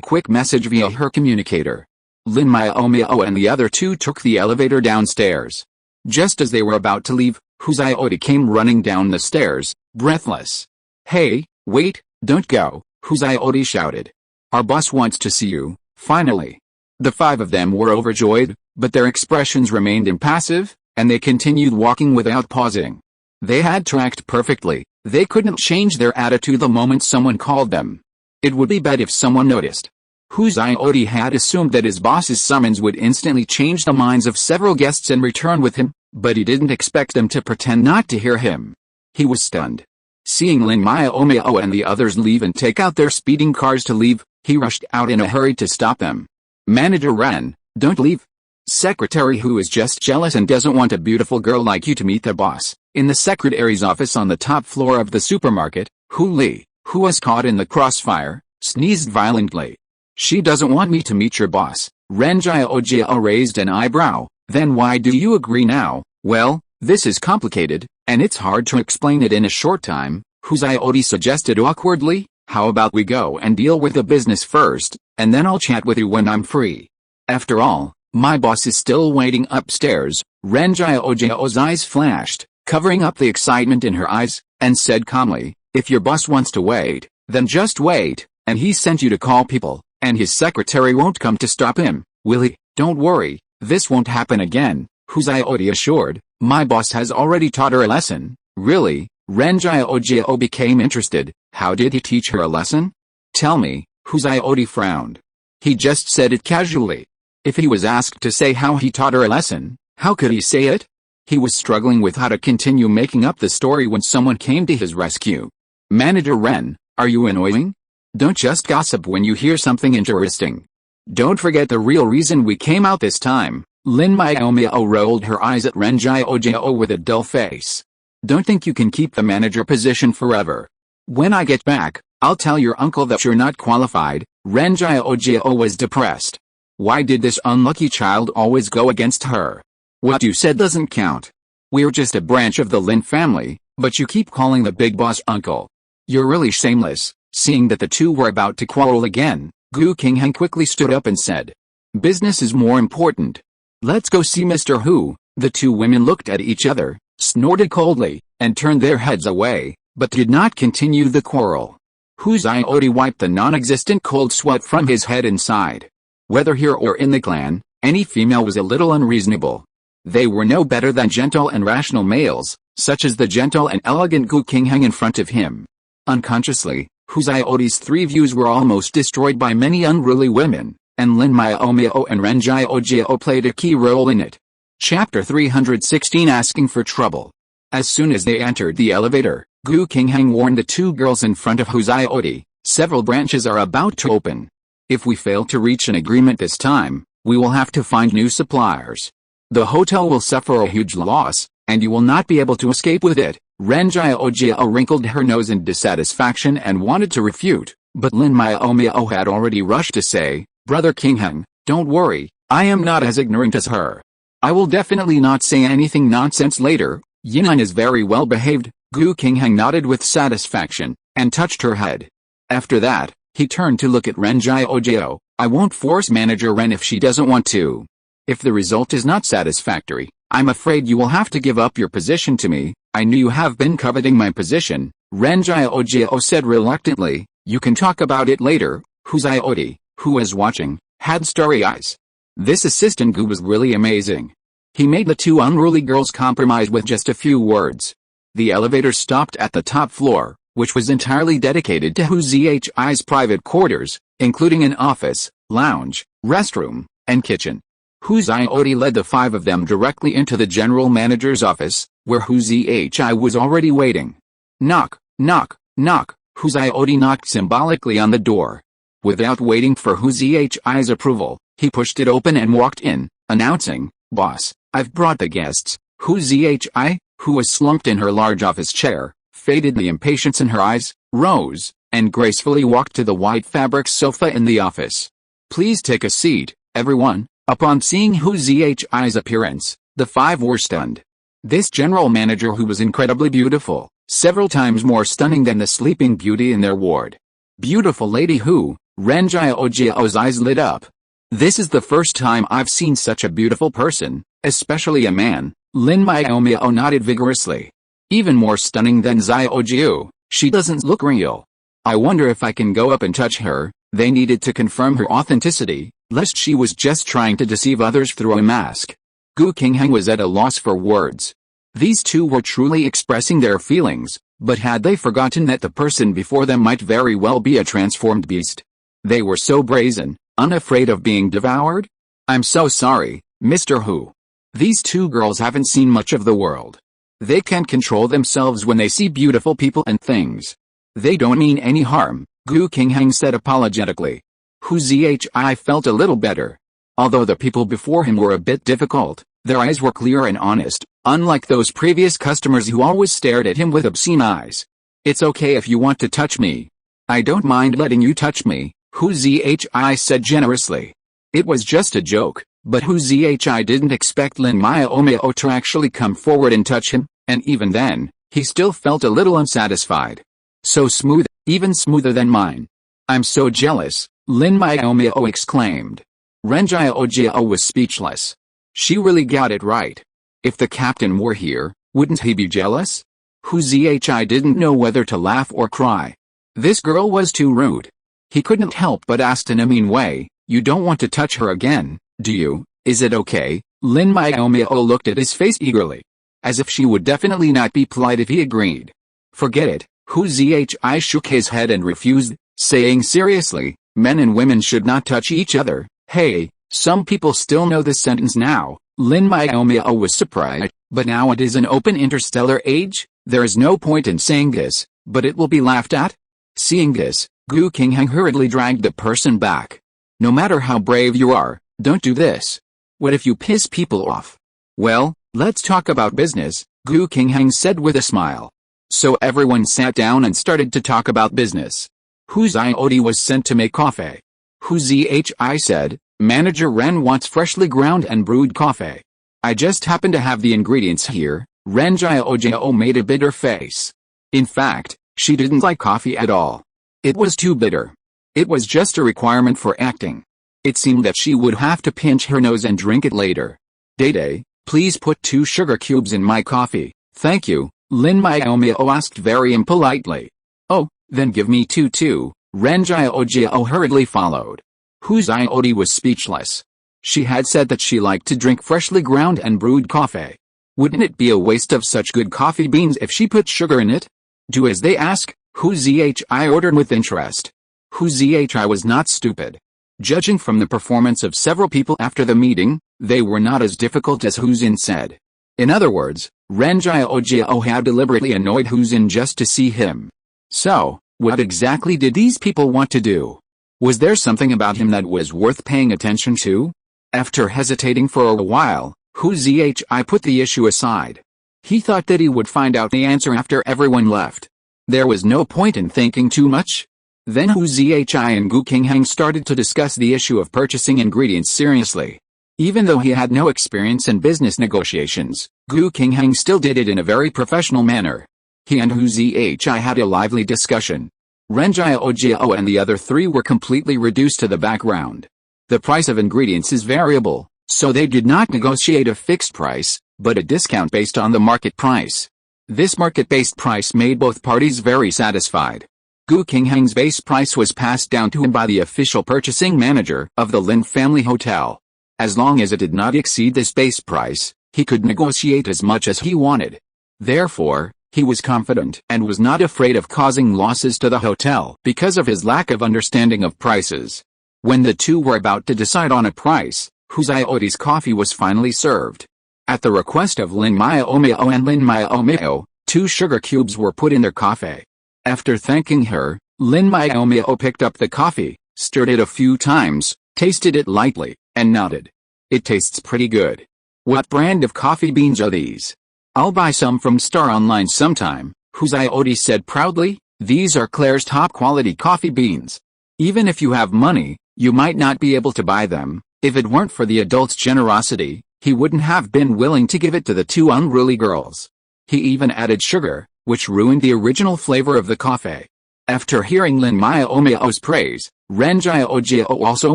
Speaker 1: quick message via her communicator. Lin Miaomiao and the other two took the elevator downstairs. Just as they were about to leave, Hu Zhi came running down the stairs, breathless. "Hey, wait, don't go," Hu Zhi shouted. "Our boss wants to see you, finally." The five of them were overjoyed, but their expressions remained impassive, and they continued walking without pausing. They had to act perfectly. They couldn't change their attitude the moment someone called them. It would be bad if someone noticed. Hu Zhi had assumed that his boss's summons would instantly change the minds of several guests and return with him, but he didn't expect them to pretend not to hear him. He was stunned. Seeing Lin Miaomiao and the others leave and take out their speeding cars to leave, he rushed out in a hurry to stop them. "Manager Ren, don't leave. Secretary Hu is just jealous and doesn't want a beautiful girl like you to meet the boss." In the secretary's office on the top floor of the supermarket, Hu Li, who was caught in the crossfire, sneezed violently. "She doesn't want me to meet your boss." Ren Jiao raised an eyebrow. "Then why do you agree now?" "Well, this is complicated, and it's hard to explain it in a short time," Hu Zhi suggested awkwardly. "How about we go and deal with the business first, and then I'll chat with you when I'm free. After all, my boss is still waiting upstairs." Ren Jiao's eyes flashed, covering up the excitement in her eyes, and said calmly, "If your boss wants to wait, then just wait, and he sent you to call people, and his secretary won't come to stop him, will he?" "Don't worry, this won't happen again," Hu Zhi assured. "My boss has already taught her a lesson." "Really?" Ren Jiao became interested. "How did he teach her a lesson?" "Tell me." Hu Zhi frowned. "He just said it casually. If he was asked to say how he taught her a lesson, how could he say it?" He was struggling with how to continue making up the story when someone came to his rescue. "Manager Ren, are you annoying? Don't just gossip when you hear something interesting. Don't forget the real reason we came out this time." Lin Miaomiao rolled her eyes at Ren Jiao with a dull face. Don't think you can keep the manager position forever. When I get back, I'll tell your uncle that you're not qualified." Ren Jiaojiao was depressed. Why did this unlucky child always go against her? What you said doesn't count. We're just a branch of the Lin family, but you keep calling the big boss uncle. You're really shameless. Seeing that the two were about to quarrel again, Gu Qingheng quickly stood up and said, "Business is more important. Let's go see Mr. Hu." The two women looked at each other, snorted coldly, and turned their heads away, but did not continue the quarrel. Hu Xiaodi wiped the non-existent cold sweat from his head and sighed. Whether here or in the clan, any female was a little unreasonable. They were no better than gentle and rational males, such as the gentle and elegant Gu Qingheng in front of him. Unconsciously, Hu Xiaodi's three views were almost destroyed by many unruly women, and Lin Miaomiao and Ren Jiaojiao played a key role in it. Chapter 316 Asking for Trouble. As soon as they entered the elevator, Gu Qingheng warned the two girls in front of Hu Xiaodi, "Several branches are about to open. If we fail to reach an agreement this time, we will have to find new suppliers. The hotel will suffer a huge loss, and you will not be able to escape with it." Ren Jiaojiao wrinkled her nose in dissatisfaction and wanted to refute, but Lin Miaomiao had already rushed to say, "Brother Qingheng, don't worry, I am not as ignorant as her. I will definitely not say anything nonsense later." "Yin is very well behaved." Gu Qingheng nodded with satisfaction, and touched her head. After that, he turned to look at Ren Jiaojiao. "I won't force Manager Ren if she doesn't want to. If the result is not satisfactory, I'm afraid you will have to give up your position to me. I knew you have been coveting my position," Ren Jiaojiao said reluctantly. "You can talk about it later." Hu Xiaodi, who was watching, had starry eyes. This assistant Gu was really amazing. He made the two unruly girls compromise with just a few words. The elevator stopped at the top floor, which was entirely dedicated to Hu Zihi's private quarters, including an office, lounge, restroom, and kitchen. Hu Xiaodi led the five of them directly into the general manager's office, where Hu Zihi was already waiting. Knock, knock, knock. Hu Xiaodi knocked symbolically on the door. Without waiting for Hu Zihi's approval, he pushed it open and walked in, announcing, "Boss, I've brought the guests." Hu Zihi, who was slumped in her large office chair, faded the impatience in her eyes, rose, and gracefully walked to the white fabric sofa in the office. "Please take a seat, everyone." Upon seeing Hu Zihi's appearance, the five were stunned. This general manager, who was incredibly beautiful, several times more stunning than the sleeping beauty in their ward. "Beautiful lady Hu," Ren Jiaojiao's eyes lit up. "This is the first time I've seen such a beautiful person, especially a man." Lin Miaomiao nodded vigorously. "Even more stunning than Xiaojiu, she doesn't look real. I wonder if I can go up and touch her." They needed to confirm her authenticity, lest she was just trying to deceive others through a mask. Gu Qingheng was at a loss for words. These two were truly expressing their feelings, but had they forgotten that the person before them might very well be a transformed beast? They were so brazen, unafraid of being devoured? "I'm so sorry, Mr. Hu. These two girls haven't seen much of the world. They can't control themselves when they see beautiful people and things. They don't mean any harm," Gu Qingheng said apologetically. Hu Zihi felt a little better. Although the people before him were a bit difficult, their eyes were clear and honest, unlike those previous customers who always stared at him with obscene eyes. "It's okay if you want to touch me. I don't mind letting you touch me," Hu Zihi said generously. It was just a joke, but Hu Zihi didn't expect Lin Miaomiao to actually come forward and touch him, and even then, he still felt a little unsatisfied. "So smooth, even smoother than mine. I'm so jealous," Lin Miaomiao exclaimed. Ren Jiaojiao was speechless. She really got it right. If the captain were here, wouldn't he be jealous? Hu Zihi didn't know whether to laugh or cry. This girl was too rude. He couldn't help but ask in a mean way, "You don't want to touch her again, do you? Is it okay?" Lin Miaomiao looked at his face eagerly, as if she would definitely not be polite if he agreed. "Forget it." Hu Zihi shook his head and refused, saying seriously, "Men and women should not touch each other." "Hey, some people still know this sentence now." Lin Miaomiao was surprised, but now it is an open interstellar age, there is no point in saying this, but it will be laughed at. Seeing this, Gu Qingheng hurriedly dragged the person back. "No matter how brave you are, don't do this. What if you piss people off?" "Well, let's talk about business." Gu Qingheng said with a smile. So everyone sat down and started to talk about business. Hu Xiaodi was sent to make coffee. Hu Zhi said, Manager Ren wants freshly ground and brewed coffee. I just happen to have the ingredients here. Ren Jiao made a bitter face. In fact, she didn't like coffee at all. It was too bitter. It was just a requirement for acting. It seemed that she would have to pinch her nose and drink it later. Day, please put 2 sugar cubes in my coffee. Thank you, Lin Miaomiao asked very impolitely. Oh, then give me 2 too, Ren Jiao hurriedly followed. Hu Xiaodi was speechless. She had said that she liked to drink freshly ground and brewed coffee. Wouldn't it be a waste of such good coffee beans if she put sugar in it? Do as they ask, Hu Zhi ordered with interest. Hu Zhi was not stupid. Judging from the performance of several people after the meeting, they were not as difficult as Hu Xin said. In other words, Ren Jiao had deliberately annoyed Hu Xin just to see him. So, what exactly did these people want to do? Was there something about him that was worth paying attention to? After hesitating for a while, Hu Zhi put the issue aside. He thought that he would find out the answer after everyone left. There was no point in thinking too much. Then Hu Zhi and Gu Qingheng started to discuss the issue of purchasing ingredients seriously. Even though he had no experience in business negotiations, Gu Qingheng still did it in a very professional manner. He and Hu Zhi had a lively discussion. Ren Jiao and the other 3 were completely reduced to the background. The price of ingredients is variable, so they did not negotiate a fixed price, but a discount based on the market price. This market-based price made both parties very satisfied. Gu Qingheng's base price was passed down to him by the official purchasing manager of the Lin family hotel. As long as it did not exceed this base price, he could negotiate as much as he wanted. Therefore, he was confident and was not afraid of causing losses to the hotel because of his lack of understanding of prices. When the 2 were about to decide on a price, Hu Xiaodi's coffee was finally served. At the request of Lin Miaomiao and Lin Miaomiao, 2 sugar cubes were put in their coffee. After thanking her, Lin Miaomiao picked up the coffee, stirred it a few times, tasted it lightly, and nodded. It tastes pretty good. What brand of coffee beans are these? I'll buy some from Star Online sometime, Hu Xiaodi said proudly. These are Claire's top-quality coffee beans. Even if you have money, you might not be able to buy them. If it weren't for the adult's generosity, he wouldn't have been willing to give it to the 2 unruly girls. He even added sugar, which ruined the original flavor of the coffee. After hearing Lin Miaomiao's praise, Ren Jiao also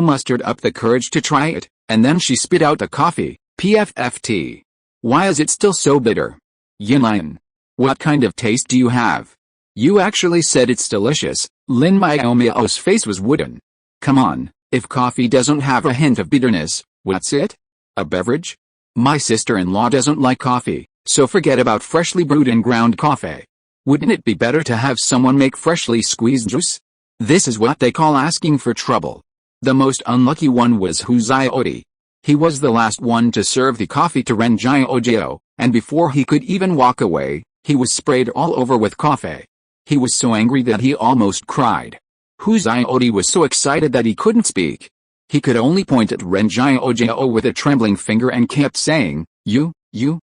Speaker 1: mustered up the courage to try it, and then she spit out the coffee. PFFT. Why is it still so bitter? Yin. What kind of taste do you have? You actually said it's delicious. Lin Miaomiao's face was wooden. Come on, if coffee doesn't have a hint of bitterness, what's it? A beverage? My sister-in-law doesn't like coffee, so forget about freshly brewed and ground coffee. Wouldn't it be better to have someone make freshly squeezed juice? This is what they call asking for trouble. The most unlucky one was Hu Xiaodi. He was the last one to serve the coffee to Ren Jiao, and before he could even walk away, he was sprayed all over with coffee. He was so angry that he almost cried. Hu Xiaodi was so excited that he couldn't speak. He could only point at Ren Jiao with a trembling finger and kept saying, You.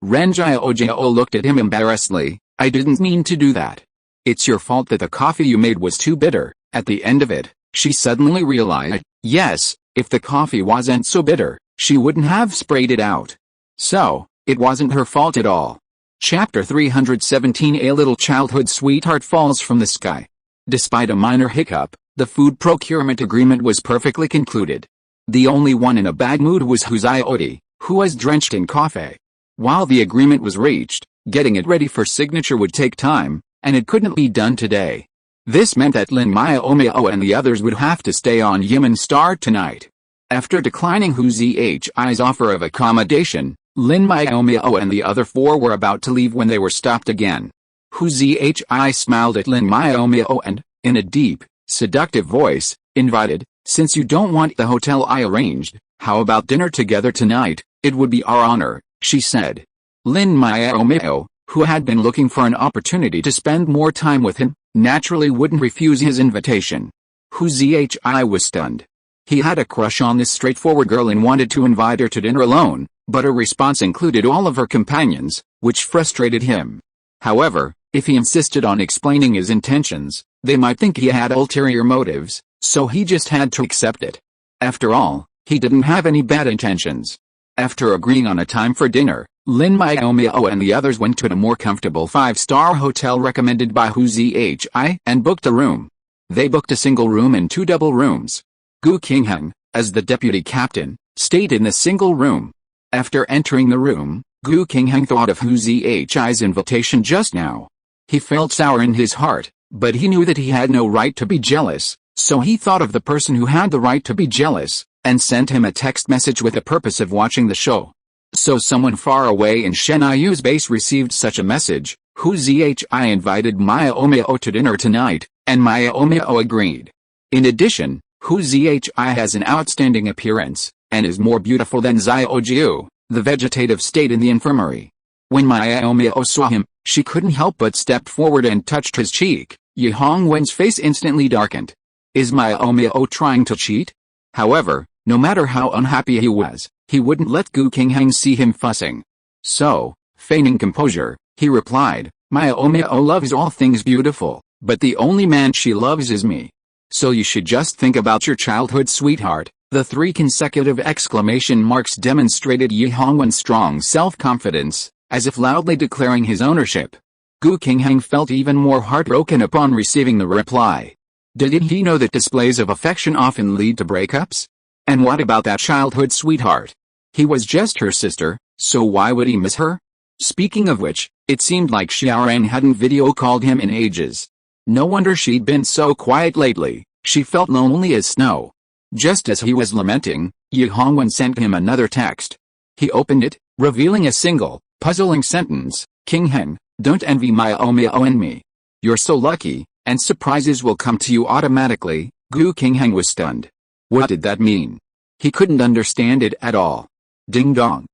Speaker 1: Ren Jiao looked at him embarrassedly. I didn't mean to do that. It's your fault that the coffee you made was too bitter. At the end of it, she suddenly realized, yes, if the coffee wasn't so bitter, she wouldn't have sprayed it out. So, it wasn't her fault at all. Chapter 317 A little childhood sweetheart falls from the sky. Despite a minor hiccup, the food procurement agreement was perfectly concluded. The only one in a bad mood was Hu Xiaodi, who was drenched in coffee. While the agreement was reached, getting it ready for signature would take time, and it couldn't be done today. This meant that Lin Miaomiao and the others would have to stay on Yimin Star tonight. After declining Hu Zhi's offer of accommodation, Lin Miaomiao and the other 4 were about to leave when they were stopped again. Hu Zhi smiled at Lin Miaomiao and, in a deep, seductive voice, invited, since you don't want the hotel I arranged, how about dinner together tonight? It would be our honor, she said. Lin Miaomiao, who had been looking for an opportunity to spend more time with him, naturally wouldn't refuse his invitation. Hu Zhi was stunned. He had a crush on this straightforward girl and wanted to invite her to dinner alone, but her response included all of her companions, which frustrated him. However, if he insisted on explaining his intentions, they might think he had ulterior motives, so he just had to accept it. After all, he didn't have any bad intentions. After agreeing on a time for dinner, Lin Miaomiao and the others went to a more comfortable 5-star hotel recommended by Hu Zhi and booked a room. They booked a single room and 2 double rooms. Gu Qingheng, as the deputy captain, stayed in the single room. After entering the room, Gu Qingheng thought of Hu Zhi's invitation just now. He felt sour in his heart, but he knew that he had no right to be jealous, so he thought of the person who had the right to be jealous, and sent him a text message with the purpose of watching the show. So someone far away in Shen-Yu's base received such a message. Hu Zhi invited Miaomiao to dinner tonight, and Miaomiao agreed. In addition, Hu Zhi has an outstanding appearance, and is more beautiful than Xiaojiu, the vegetative state in the infirmary. When Miaomiao saw him, she couldn't help but stepped forward and touched his cheek. Yi Hongwen's face instantly darkened. Is Miaomiao trying to cheat? However, no matter how unhappy he was, he wouldn't let Gu Qingheng see him fussing. So, feigning composure, he replied, Miaomiao loves all things beautiful, but the only man she loves is me. So you should just think about your childhood sweetheart. The 3 consecutive exclamation marks demonstrated Yi Hongwen's strong self-confidence, as if loudly declaring his ownership. Gu Qingheng felt even more heartbroken upon receiving the reply. Didn't he know that displays of affection often lead to breakups? And what about that childhood sweetheart? He was just her sister, so why would he miss her? Speaking of which, it seemed like Xiaoran hadn't video called him in ages. No wonder she'd been so quiet lately. She felt lonely as snow. Just as he was lamenting, Yi Hongwen sent him another text. He opened it, revealing a single, puzzling sentence. Qingheng, don't envy Miaomiao and me. You're so lucky, and surprises will come to you automatically. Gu Qingheng was stunned. What did that mean? He couldn't understand it at all. Ding dong,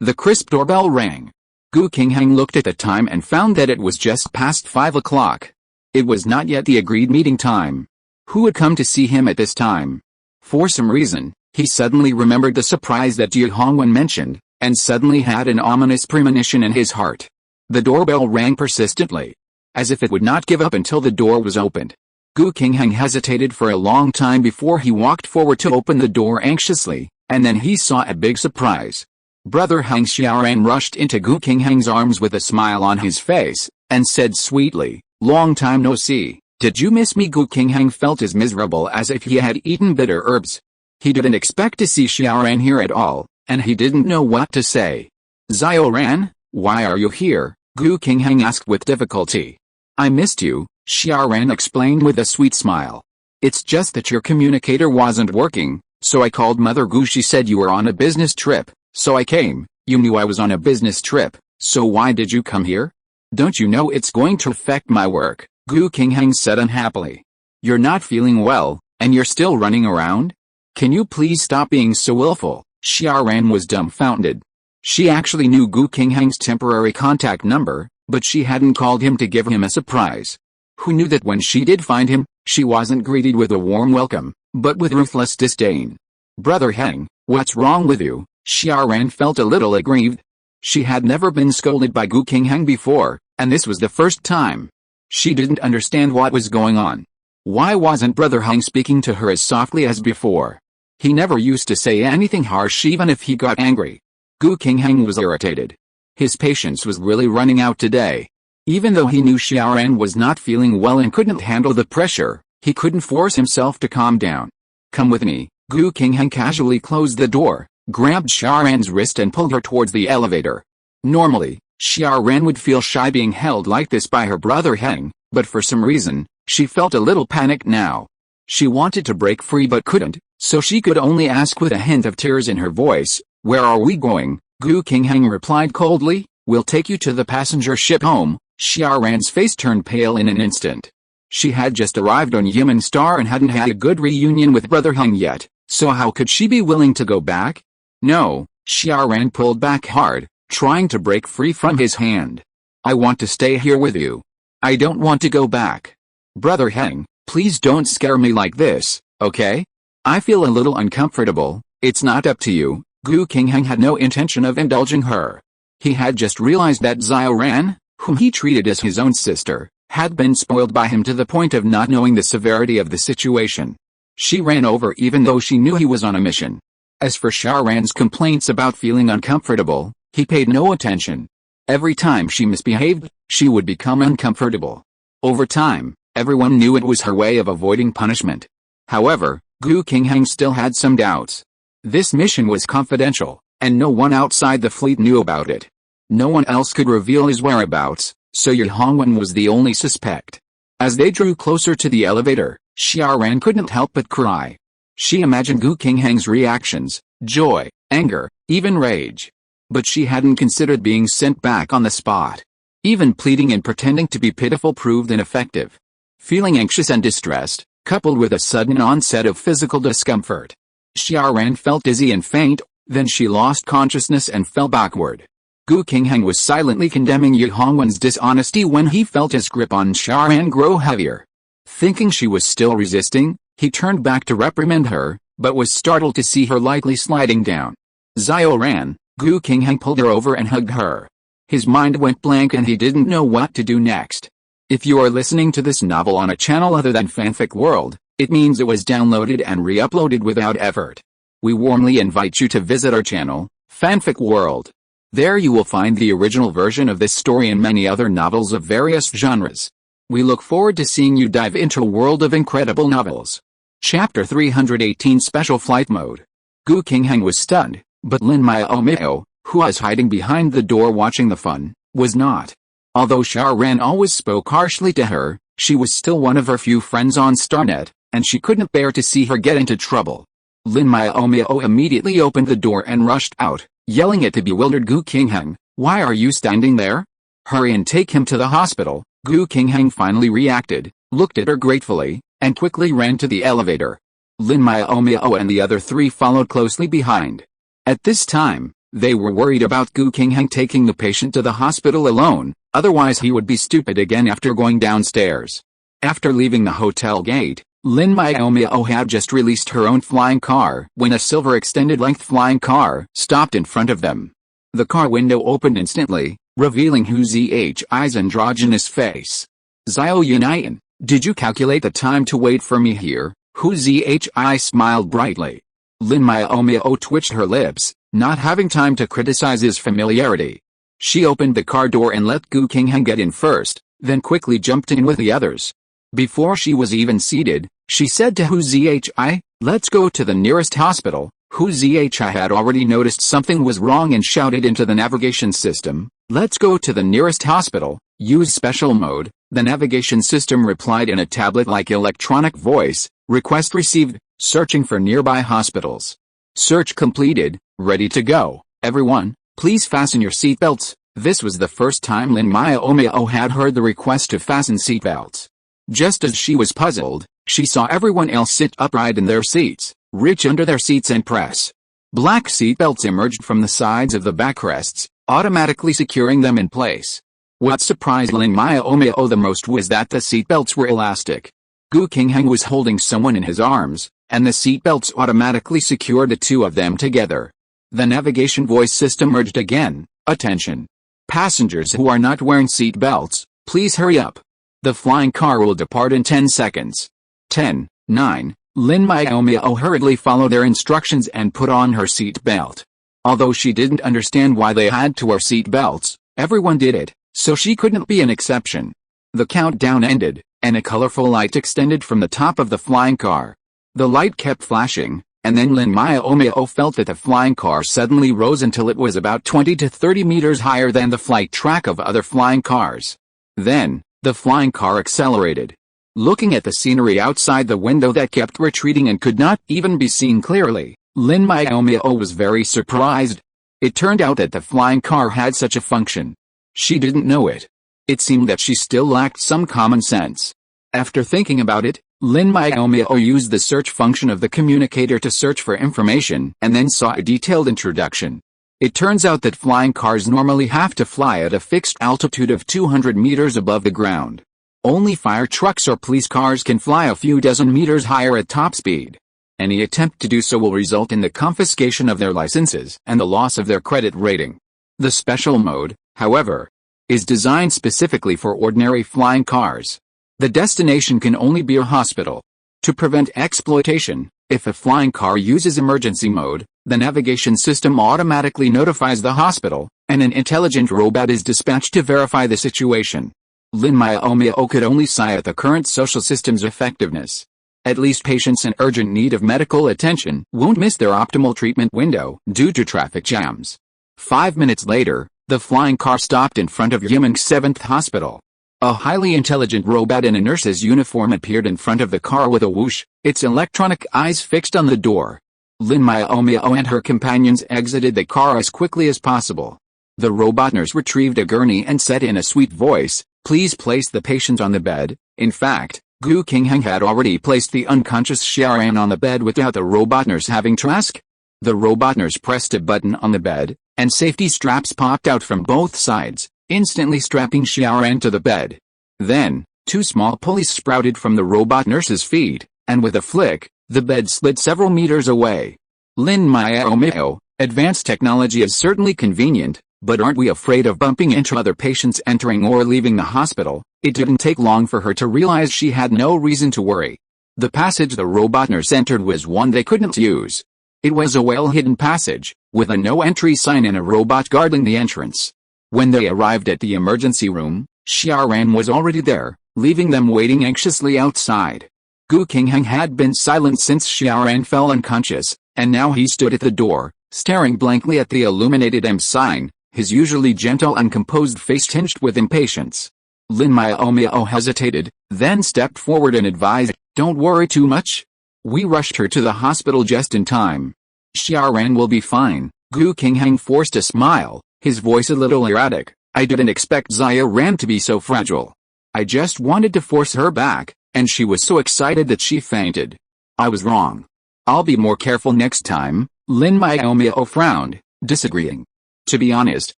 Speaker 1: the crisp doorbell rang. Gu Qingheng looked at the time and found that it was just past 5 o'clock. It was not yet the agreed meeting time. Who would come to see him at this time? For some reason, he suddenly remembered the surprise that Yi Hongwen mentioned, and suddenly had an ominous premonition in his heart. The doorbell rang persistently, as if it would not give up until the door was opened. Gu Qingheng hesitated for a long time before he walked forward to open the door anxiously, and then he saw a big surprise. Brother Hang Xiaoran rushed into Gu Qingheng's arms with a smile on his face, and said sweetly, long time no see, did you miss me? Gu Qingheng felt as miserable as if he had eaten bitter herbs. He didn't expect to see Xiaoran here at all, and he didn't know what to say. Xiaoran, why are you here? Gu Qingheng asked with difficulty. I missed you, Xiaoran explained with a sweet smile. It's just that your communicator wasn't working, so I called Mother Gu. She said you were on a business trip, so I came. You knew I was on a business trip, so why did you come here? Don't you know it's going to affect my work? Gu Qingheng said unhappily. You're not feeling well, and you're still running around? Can you please stop being so willful? Xiaoran was dumbfounded. She actually knew Gu Qingheng's temporary contact number, but she hadn't called him to give him a surprise. Who knew that when she did find him, she wasn't greeted with a warm welcome, but with ruthless disdain. Brother Heng, what's wrong with you? Xiaoran felt a little aggrieved. She had never been scolded by Gu Qingheng before, and this was the first time. She didn't understand what was going on. Why wasn't Brother Heng speaking to her as softly as before? He never used to say anything harsh even if he got angry. Gu Qingheng was irritated. His patience was really running out today. Even though he knew Xiaoran was not feeling well and couldn't handle the pressure, he couldn't force himself to calm down. Come with me. Gu Qingheng casually closed the door, grabbed Xiaoran's wrist and pulled her towards the elevator. Normally, Xiaoran would feel shy being held like this by her brother Heng, but for some reason, she felt a little panicked now. She wanted to break free but couldn't, so she could only ask with a hint of tears in her voice, where are we going? Gu Qingheng replied coldly, we'll take you to the passenger ship home. Xiaoran's face turned pale in an instant. She had just arrived on Yemen Star and hadn't had a good reunion with Brother Heng yet, so how could she be willing to go back? No, Xiaoran pulled back hard, trying to break free from his hand. I want to stay here with you. I don't want to go back. Brother Heng, please don't scare me like this, okay? I feel a little uncomfortable. It's not up to you. Gu Qingheng had no intention of indulging her. He had just realized that Xiao Ran, whom he treated as his own sister, had been spoiled by him to the point of not knowing the severity of the situation. She ran over even though she knew he was on a mission. As for Xiao Ran's complaints about feeling uncomfortable, he paid no attention. Every time she misbehaved, she would become uncomfortable. Over time, everyone knew it was her way of avoiding punishment. However, Gu Qingheng still had some doubts. This mission was confidential, and no one outside the fleet knew about it. No one else could reveal his whereabouts, so Yu Hongwen was the only suspect. As they drew closer to the elevator, Xiao Ran couldn't help but cry. She imagined Gu Qingheng's reactions, joy, anger, even rage. But she hadn't considered being sent back on the spot. Even pleading and pretending to be pitiful proved ineffective. Feeling anxious and distressed, coupled with a sudden onset of physical discomfort, Xiao Ran felt dizzy and faint, then she lost consciousness and fell backward. Gu Qingheng was silently condemning Yu Hongwen's dishonesty when he felt his grip on Xiao Ran grow heavier. Thinking she was still resisting, he turned back to reprimand her, but was startled to see her lightly sliding down. Xiao Ran, Gu Qingheng pulled her over and hugged her. His mind went blank and he didn't know what to do next. If you are listening to this novel on a channel other than Fanfic World, it means it was downloaded and re-uploaded without effort. We warmly invite you to visit our channel, Fanfic World. There you will find the original version of this story and many other novels of various genres. We look forward to seeing you dive into a world of incredible novels. Chapter 318 Special Flight Mode. Gu Qingheng was stunned, but Lin Miaomiao, who was hiding behind the door watching the fun, was not. Although Xiao Ran always spoke harshly to her, she was still one of her few friends on Starnet, and she couldn't bear to see her get into trouble. Lin Miaomiao immediately opened the door and rushed out, yelling at the bewildered Gu Qingheng, "Why are you standing there? Hurry and take him to the hospital." Gu Qingheng finally reacted, looked at her gratefully, and quickly ran to the elevator. Lin Miaomiao and the other three followed closely behind. At this time, they were worried about Gu Qingheng taking the patient to the hospital alone, otherwise he would be stupid again after going downstairs. After leaving the hotel gate, Lin Miaomiao had just released her own flying car when a silver extended-length flying car stopped in front of them. The car window opened instantly, revealing Hu Zihi's androgynous face. "Xiao Yunyan, did you calculate the time to wait for me here?" Hu Zihi smiled brightly. Lin Miaomiao twitched her lips, not having time to criticize his familiarity. She opened the car door and let Gu Qingheng get in first, then quickly jumped in with the others. Before she was even seated, she said to Hu Zihi, "Let's go to the nearest hospital." Hu Zihi had already noticed something was wrong and shouted into the navigation system, "Let's go to the nearest hospital, use special mode." The navigation system replied in a tablet-like electronic voice, "Request received, searching for nearby hospitals. Search completed, ready to go. Everyone, please fasten your seatbelts." This was the first time Lin Miaomiao had heard the request to fasten seatbelts. Just as she was puzzled, she saw everyone else sit upright in their seats, reach under their seats and press. Black seatbelts emerged from the sides of the backrests, automatically securing them in place. What surprised Lin Miaomiao the most was that the seatbelts were elastic. Gu Qingheng was holding someone in his arms, and the seatbelts automatically secured the two of them together. The navigation voice system urged again, "Attention! Passengers who are not wearing seatbelts, please hurry up. The flying car will depart in 10 seconds. 10, 9, Lin Miaomiao hurriedly followed their instructions and put on her seat belt. Although she didn't understand why they had to wear seat belts, everyone did it, so she couldn't be an exception. The countdown ended, and a colorful light extended from the top of the flying car. The light kept flashing, and then Lin Miaomiao felt that the flying car suddenly rose until it was about 20 to 30 meters higher than the flight track of other flying cars. Then, the flying car accelerated. Looking at the scenery outside the window that kept retreating and could not even be seen clearly, Lin Miaomiao was very surprised. It turned out that the flying car had such a function. She didn't know it. It seemed that she still lacked some common sense. After thinking about it, Lin Miaomiao used the search function of the communicator to search for information and then saw a detailed introduction. It turns out that flying cars normally have to fly at a fixed altitude of 200 meters above the ground. Only fire trucks or police cars can fly a few dozen meters higher at top speed. Any attempt to do so will result in the confiscation of their licenses and the loss of their credit rating. The special mode, however, is designed specifically for ordinary flying cars. The destination can only be a hospital. To prevent exploitation, if a flying car uses emergency mode, the navigation system automatically notifies the hospital, and an intelligent robot is dispatched to verify the situation. Lin Miaomiao could only sigh at the current social system's effectiveness. At least patients in urgent need of medical attention won't miss their optimal treatment window due to traffic jams. 5 minutes later, the flying car stopped in front of Yiming's 7th hospital. A highly intelligent robot in a nurse's uniform appeared in front of the car with a whoosh, its electronic eyes fixed on the door. Lin Miaomiao and her companions exited the car as quickly as possible. The robot nurse retrieved a gurney and said in a sweet voice, "Please place the patient on the bed." In fact, Gu Qingheng had already placed the unconscious Xiaoran on the bed without the robot nurse having to ask. The robot nurse pressed a button on the bed, and safety straps popped out from both sides, instantly strapping Xiaoran to the bed. Then, 2 small pulleys sprouted from the robot nurse's feet, and with a flick, the bed slid several meters away. Lin Miaomiao, advanced technology is certainly convenient, but aren't we afraid of bumping into other patients entering or leaving the hospital? It didn't take long for her to realize she had no reason to worry. The passage the robot nurse entered was one they couldn't use. It was a well-hidden passage, with a no-entry sign and a robot guarding the entrance. When they arrived at the emergency room, Xiaoran was already there, leaving them waiting anxiously outside. Gu Qingheng had been silent since Xiaoran fell unconscious, and now he stood at the door, staring blankly at the illuminated M sign, his usually gentle and composed face tinged with impatience. Lin Miaomiao hesitated, then stepped forward and advised, "Don't worry too much. We rushed her to the hospital just in time. Xiaoran will be fine." Gu Qingheng forced a smile, his voice a little erratic. "I didn't expect Xiaoran to be so fragile. I just wanted to force her back, and she was so excited that she fainted. I was wrong. I'll be more careful next time." Lin Miaomiao frowned, disagreeing. To be honest,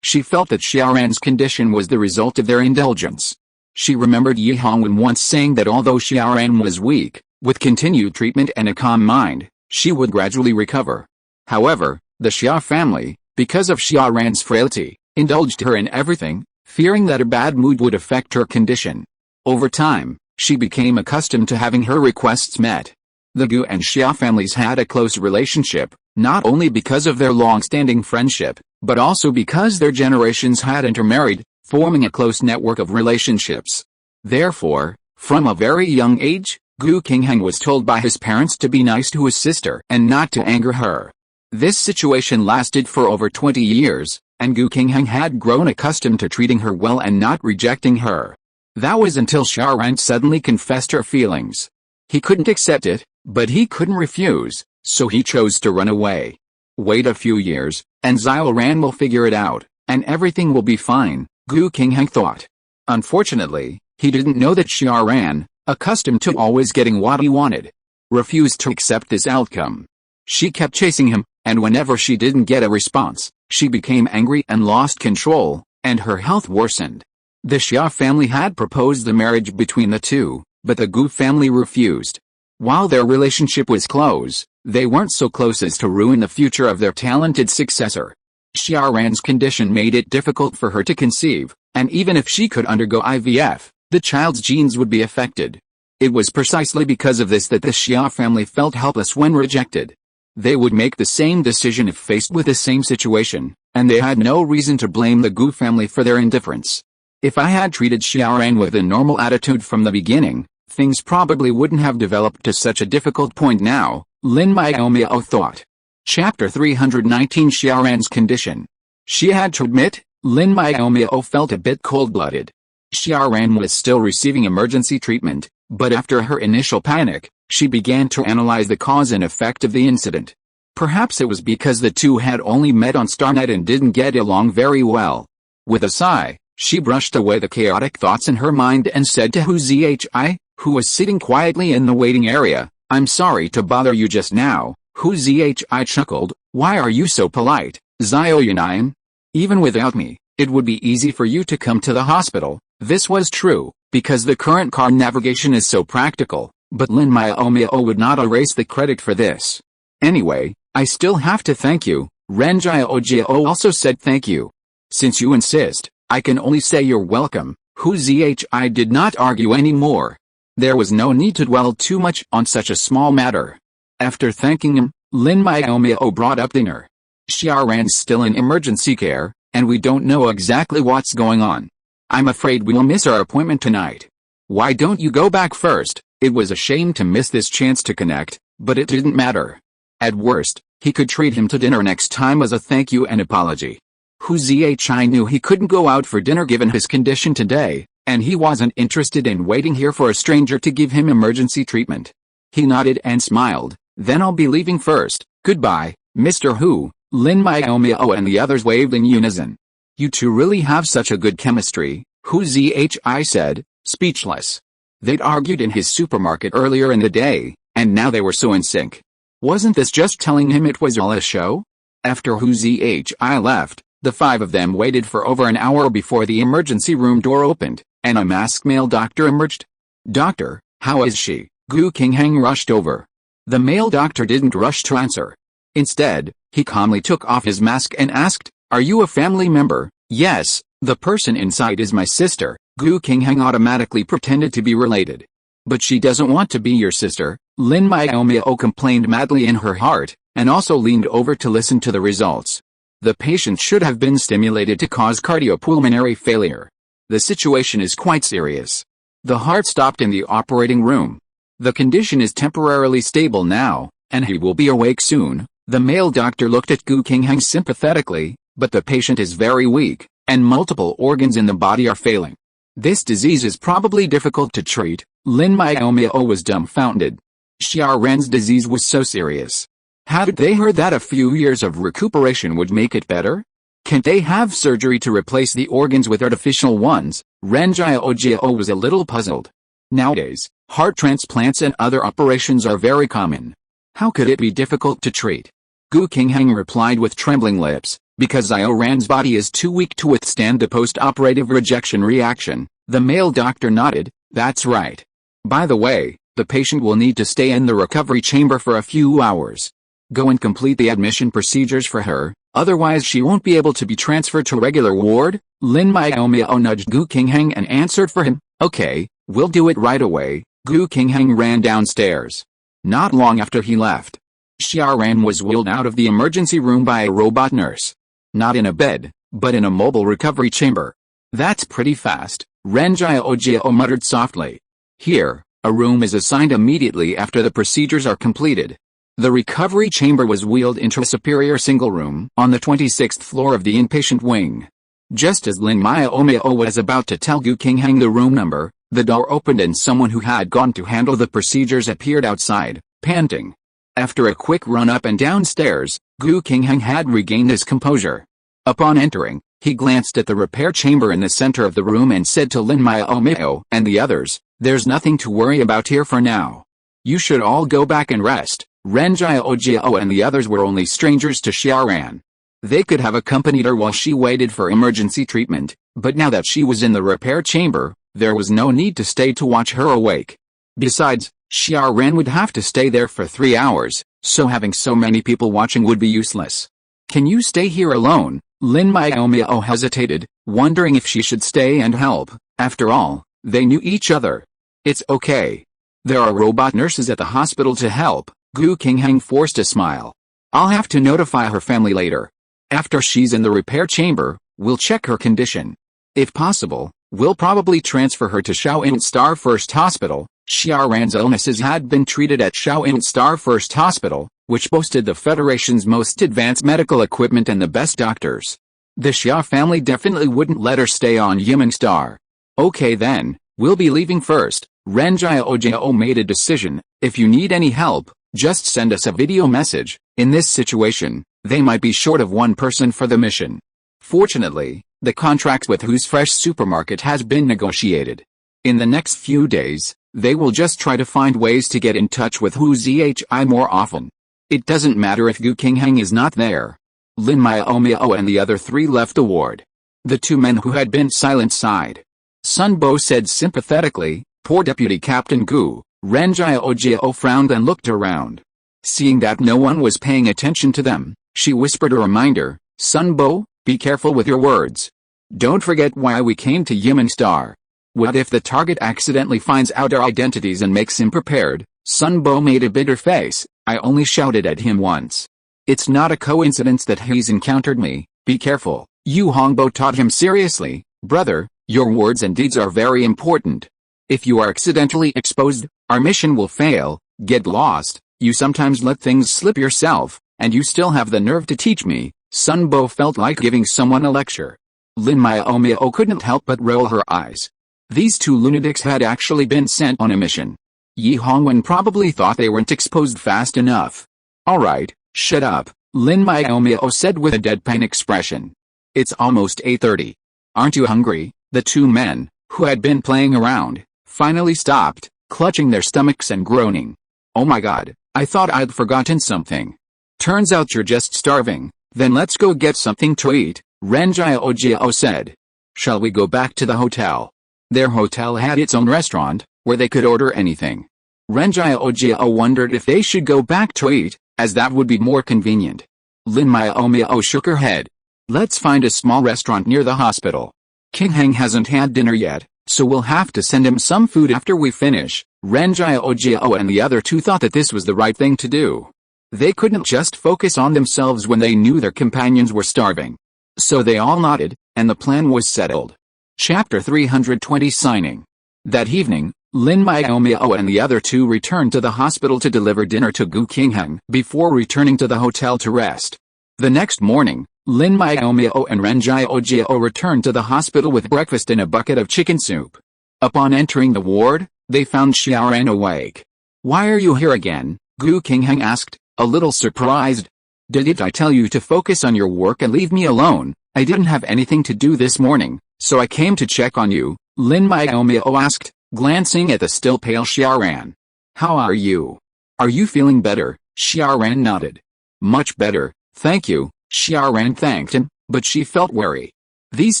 Speaker 1: she felt that Xiaoran's condition was the result of their indulgence. She remembered Yi Hongwen once saying that although Xiaoran was weak, with continued treatment and a calm mind, she would gradually recover. However, the Xia family, because of Xiaoran's frailty, indulged her in everything, fearing that a bad mood would affect her condition. Over time, she became accustomed to having her requests met. The Gu and Xia families had a close relationship, not only because of their long-standing friendship, but also because their generations had intermarried, forming a close network of relationships. Therefore, from a very young age, Gu Qingheng was told by his parents to be nice to his sister and not to anger her. This situation lasted for over 20 years, and Gu Qingheng had grown accustomed to treating her well and not rejecting her. That was until Xiaoran suddenly confessed her feelings. He couldn't accept it, but he couldn't refuse, so he chose to run away. Wait a few years, and Xiaoran will figure it out, and everything will be fine, Gu Qingheng thought. Unfortunately, he didn't know that Xiaoran, accustomed to always getting what he wanted, refused to accept this outcome. She kept chasing him, and whenever she didn't get a response, she became angry and lost control, and her health worsened. The Xia family had proposed the marriage between the two, but the Gu family refused. While their relationship was close, they weren't so close as to ruin the future of their talented successor. Xiaoran's condition made it difficult for her to conceive, and even if she could undergo IVF, the child's genes would be affected. It was precisely because of this that the Xia family felt helpless when rejected. They would make the same decision if faced with the same situation, and they had no reason to blame the Gu family for their indifference. If I had treated Xiaoran with a normal attitude from the beginning, things probably wouldn't have developed to such a difficult point now, Lin Miaomiao thought. Chapter 319 Xiaoran's Condition. She had to admit, Lin Miaomiao felt a bit cold-blooded. Xiaoran was still receiving emergency treatment, but after her initial panic, she began to analyze the cause and effect of the incident. Perhaps it was because the two had only met on Starnet and didn't get along very well. With a sigh, she brushed away the chaotic thoughts in her mind and said to Hu Zhi, who was sitting quietly in the waiting area, "I'm sorry to bother you just now." Hu Zhi chuckled, "Why are you so polite, Xiao Yunayan? Even without me, it would be easy for you to come to the hospital." This was true, because the current car navigation is so practical, but Lin Miaomiao would not erase the credit for this. Anyway, I still have to thank you. Ren Jiaojiao also said thank you. Since you insist, I can only say you're welcome. Hu Zhi did not argue anymore. There was no need to dwell too much on such a small matter. After thanking him, Lin Miaomiao brought up dinner. Xiaoran's still in emergency care, and we don't know exactly what's going on. I'm afraid we'll miss our appointment tonight. Why don't you go back first? It was a shame to miss this chance to connect, but it didn't matter. At worst, he could treat him to dinner next time as a thank you and apology. Hu Zhi knew he couldn't go out for dinner given his condition today, and he wasn't interested in waiting here for a stranger to give him emergency treatment. He nodded and smiled. Then I'll be leaving first. Goodbye, Mr. Hu. Lin Miaomiao and the others waved in unison. You two really have such a good chemistry, Hu Zhi said, speechless. They'd argued in his supermarket earlier in the day, and now they were so in sync. Wasn't this just telling him it was all a show? After Hu Zhi left, the five of them waited for over an hour before the emergency room door opened, and a masked male doctor emerged. Doctor, how is she? Gu Qingheng rushed over. The male doctor didn't rush to answer. Instead, he calmly took off his mask and asked, are you a family member? Yes, the person inside is my sister. Gu Qingheng automatically pretended to be related. But she doesn't want to be your sister, Lin Miaomiao complained madly in her heart, and also leaned over to listen to the results. The patient should have been stimulated to cause cardiopulmonary failure. The situation is quite serious. The heart stopped in the operating room. The condition is temporarily stable now, and he will be awake soon. The male doctor looked at Gu Qingheng sympathetically, but the patient is very weak, and multiple organs in the body are failing. This disease is probably difficult to treat. Lin Miaomiao was dumbfounded. Xiaoran's disease was so serious. Hadn't they heard that a few years of recuperation would make it better? Can't they have surgery to replace the organs with artificial ones? Ren Jiaojiao was a little puzzled. Nowadays, heart transplants and other operations are very common. How could it be difficult to treat? Gu Qingheng replied with trembling lips, because Xiaoran's body is too weak to withstand the post-operative rejection reaction. The male doctor nodded. That's right. By the way, the patient will need to stay in the recovery chamber for a few hours. Go and complete the admission procedures for her, otherwise she won't be able to be transferred to regular ward. Lin Miaomiao nudged Gu Qingheng and answered for him. Okay, we'll do it right away. Gu Qingheng ran downstairs. Not long after he left, Xiaoran was wheeled out of the emergency room by a robot nurse. Not in a bed, but in a mobile recovery chamber. That's pretty fast, Ren Jiaojiao muttered softly. Here, a room is assigned immediately after the procedures are completed. The recovery chamber was wheeled into a superior single room on the 26th floor of the inpatient wing. Just as Lin Miaomiao was about to tell Gu Qingheng the room number, the door opened and someone who had gone to handle the procedures appeared outside, panting. After a quick run up and down stairs, Gu Qingheng had regained his composure. Upon entering, he glanced at the repair chamber in the center of the room and said to Lin Miaomiao and the others, there's nothing to worry about here for now. You should all go back and rest. Ren Jiaojiao and the others were only strangers to Xiaoran. They could have accompanied her while she waited for emergency treatment, but now that she was in the repair chamber, there was no need to stay to watch her awake. Besides, Xiaoran would have to stay there for 3 hours, so having so many people watching would be useless. Can you stay here alone? Lin Miaomiao hesitated, wondering if she should stay and help. After all, they knew each other. It's okay. There are robot nurses at the hospital to help. Gu Qingheng forced a smile. I'll have to notify her family later. After she's in the repair chamber, we'll check her condition. If possible, we'll probably transfer her to Shaoyin Star First Hospital. Xiaoran's illnesses had been treated at Shaoyin Star First Hospital, which boasted the Federation's most advanced medical equipment and the best doctors. The Xia family definitely wouldn't let her stay on Yimin Star. Okay then, we'll be leaving first. Ren Jiaojiao made a decision. If you need any help, just send us a video message. In this situation, they might be short of one person for the mission. Fortunately, the contract with Who's Fresh Supermarket has been negotiated. In the next few days, they will just try to find ways to get in touch with Hu Zhi more often. It doesn't matter if Gu Qingheng is not there. Lin Miaomiao and the other three left the ward. The two men who had been silent sighed. Sun Bo said sympathetically, poor Deputy Captain Gu, Ren Jiao frowned and looked around. Seeing that no one was paying attention to them, she whispered a reminder, Sun Bo, be careful with your words. Don't forget why we came to Yimin Star. What if the target accidentally finds out our identities and makes him prepared? Sun Bo made a bitter face. I only shouted at him once. It's not a coincidence that he's encountered me. Be careful. Yu Hongbo taught him seriously. Brother, your words and deeds are very important. If you are accidentally exposed, our mission will fail. Get lost. You sometimes let things slip yourself, and you still have the nerve to teach me. Sun Bo felt like giving someone a lecture. Lin Miaomiao couldn't help but roll her eyes. These two lunatics had actually been sent on a mission. Yi Hongwen probably thought they weren't exposed fast enough. Alright, shut up, Lin Miaomiao said with a deadpan expression. It's almost 8:30. Aren't you hungry? The two men, who had been playing around, finally stopped, clutching their stomachs and groaning. Oh my god, I thought I'd forgotten something. Turns out you're just starving. Then let's go get something to eat, Ren Jiao said. Shall we go back to the hotel? Their hotel had its own restaurant, where they could order anything. Ren Jiao wondered if they should go back to eat, as that would be more convenient. Lin Miaomiao shook her head. Let's find a small restaurant near the hospital. King Heng hasn't had dinner yet, so we'll have to send him some food after we finish. Ren Jiao and the other two thought that this was the right thing to do. They couldn't just focus on themselves when they knew their companions were starving. So they all nodded, and the plan was settled. Chapter 320 Signing. That evening, Lin Miaomiao and the other two returned to the hospital to deliver dinner to Gu Qingheng before returning to the hotel to rest. The next morning, Lin Miaomiao and Ren Jiao returned to the hospital with breakfast in a bucket of chicken soup. Upon entering the ward, they found Xiaoran awake. Why are you here again? Gu Qingheng asked, a little surprised. Didn't I tell you to focus on your work and leave me alone? I didn't have anything to do this morning, so I came to check on you, Lin Miaomiao asked, glancing at the still pale Xiaoran. How are you? Are you feeling better? Xiaoran nodded. Much better, thank you. Xiaoran thanked him, but she felt wary. These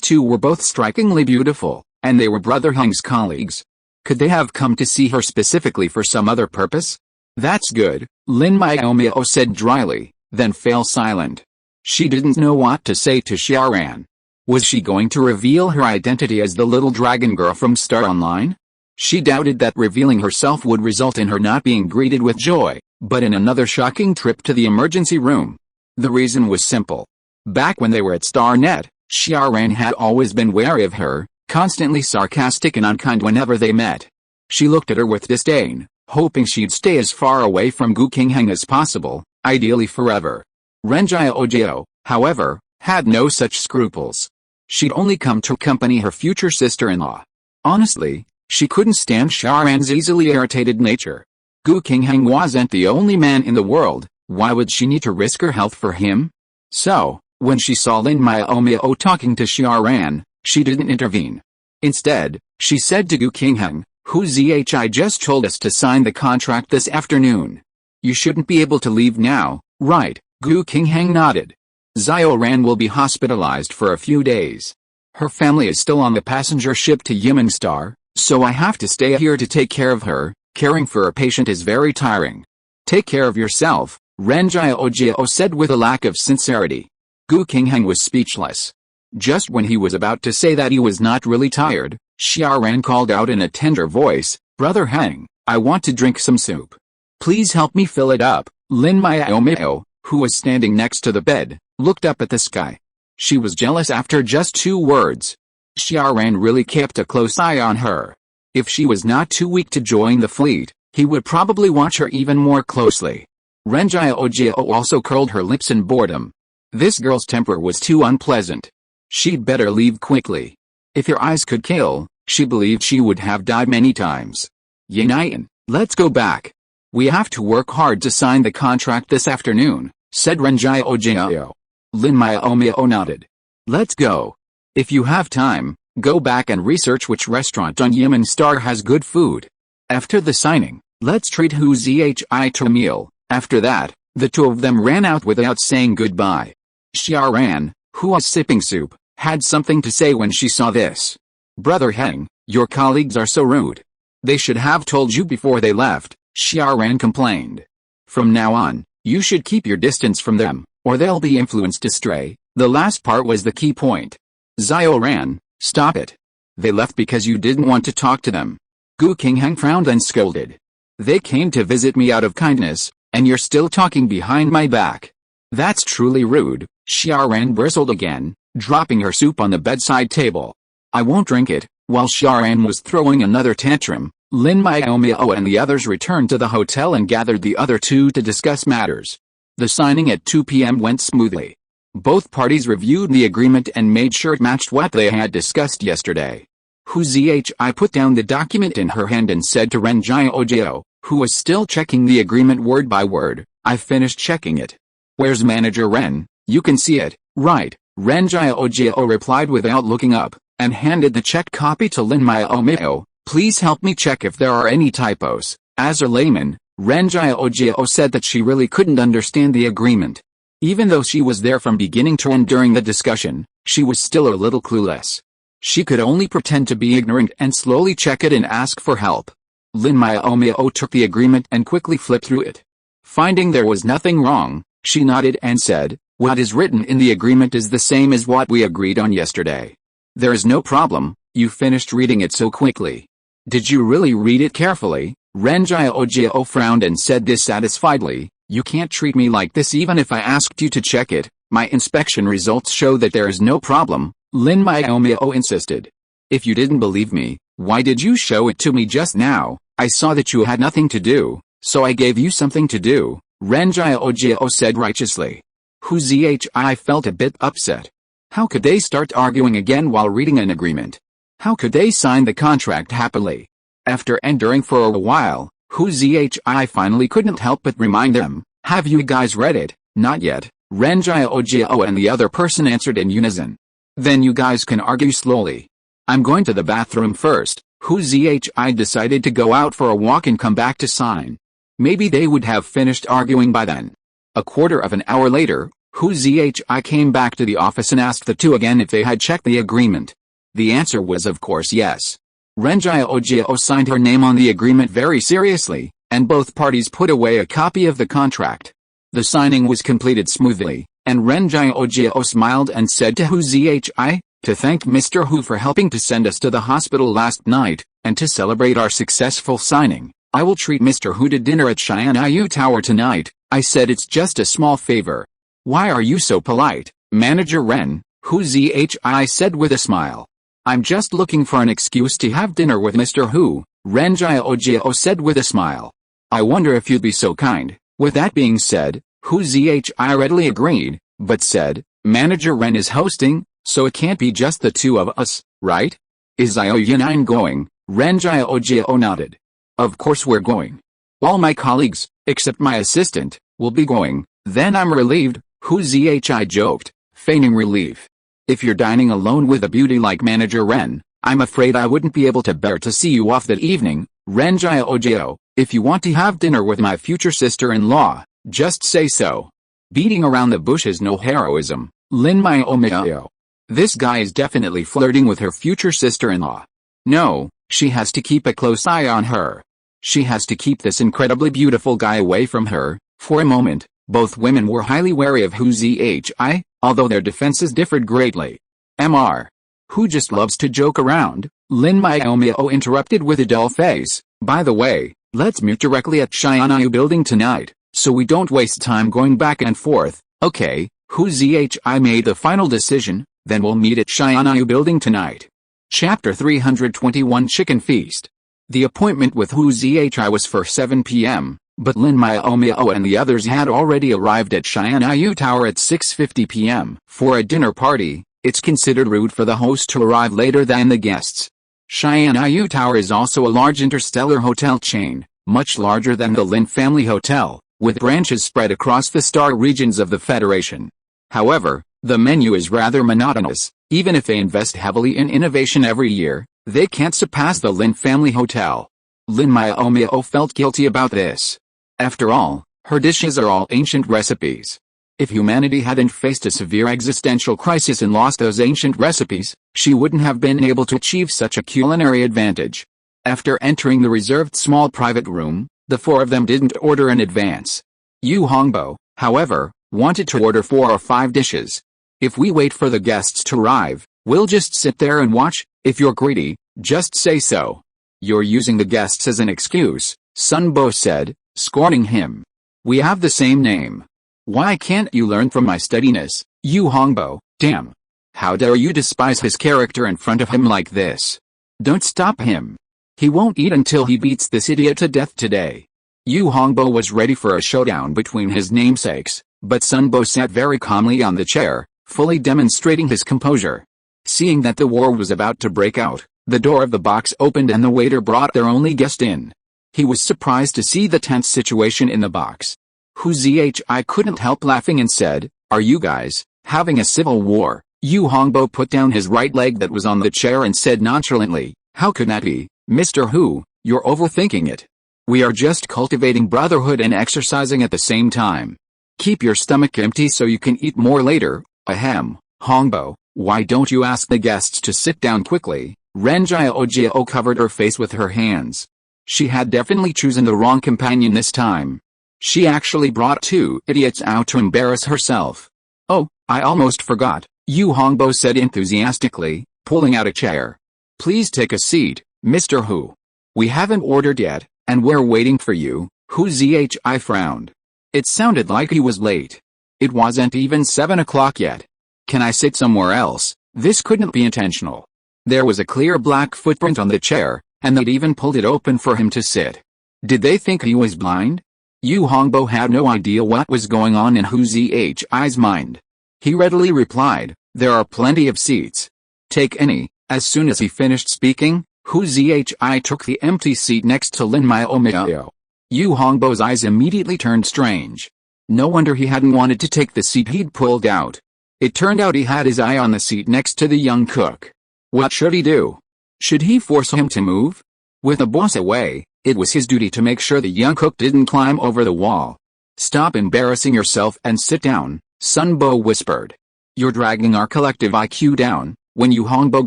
Speaker 1: two were both strikingly beautiful, and they were Brother Heng's colleagues. Could they have come to see her specifically for some other purpose? That's good, Lin Miaomiao said dryly, then fell silent. She didn't know what to say to Xiaoran. Was she going to reveal her identity as the little dragon girl from Star Online? She doubted that revealing herself would result in her not being greeted with joy, but in another shocking trip to the emergency room. The reason was simple. Back when they were at StarNet, Xiaoran had always been wary of her, constantly sarcastic and unkind whenever they met. She looked at her with disdain, hoping she'd stay as far away from Gu Qingheng as possible, ideally forever. Ren Jiao, however, had no such scruples. She'd only come to accompany her future sister-in-law. Honestly, she couldn't stand Xiaoran's easily irritated nature. Gu Qingheng wasn't the only man in the world, why would she need to risk her health for him? So, when she saw Lin Miaomiao talking to Xiaoran, she didn't intervene. Instead, she said to Gu Qingheng, who ZHI just told us to sign the contract this afternoon. You shouldn't be able to leave now, right? Gu Qingheng nodded. Xiaoran will be hospitalized for a few days. Her family is still on the passenger ship to Yimin Star, so I have to stay here to take care of her. Caring for a patient is very tiring. Take care of yourself, Ren Jiao said with a lack of sincerity. Gu Qingheng was speechless. Just when he was about to say that he was not really tired, Xiaoran called out in a tender voice, Brother Heng, I want to drink some soup. Please help me fill it up. Lin Miaomiao, who was standing next to the bed, looked up at the sky. She was jealous after just 2 words. Xiaoran really kept a close eye on her. If she was not too weak to join the fleet, he would probably watch her even more closely. Ren Jiao also curled her lips in boredom. This girl's temper was too unpleasant. She'd better leave quickly. If her eyes could kill, she believed she would have died many times. Yin, let's go back. We have to work hard to sign the contract this afternoon, said Ren Jiao. Lin Miaomiao nodded. Let's go. If you have time, go back and research which restaurant on Yimin Star has good food. After the signing, let's treat Hu Zhi to a meal. After that, the two of them ran out without saying goodbye. Xiaoran, who was sipping soup, had something to say when she saw this. Brother Heng, your colleagues are so rude. They should have told you before they left, Xiaoran complained. From now on, you should keep your distance from them, or they'll be influenced to stray. The last part was the key point. Xiaoran, stop it. They left because you didn't want to talk to them. Gu Qinghang frowned and scolded. They came to visit me out of kindness, and you're still talking behind my back. That's truly rude, Xiaoran bristled again, dropping her soup on the bedside table. I won't drink it. While Xiaoran was throwing another tantrum, Lin Miaomiao and the others returned to the hotel and gathered the other two to discuss matters. The signing at 2 p.m. went smoothly. Both parties reviewed the agreement and made sure it matched what they had discussed yesterday. Hu Zhi put down the document in her hand and said to Ren Jiaojio, who was still checking the agreement word by word, "I've finished checking it." "Where's Manager Ren? You can see it, right?" Ren Jiaojio replied without looking up, and handed the checked copy to Lin Miaomiao. "Please help me check if there are any typos." As a layman, Ren Jiaojio said that she really couldn't understand the agreement. Even though she was there from beginning to end during the discussion, she was still a little clueless. She could only pretend to be ignorant and slowly check it and ask for help. Lin Miaomiao took the agreement and quickly flipped through it. Finding there was nothing wrong, she nodded and said, "What is written in the agreement is the same as what we agreed on yesterday." "There is no problem, you finished reading it so quickly." "Did you really read it carefully?" Ren Jiaojio frowned and said dissatisfiedly, "You can't treat me like this even if I asked you to check it. My inspection results show that there is no problem," Lin Miaomiao insisted. "If you didn't believe me, why did you show it to me just now? I saw that you had nothing to do, so I gave you something to do," Ren Jiaojio said righteously. Hu Zhi felt a bit upset. How could they start arguing again while reading an agreement? How could they sign the contract happily? After enduring for a while, Hu Zhi finally couldn't help but remind them, "Have you guys read it?" "Not yet," Ren Jiaojio and the other person answered in unison. "Then you guys can argue slowly. I'm going to the bathroom first." Hu Zhi decided to go out for a walk and come back to sign. Maybe they would have finished arguing by then. A quarter of an hour later, Hu Zhi came back to the office and asked the two again if they had checked the agreement. The answer was of course yes. Ren Jiaojio signed her name on the agreement very seriously, and both parties put away a copy of the contract. The signing was completed smoothly, and Ren Jiaojio smiled and said to Hu Zhi, "To thank Mr. Hu for helping to send us to the hospital last night, and to celebrate our successful signing, I will treat Mr. Hu to dinner at Xianyu Tower tonight." I said, "It's just a small favor." "Why are you so polite, Manager Ren?" Hu Zhi said with a smile. "I'm just looking for an excuse to have dinner with Mr. Hu," Ren Jiaojio said with a smile. "I wonder if you'd be so kind." With that being said, Hu Zhi readily agreed, but said, "Manager Ren is hosting, so it can't be just the two of us, right?" "Is Xiao Yan'an going?" Ren Jiaojio nodded. "Of course we're going. All my colleagues, except my assistant, will be going." "Then I'm relieved," Hu Zhi joked, feigning relief. "If you're dining alone with a beauty like Manager Ren, I'm afraid I wouldn't be able to bear to see you off that evening, Ren Jiaojio. If you want to have dinner with my future sister-in-law, just say so." Beating around the bush is no heroism, Lin Miaomiao. This guy is definitely flirting with her future sister-in-law. No, she has to keep a close eye on her. She has to keep this incredibly beautiful guy away from her. For a moment, both women were highly wary of Hu Zhi, although their defenses differed greatly. Mr. Hu just loves to joke around, Lin Miaomiao interrupted with a dull face. "By the way, let's meet directly at Xianyu building tonight, so we don't waste time going back and forth." "Okay," Hu Zhi made the final decision, "then we'll meet at Xianyu building tonight." Chapter 321 Chicken Feast. The appointment with Hu Zhi was for 7 p.m., but Lin Miaomiao and the others had already arrived at Xianyu Tower at 6:50 p.m. For a dinner party, it's considered rude for the host to arrive later than the guests. Xianyu Tower is also a large interstellar hotel chain, much larger than the Lin family hotel, with branches spread across the star regions of the Federation. However, the menu is rather monotonous. Even if they invest heavily in innovation every year, they can't surpass the Lin family hotel. Lin Miaomiao felt guilty about this. After all, her dishes are all ancient recipes. If humanity hadn't faced a severe existential crisis and lost those ancient recipes, she wouldn't have been able to achieve such a culinary advantage. After entering the reserved small private room, the four of them didn't order in advance. Yu Hongbo, however, wanted to order 4 or 5 dishes. If we wait for the guests to arrive, we'll just sit there and watch. If you're greedy, just say so. You're using the guests as an excuse, Sun Bo said, scorning him. We have the same name. Why can't you learn from my steadiness, Yu Hongbo? Damn. How dare you despise his character in front of him like this? Don't stop him. He won't eat until he beats this idiot to death today. Yu Hongbo was ready for a showdown between his namesakes, but Sun Bo sat very calmly on the chair, fully demonstrating his composure. Seeing that the war was about to break out, the door of the box opened and the waiter brought their only guest in. He was surprised to see the tense situation in the box. Hu Zhi couldn't help laughing and said, "Are you guys having a civil war?" Yu Hongbo put down his right leg that was on the chair and said nonchalantly, "How could that be, Mr. Hu? You're overthinking it. We are just cultivating brotherhood and exercising at the same time. Keep your stomach empty so you can eat more later." Ahem, Hongbo, why don't you ask the guests to sit down quickly? Ren Jiao covered her face with her hands. She had definitely chosen the wrong companion this time. She actually brought 2 idiots out to embarrass herself. "Oh, I almost forgot," Yu Hongbo said enthusiastically, pulling out a chair. "Please take a seat, Mr. Hu. We haven't ordered yet, and we're waiting for you." Hu Zhi frowned. It sounded like he was late. It wasn't even 7 o'clock yet. "Can I sit somewhere else?" This couldn't be intentional. There was a clear black footprint on the chair, and they'd even pulled it open for him to sit. Did they think he was blind? Yu Hongbo had no idea what was going on in Hu Zhi's mind. He readily replied, "There are plenty of seats. Take any." As soon as he finished speaking, Hu Zhi took the empty seat next to Lin Miaomiao. Yu Hongbo's eyes immediately turned strange. No wonder he hadn't wanted to take the seat he'd pulled out. It turned out he had his eye on the seat next to the young cook. What should he do? Should he force him to move? With the boss away, it was his duty to make sure the young cook didn't climb over the wall. "Stop embarrassing yourself and sit down," Sun Bo whispered. "You're dragging our collective IQ down." When Yu Hongbo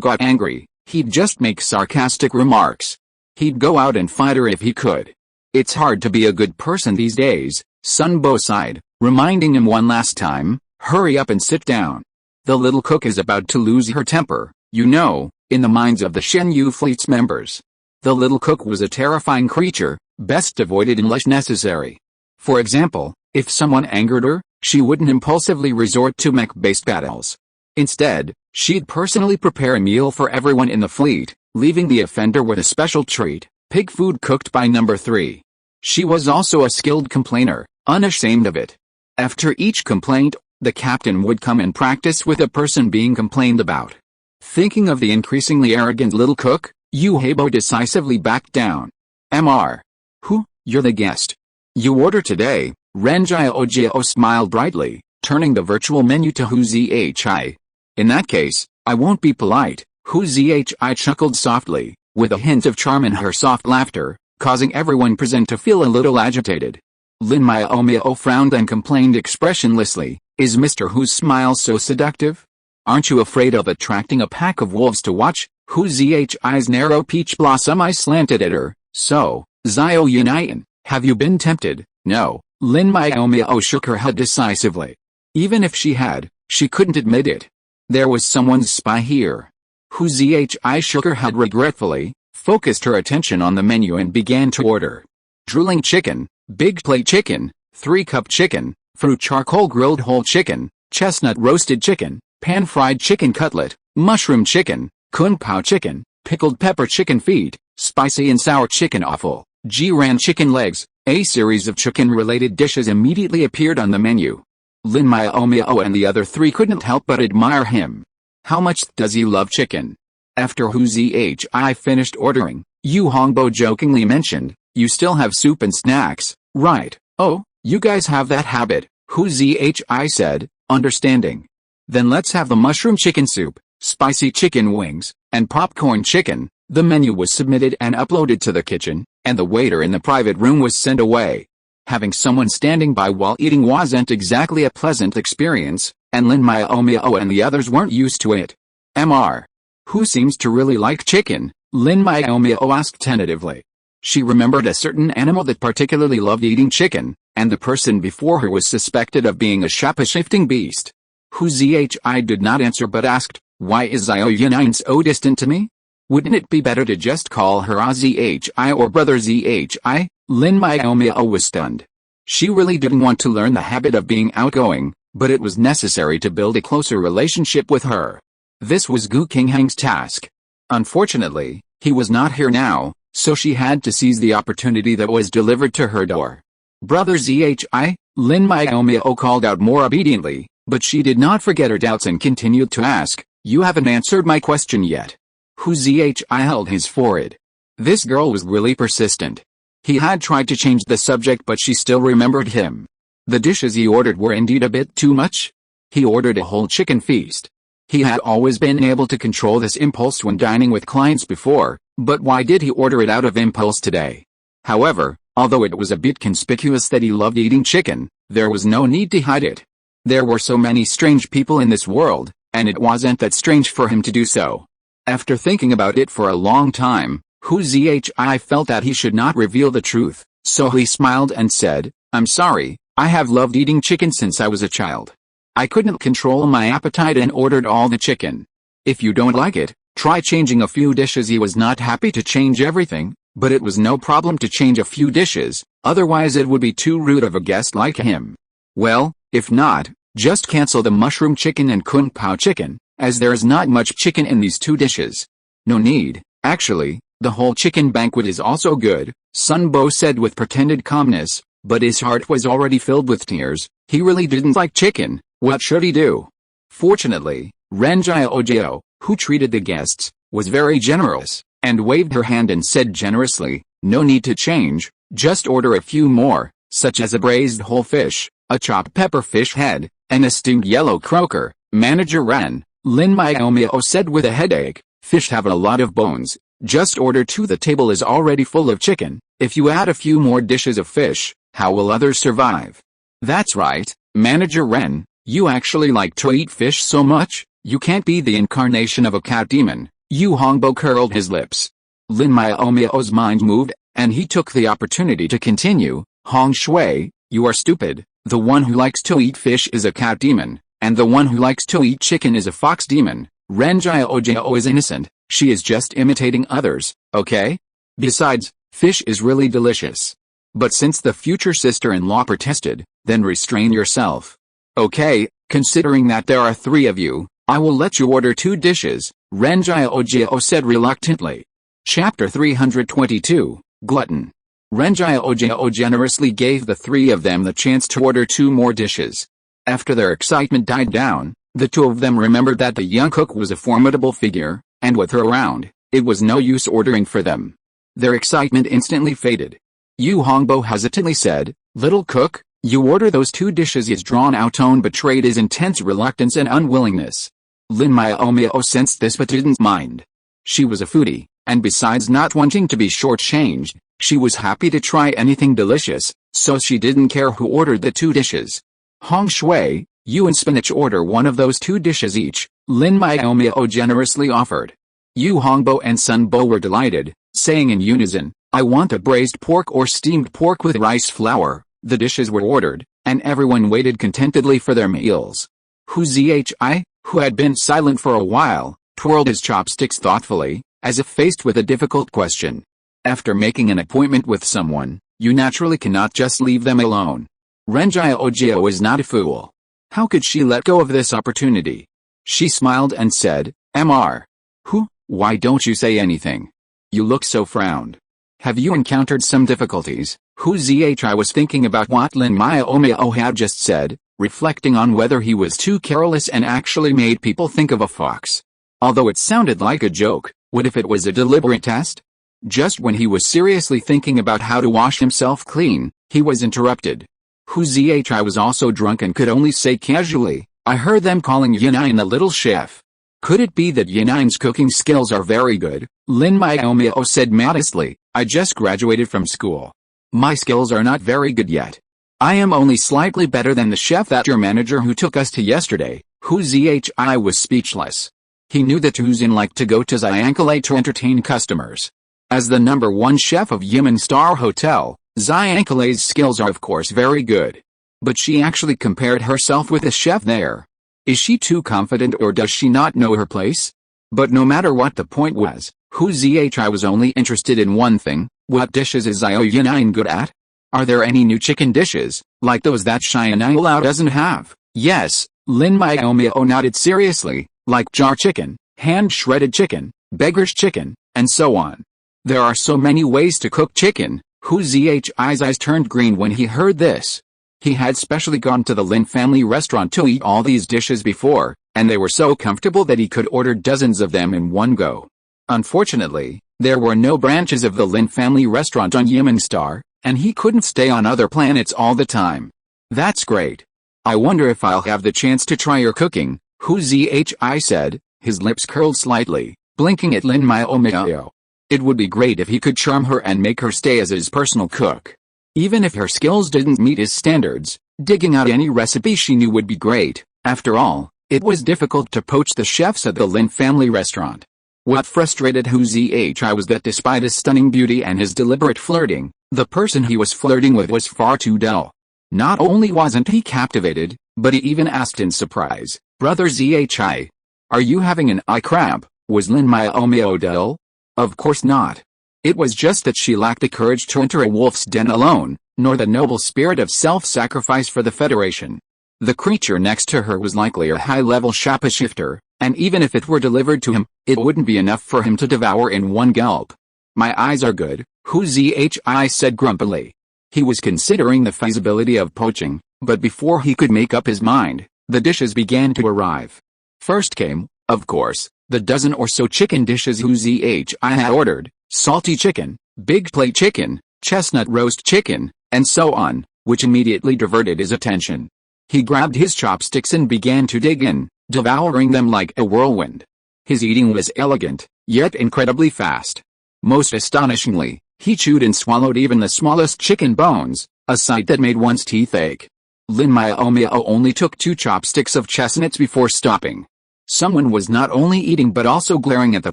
Speaker 1: got angry, he'd just make sarcastic remarks. He'd go out and fight her if he could. "It's hard to be a good person these days," Sun Bo sighed, reminding him one last time, "Hurry up and sit down. The little cook is about to lose her temper, you know." In the minds of the Shen Yu fleet's members, the little cook was a terrifying creature, best avoided unless necessary. For example, if someone angered her, she wouldn't impulsively resort to mech-based battles. Instead, she'd personally prepare a meal for everyone in the fleet, leaving the offender with a special treat, pig food cooked by number 3. She was also a skilled complainer, unashamed of it. After each complaint, the captain would come and practice with the person being complained about. Thinking of the increasingly arrogant little cook, Yu Hongbo decisively backed down. "Mr. Hu, you're the guest. You order today." Ren Jiao smiled brightly, turning the virtual menu to Hu Zhi. "In that case, I won't be polite." Hu Zhi chuckled softly, with a hint of charm in her soft laughter, causing everyone present to feel a little agitated. Lin Miaomiao frowned and complained expressionlessly, "Is Mr. Hu's smile so seductive? Aren't you afraid of attracting a pack of wolves to watch?" Hu Zhi's narrow peach blossom eyes slanted at her. "So, Xiao Yunyan, have you been tempted?" "No." Lin Miaomiao shook her head decisively. Even if she had, she couldn't admit it. There was someone's spy here. Hu Zhi shook her head regretfully, focused her attention on the menu and began to order. Drooling chicken, big plate chicken, 3-cup chicken, fruit charcoal grilled whole chicken, chestnut roasted chicken, pan-fried chicken cutlet, mushroom chicken, kung pao chicken, pickled pepper chicken feet, spicy and sour chicken offal, jiran chicken legs. A series of chicken-related dishes immediately appeared on the menu. Lin Miaomiao and the other 3 couldn't help but admire him. How much does he love chicken? After Hu Zhi finished ordering, Yu Hongbo jokingly mentioned, "You still have soup and snacks, right?" "Oh, you guys have that habit," Hu Zhi said, understanding. "Then let's have the mushroom chicken soup, spicy chicken wings, and popcorn chicken." The menu was submitted and uploaded to the kitchen, and the waiter in the private room was sent away. Having someone standing by while eating wasn't exactly a pleasant experience, and Lin Miaomiao and the others weren't used to it. "Mr. Hu seems to really like chicken," Lin Miaomiao asked tentatively. She remembered a certain animal that particularly loved eating chicken, and the person before her was suspected of being a shape-shifting beast. Hu Zhi did not answer but asked, "Why is Xiao Yanyin so distant to me? Wouldn't it be better to just call her Zhi or Brother Zhi?" Lin Miaomiao was stunned. She really didn't want to learn the habit of being outgoing, but it was necessary to build a closer relationship with her. This was Gu Qinghang's task. Unfortunately, he was not here now, so she had to seize the opportunity that was delivered to her door. "Brother Zhi?" Lin Miaomiao called out more obediently, but she did not forget her doubts and continued to ask, "You haven't answered my question yet." Hu Zhi held his forehead. This girl was really persistent. He had tried to change the subject but she still remembered him. The dishes he ordered were indeed a bit too much. He ordered a whole chicken feast. He had always been able to control this impulse when dining with clients before, but why did he order it out of impulse today? However, although it was a bit conspicuous that he loved eating chicken, there was no need to hide it. There were so many strange people in this world, and it wasn't that strange for him to do so. After thinking about it for a long time, Hu Zhi felt that he should not reveal the truth, so he smiled and said, "I'm sorry, I have loved eating chicken since I was a child. I couldn't control my appetite and ordered all the chicken. If you don't like it, try changing a few dishes." He was not happy to change everything, but it was no problem to change a few dishes, otherwise it would be too rude of a guest like him. Well, if not, just cancel the mushroom chicken and kung pao chicken, as there is not much chicken in these two dishes. "No need, actually, the whole chicken banquet is also good," Sun Bo said with pretended calmness, but his heart was already filled with tears. He really didn't like chicken. What should he do? Fortunately, Ren Jiao, who treated the guests, was very generous, and waved her hand and said generously, "No need to change, just order a few more, such as a braised whole fish, a chopped pepper fish head, and a steamed yellow croaker." Manager Ren, Lin Miaomiao said with a headache, "Fish have a lot of bones, just order two. The table is already full of chicken. If you add a few more dishes of fish, how will others survive?" "That's right, Manager Ren, you actually like to eat fish so much, you can't be the incarnation of a cat demon." Yu Hongbo curled his lips. Lin Miaomiao's mind moved, and he took the opportunity to continue, "Hong Shui, you are stupid. The one who likes to eat fish is a cat demon, and the one who likes to eat chicken is a fox demon. Ren Jiao is innocent, she is just imitating others, okay? Besides, fish is really delicious." But since the future sister-in-law protested, "Then restrain yourself. Okay, considering that there are three of you, I will let you order two dishes," Ren Jiao said reluctantly. Chapter 322, Glutton. Ren Jiao generously gave the three of them the chance to order two more dishes. After their excitement died down, the two of them remembered that the young cook was a formidable figure, and with her around, it was no use ordering for them. Their excitement instantly faded. Yu Hongbo hesitantly said, "Little cook, you order those two dishes." His drawn-out tone betrayed his intense reluctance and unwillingness. Lin Miaomiao sensed this but didn't mind. She was a foodie, and besides not wanting to be shortchanged, she was happy to try anything delicious, so she didn't care who ordered the two dishes. "Hong Shui, you and Spinach order one of those two dishes each," Lin Miaomiao generously offered. Yu Hongbo and Sun Bo were delighted, saying in unison, "I want a braised pork or steamed pork with rice flour." The dishes were ordered, and everyone waited contentedly for their meals. Hu Zhi, who had been silent for a while, twirled his chopsticks thoughtfully, as if faced with a difficult question. After making an appointment with someone, you naturally cannot just leave them alone. Ren Jiao is not a fool. How could she let go of this opportunity? She smiled and said, "Mr. Hu, why don't you say anything? You look so frowned. Have you encountered some difficulties?" Hu Zhi was thinking about what Lin Miaomiao had just said, reflecting on whether he was too careless and actually made people think of a fox. Although it sounded like a joke, what if it was a deliberate test? Just when he was seriously thinking about how to wash himself clean, he was interrupted. Hu Zhi was also drunk and could only say casually, "I heard them calling Yanyin the little chef. Could it be that Yanyin's cooking skills are very good?" Lin Miaomiao said modestly, "I just graduated from school. My skills are not very good yet. I am only slightly better than the chef that your manager who took us to yesterday." Hu Zhi was speechless. He knew that Hu Xin liked to go to Zyankale to entertain customers. As the #1 chef of Yimin Star Hotel, Zyankale's skills are of course very good. But she actually compared herself with the chef there. Is she too confident, or does she not know her place? But no matter what the point was, Hu Zhi was only interested in one thing: what dishes is Xiao Yanyin good at? Are there any new chicken dishes, like those that Xianlao doesn't have? Yes, Lin Miaomiao nodded seriously, like jar chicken, hand-shredded chicken, beggar's chicken, and so on. There are so many ways to cook chicken. Hu Zhi's eyes turned green when he heard this. He had specially gone to the Lin family restaurant to eat all these dishes before, and they were so comfortable that he could order dozens of them in one go. Unfortunately, there were no branches of the Lin family restaurant on Yimin Star, and he couldn't stay on other planets all the time. That's great. I wonder if I'll have the chance to try your cooking, Hu Zhi said, his lips curled slightly, blinking at Lin Miaomiao. It would be great if he could charm her and make her stay as his personal cook. Even if her skills didn't meet his standards, digging out any recipe she knew would be great. After all, it was difficult to poach the chefs at the Lin family restaurant. What frustrated Hu Zhi was that despite his stunning beauty and his deliberate flirting, the person he was flirting with was far too dull. Not only wasn't he captivated, but he even asked in surprise, "Brother Zhi, are you having an eye cramp?" Was Lin Miaomiao dull? Of course not. It was just that she lacked the courage to enter a wolf's den alone, nor the noble spirit of self-sacrifice for the Federation. The creature next to her was likely a high-level shapeshifter, and even if it were delivered to him, it wouldn't be enough for him to devour in one gulp. "My eyes are good," Hu Zhi said grumpily. He was considering the feasibility of poaching, but before he could make up his mind, the dishes began to arrive. First came, of course, the dozen or so chicken dishes Hu Zhi had ordered: salty chicken, big plate chicken, chestnut roast chicken, and so on, which immediately diverted his attention. He grabbed his chopsticks and began to dig in, devouring them like a whirlwind. His eating was elegant, yet incredibly fast. Most astonishingly, he chewed and swallowed even the smallest chicken bones, a sight that made one's teeth ache. Lin Miaomiao only took 2 chopsticks of chestnuts before stopping. Someone was not only eating but also glaring at the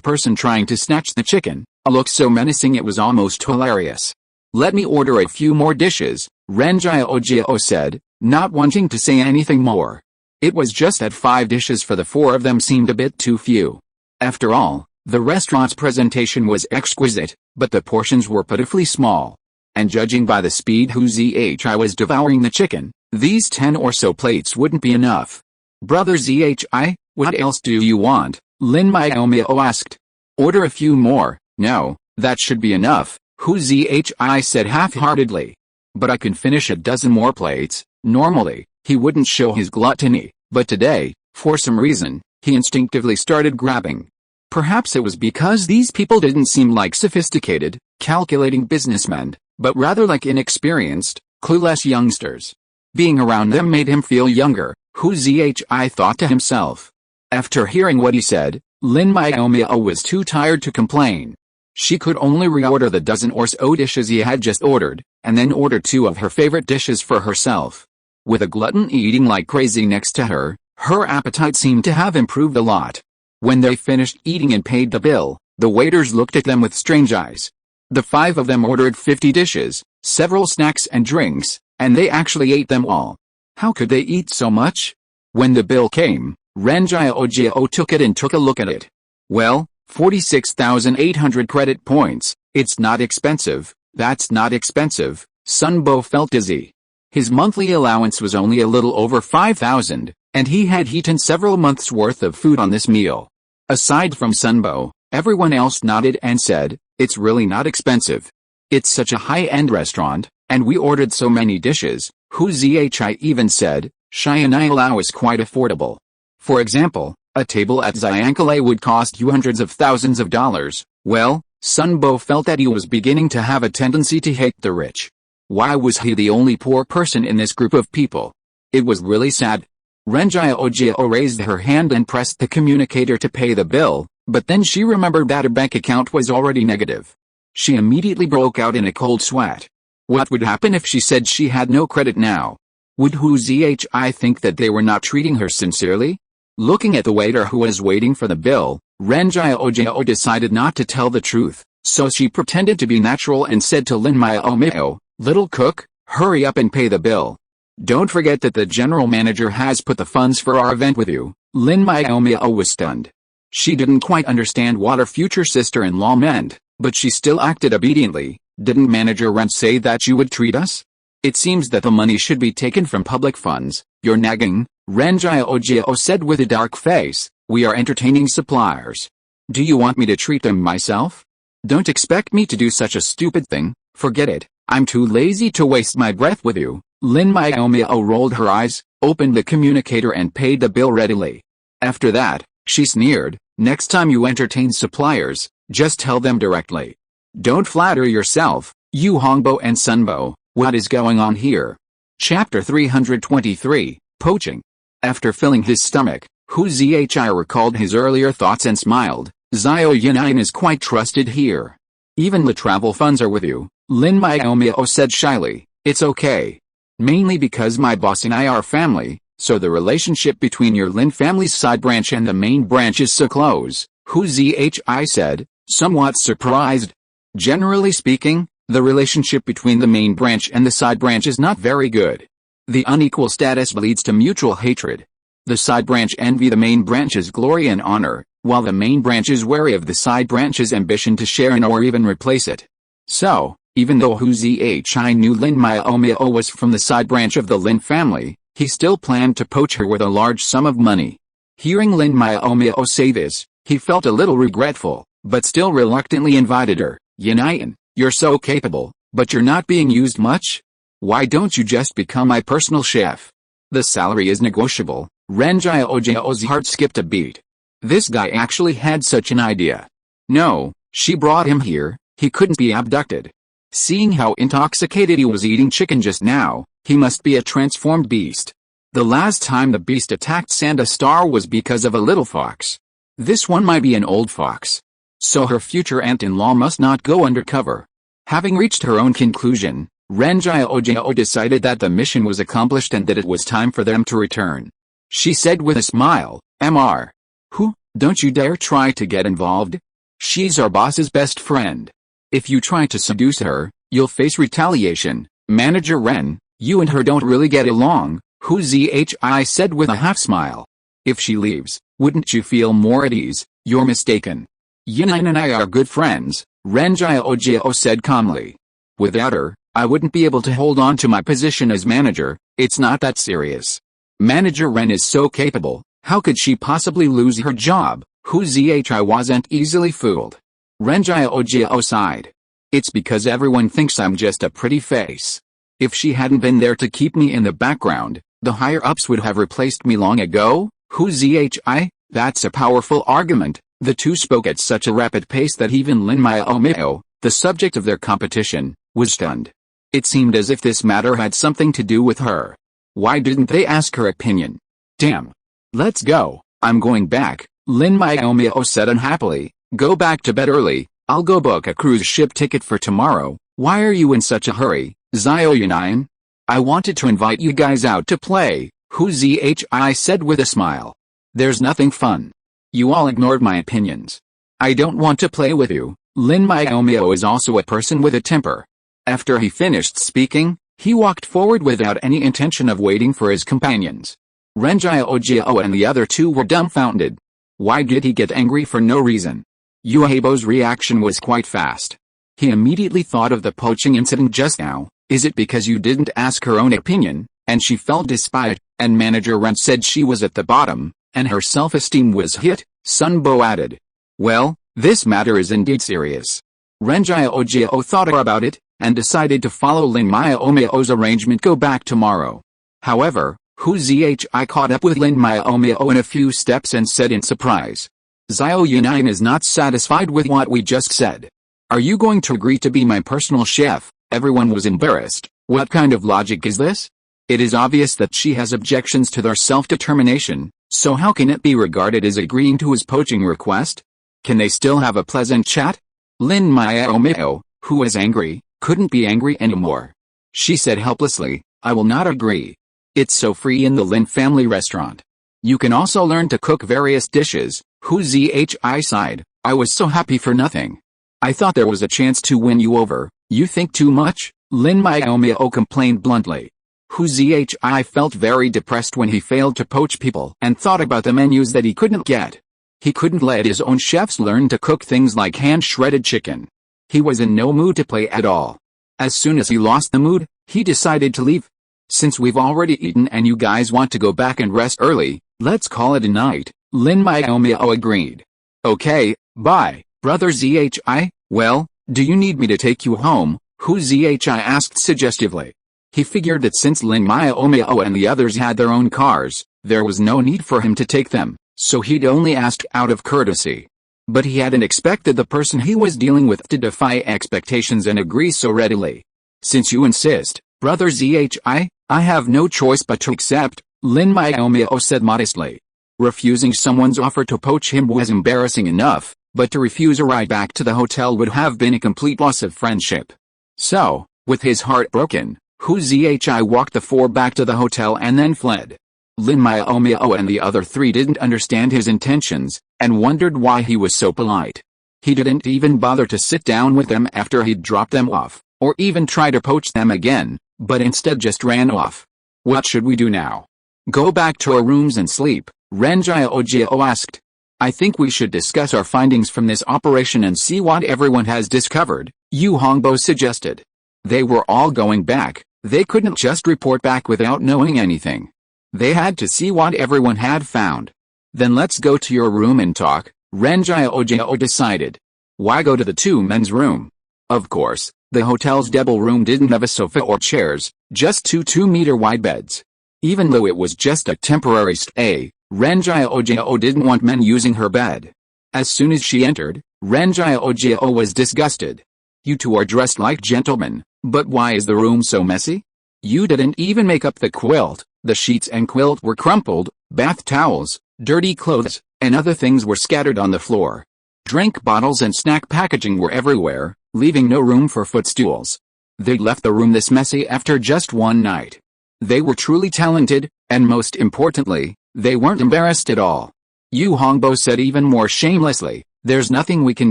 Speaker 1: person trying to snatch the chicken, a look so menacing it was almost hilarious. "Let me order a few more dishes," Ren Jiao said, not wanting to say anything more. It was just that 5 dishes for the 4 of them seemed a bit too few. After all, the restaurant's presentation was exquisite, but the portions were pitifully small. And judging by the speed Hu Zhi was devouring the chicken, these 10 or so plates wouldn't be enough. "Brother Zhi, what else do you want?" Lin Miaomiao asked. "Order a few more." "No, that should be enough," Hu Zhi said half-heartedly. "But I can finish a dozen more plates." Normally, he wouldn't show his gluttony, but today, for some reason, he instinctively started grabbing. Perhaps it was because these people didn't seem like sophisticated, calculating businessmen, but rather like inexperienced, clueless youngsters. Being around them made him feel younger, Hu Zhi thought to himself. After hearing what he said, Lin Miaomiao was too tired to complain. She could only reorder the dozen or so dishes he had just ordered, and then order 2 of her favorite dishes for herself. With a glutton eating like crazy next to her, her appetite seemed to have improved a lot. When they finished eating and paid the bill, the waiters looked at them with strange eyes. The 5 of them ordered 50 dishes, several snacks and drinks, and they actually ate them all. How could they eat so much? When the bill came, Ren Jiao took it and took a look at it. "Well, 46,800 credit points, it's not expensive." "That's not expensive," Sun Bo felt dizzy. His monthly allowance was only a little over 5,000, and he had eaten several months' worth of food on this meal. Aside from Sun Bo, everyone else nodded and said, "It's really not expensive. It's such a high-end restaurant, and we ordered so many dishes." Hu Zhi even said, "Xianlao is quite affordable. For example, a table at Zyankale would cost you hundreds of thousands of dollars." Well, Sun Bo felt that he was beginning to have a tendency to hate the rich. Why was he the only poor person in this group of people? It was really sad. Ren Jiao raised her hand and pressed the communicator to pay the bill, but then she remembered that her bank account was already negative. She immediately broke out in a cold sweat. What would happen if she said she had no credit now? Would Hu Zhi think that they were not treating her sincerely? Looking at the waiter who was waiting for the bill, Lin Miaomiao decided not to tell the truth, so she pretended to be natural and said to Lin Miaomiao, "Little cook, hurry up and pay the bill. Don't forget that the general manager has put the funds for our event with you." Lin Miaomiao was stunned. She didn't quite understand what her future sister-in-law meant, but she still acted obediently. "Didn't Manager Ren say that you would treat us? It seems that the money should be taken from public funds. You're nagging," Lin Miaomiao said with a dark face. "We are entertaining suppliers. Do you want me to treat them myself? Don't expect me to do such a stupid thing. Forget it. I'm too lazy to waste my breath with you." Lin Miaomiao rolled her eyes, opened the communicator and paid the bill readily. After that, she sneered, "Next time you entertain suppliers, just tell them directly. Don't flatter yourself, you Hongbo and Sunbo. What is going on here?" Chapter 323, Poaching. After filling his stomach, Hu Zhi recalled his earlier thoughts and smiled. "Xiao Yunyan is quite trusted here. Even the travel funds are with you," Lin Miaomiao said shyly. "It's okay. Mainly because my boss and I are family, so the relationship between your Lin family's side branch and the main branch is so close," Hu Zhi said, somewhat surprised. "Generally speaking, the relationship between the main branch and the side branch is not very good. The unequal status leads to mutual hatred. The side branch envy the main branch's glory and honor, while the main branch is wary of the side branch's ambition to share in or even replace it. So, even though Hu Zhi knew Lin Miaomiao was from the side branch of the Lin family, he still planned to poach her with a large sum of money." Hearing Lin Miaomiao say this, he felt a little regretful, but still reluctantly invited her. "Yunyan, you're so capable, but you're not being used much? Why don't you just become my personal chef? The salary is negotiable." Lin Miaomiao's heart skipped a beat. This guy actually had such an idea. No, she brought him here, he couldn't be abducted. Seeing how intoxicated he was eating chicken just now, he must be a transformed beast. The last time the beast attacked Santa Star was because of a little fox. This one might be an old fox. So her future aunt-in-law must not go undercover. Having reached her own conclusion, Lin Miaomiao decided that the mission was accomplished and that it was time for them to return. She said with a smile, "Mr. Who, don't you dare try to get involved. She's our boss's best friend. If you try to seduce her, you'll face retaliation. Manager Ren, you and her don't really get along," Hu Zhi said with a half-smile. "If she leaves, wouldn't you feel more at ease?" "You're mistaken. Yunyan and I are good friends," Lin Miaomiao said calmly. "Without her, I wouldn't be able to hold on to my position as manager. It's not that serious. Manager Ren is so capable, how could she possibly lose her job?" Hu Zhi wasn't easily fooled. Lin Miaomiao sighed. "It's because everyone thinks I'm just a pretty face. If she hadn't been there to keep me in the background, the higher-ups would have replaced me long ago." Hu Zhi, that's a powerful argument. The two spoke at such a rapid pace that even Lin Miaomiao, the subject of their competition, was stunned. It seemed as if this matter had something to do with her. Why didn't they ask her opinion? "Damn. Let's go, I'm going back," Lin Miaomiao said unhappily. "Go back to bed early, I'll go book a cruise ship ticket for tomorrow." "Why are you in such a hurry, Xiao Yunyan?" "I wanted to invite you guys out to play," Hu Zhi said with a smile. "There's nothing fun. You all ignored my opinions. I don't want to play with you." Lin Miaomiao is also a person with a temper. After he finished speaking, he walked forward without any intention of waiting for his companions. Lin Miaomiao and the other two were dumbfounded. Why did he get angry for no reason? Yu Heibo's reaction was quite fast. He immediately thought of the poaching incident just now. Is it because you didn't ask her own opinion, and she felt despised, and Manager Ren said she was at the bottom, and her self-esteem was hit? Sunbo added. Well, this matter is indeed serious. Lin Miaomiao thought about it, and decided to follow Lin Miaomiao's arrangement go back tomorrow. However, Hu Zhi caught up with Lin Miaomiao in a few steps and said in surprise. Xiao Yunyan is not satisfied with what we just said. Are you going to agree to be my personal chef? Everyone was embarrassed. What kind of logic is this? It is obvious that she has objections to their self-determination, so how can it be regarded as agreeing to his poaching request? Can they still have a pleasant chat? Lin Miaomiao, who was angry, couldn't be angry anymore. She said helplessly, I will not agree. It's so free in the Lin family restaurant. You can also learn to cook various dishes. Hu Zhi sighed. I was so happy for nothing. I thought there was a chance to win you over. You think too much? Lin Miaomiao complained bluntly. Hu Zhi felt very depressed when he failed to poach people and thought about the menus that he couldn't get. He couldn't let his own chefs learn to cook things like hand-shredded chicken. He was in no mood to play at all. As soon as he lost the mood, he decided to leave. Since we've already eaten and you guys want to go back and rest early, let's call it a night, Lin Miaomiao agreed. Okay, bye, brother Zhi. Well, do you need me to take you home? Hu Zhi asked suggestively. He figured that since Lin Miaomiao and the others had their own cars, there was no need for him to take them, so he'd only asked out of courtesy. But he hadn't expected the person he was dealing with to defy expectations and agree so readily. Since you insist, brother Zhi, I have no choice but to accept, Lin Miaomiao said modestly. Refusing someone's offer to poach him was embarrassing enough, but to refuse a ride back to the hotel would have been a complete loss of friendship. So, with his heart broken, Hu Zhi walked the four back to the hotel and then fled. Lin Miaomiao and the other three didn't understand his intentions, and wondered why he was so polite. He didn't even bother to sit down with them after he'd dropped them off, or even try to poach them again, but instead just ran off. What should we do now? Go back to our rooms and sleep, Ren Jiao asked. I think we should discuss our findings from this operation and see what everyone has discovered, Yu Hongbo suggested. They were all going back. They couldn't just report back without knowing anything. They had to see what everyone had found. Then let's go to your room and talk, Ren Jiao decided. Why go to the two men's room? Of course, the hotel's double room didn't have a sofa or chairs, just two 2-meter wide beds. Even though it was just a temporary stay, Ren Jiao didn't want men using her bed. As soon as she entered, Ren Jiao was disgusted. You two are dressed like gentlemen, but why is the room so messy? You didn't even make up the quilt. The sheets and quilt were crumpled, bath towels, dirty clothes, and other things were scattered on the floor. Drink bottles and snack packaging were everywhere, leaving no room for footstools. They'd left the room this messy after just one night. They were truly talented, and most importantly, they weren't embarrassed at all. Yu Hongbo said even more shamelessly, there's nothing we can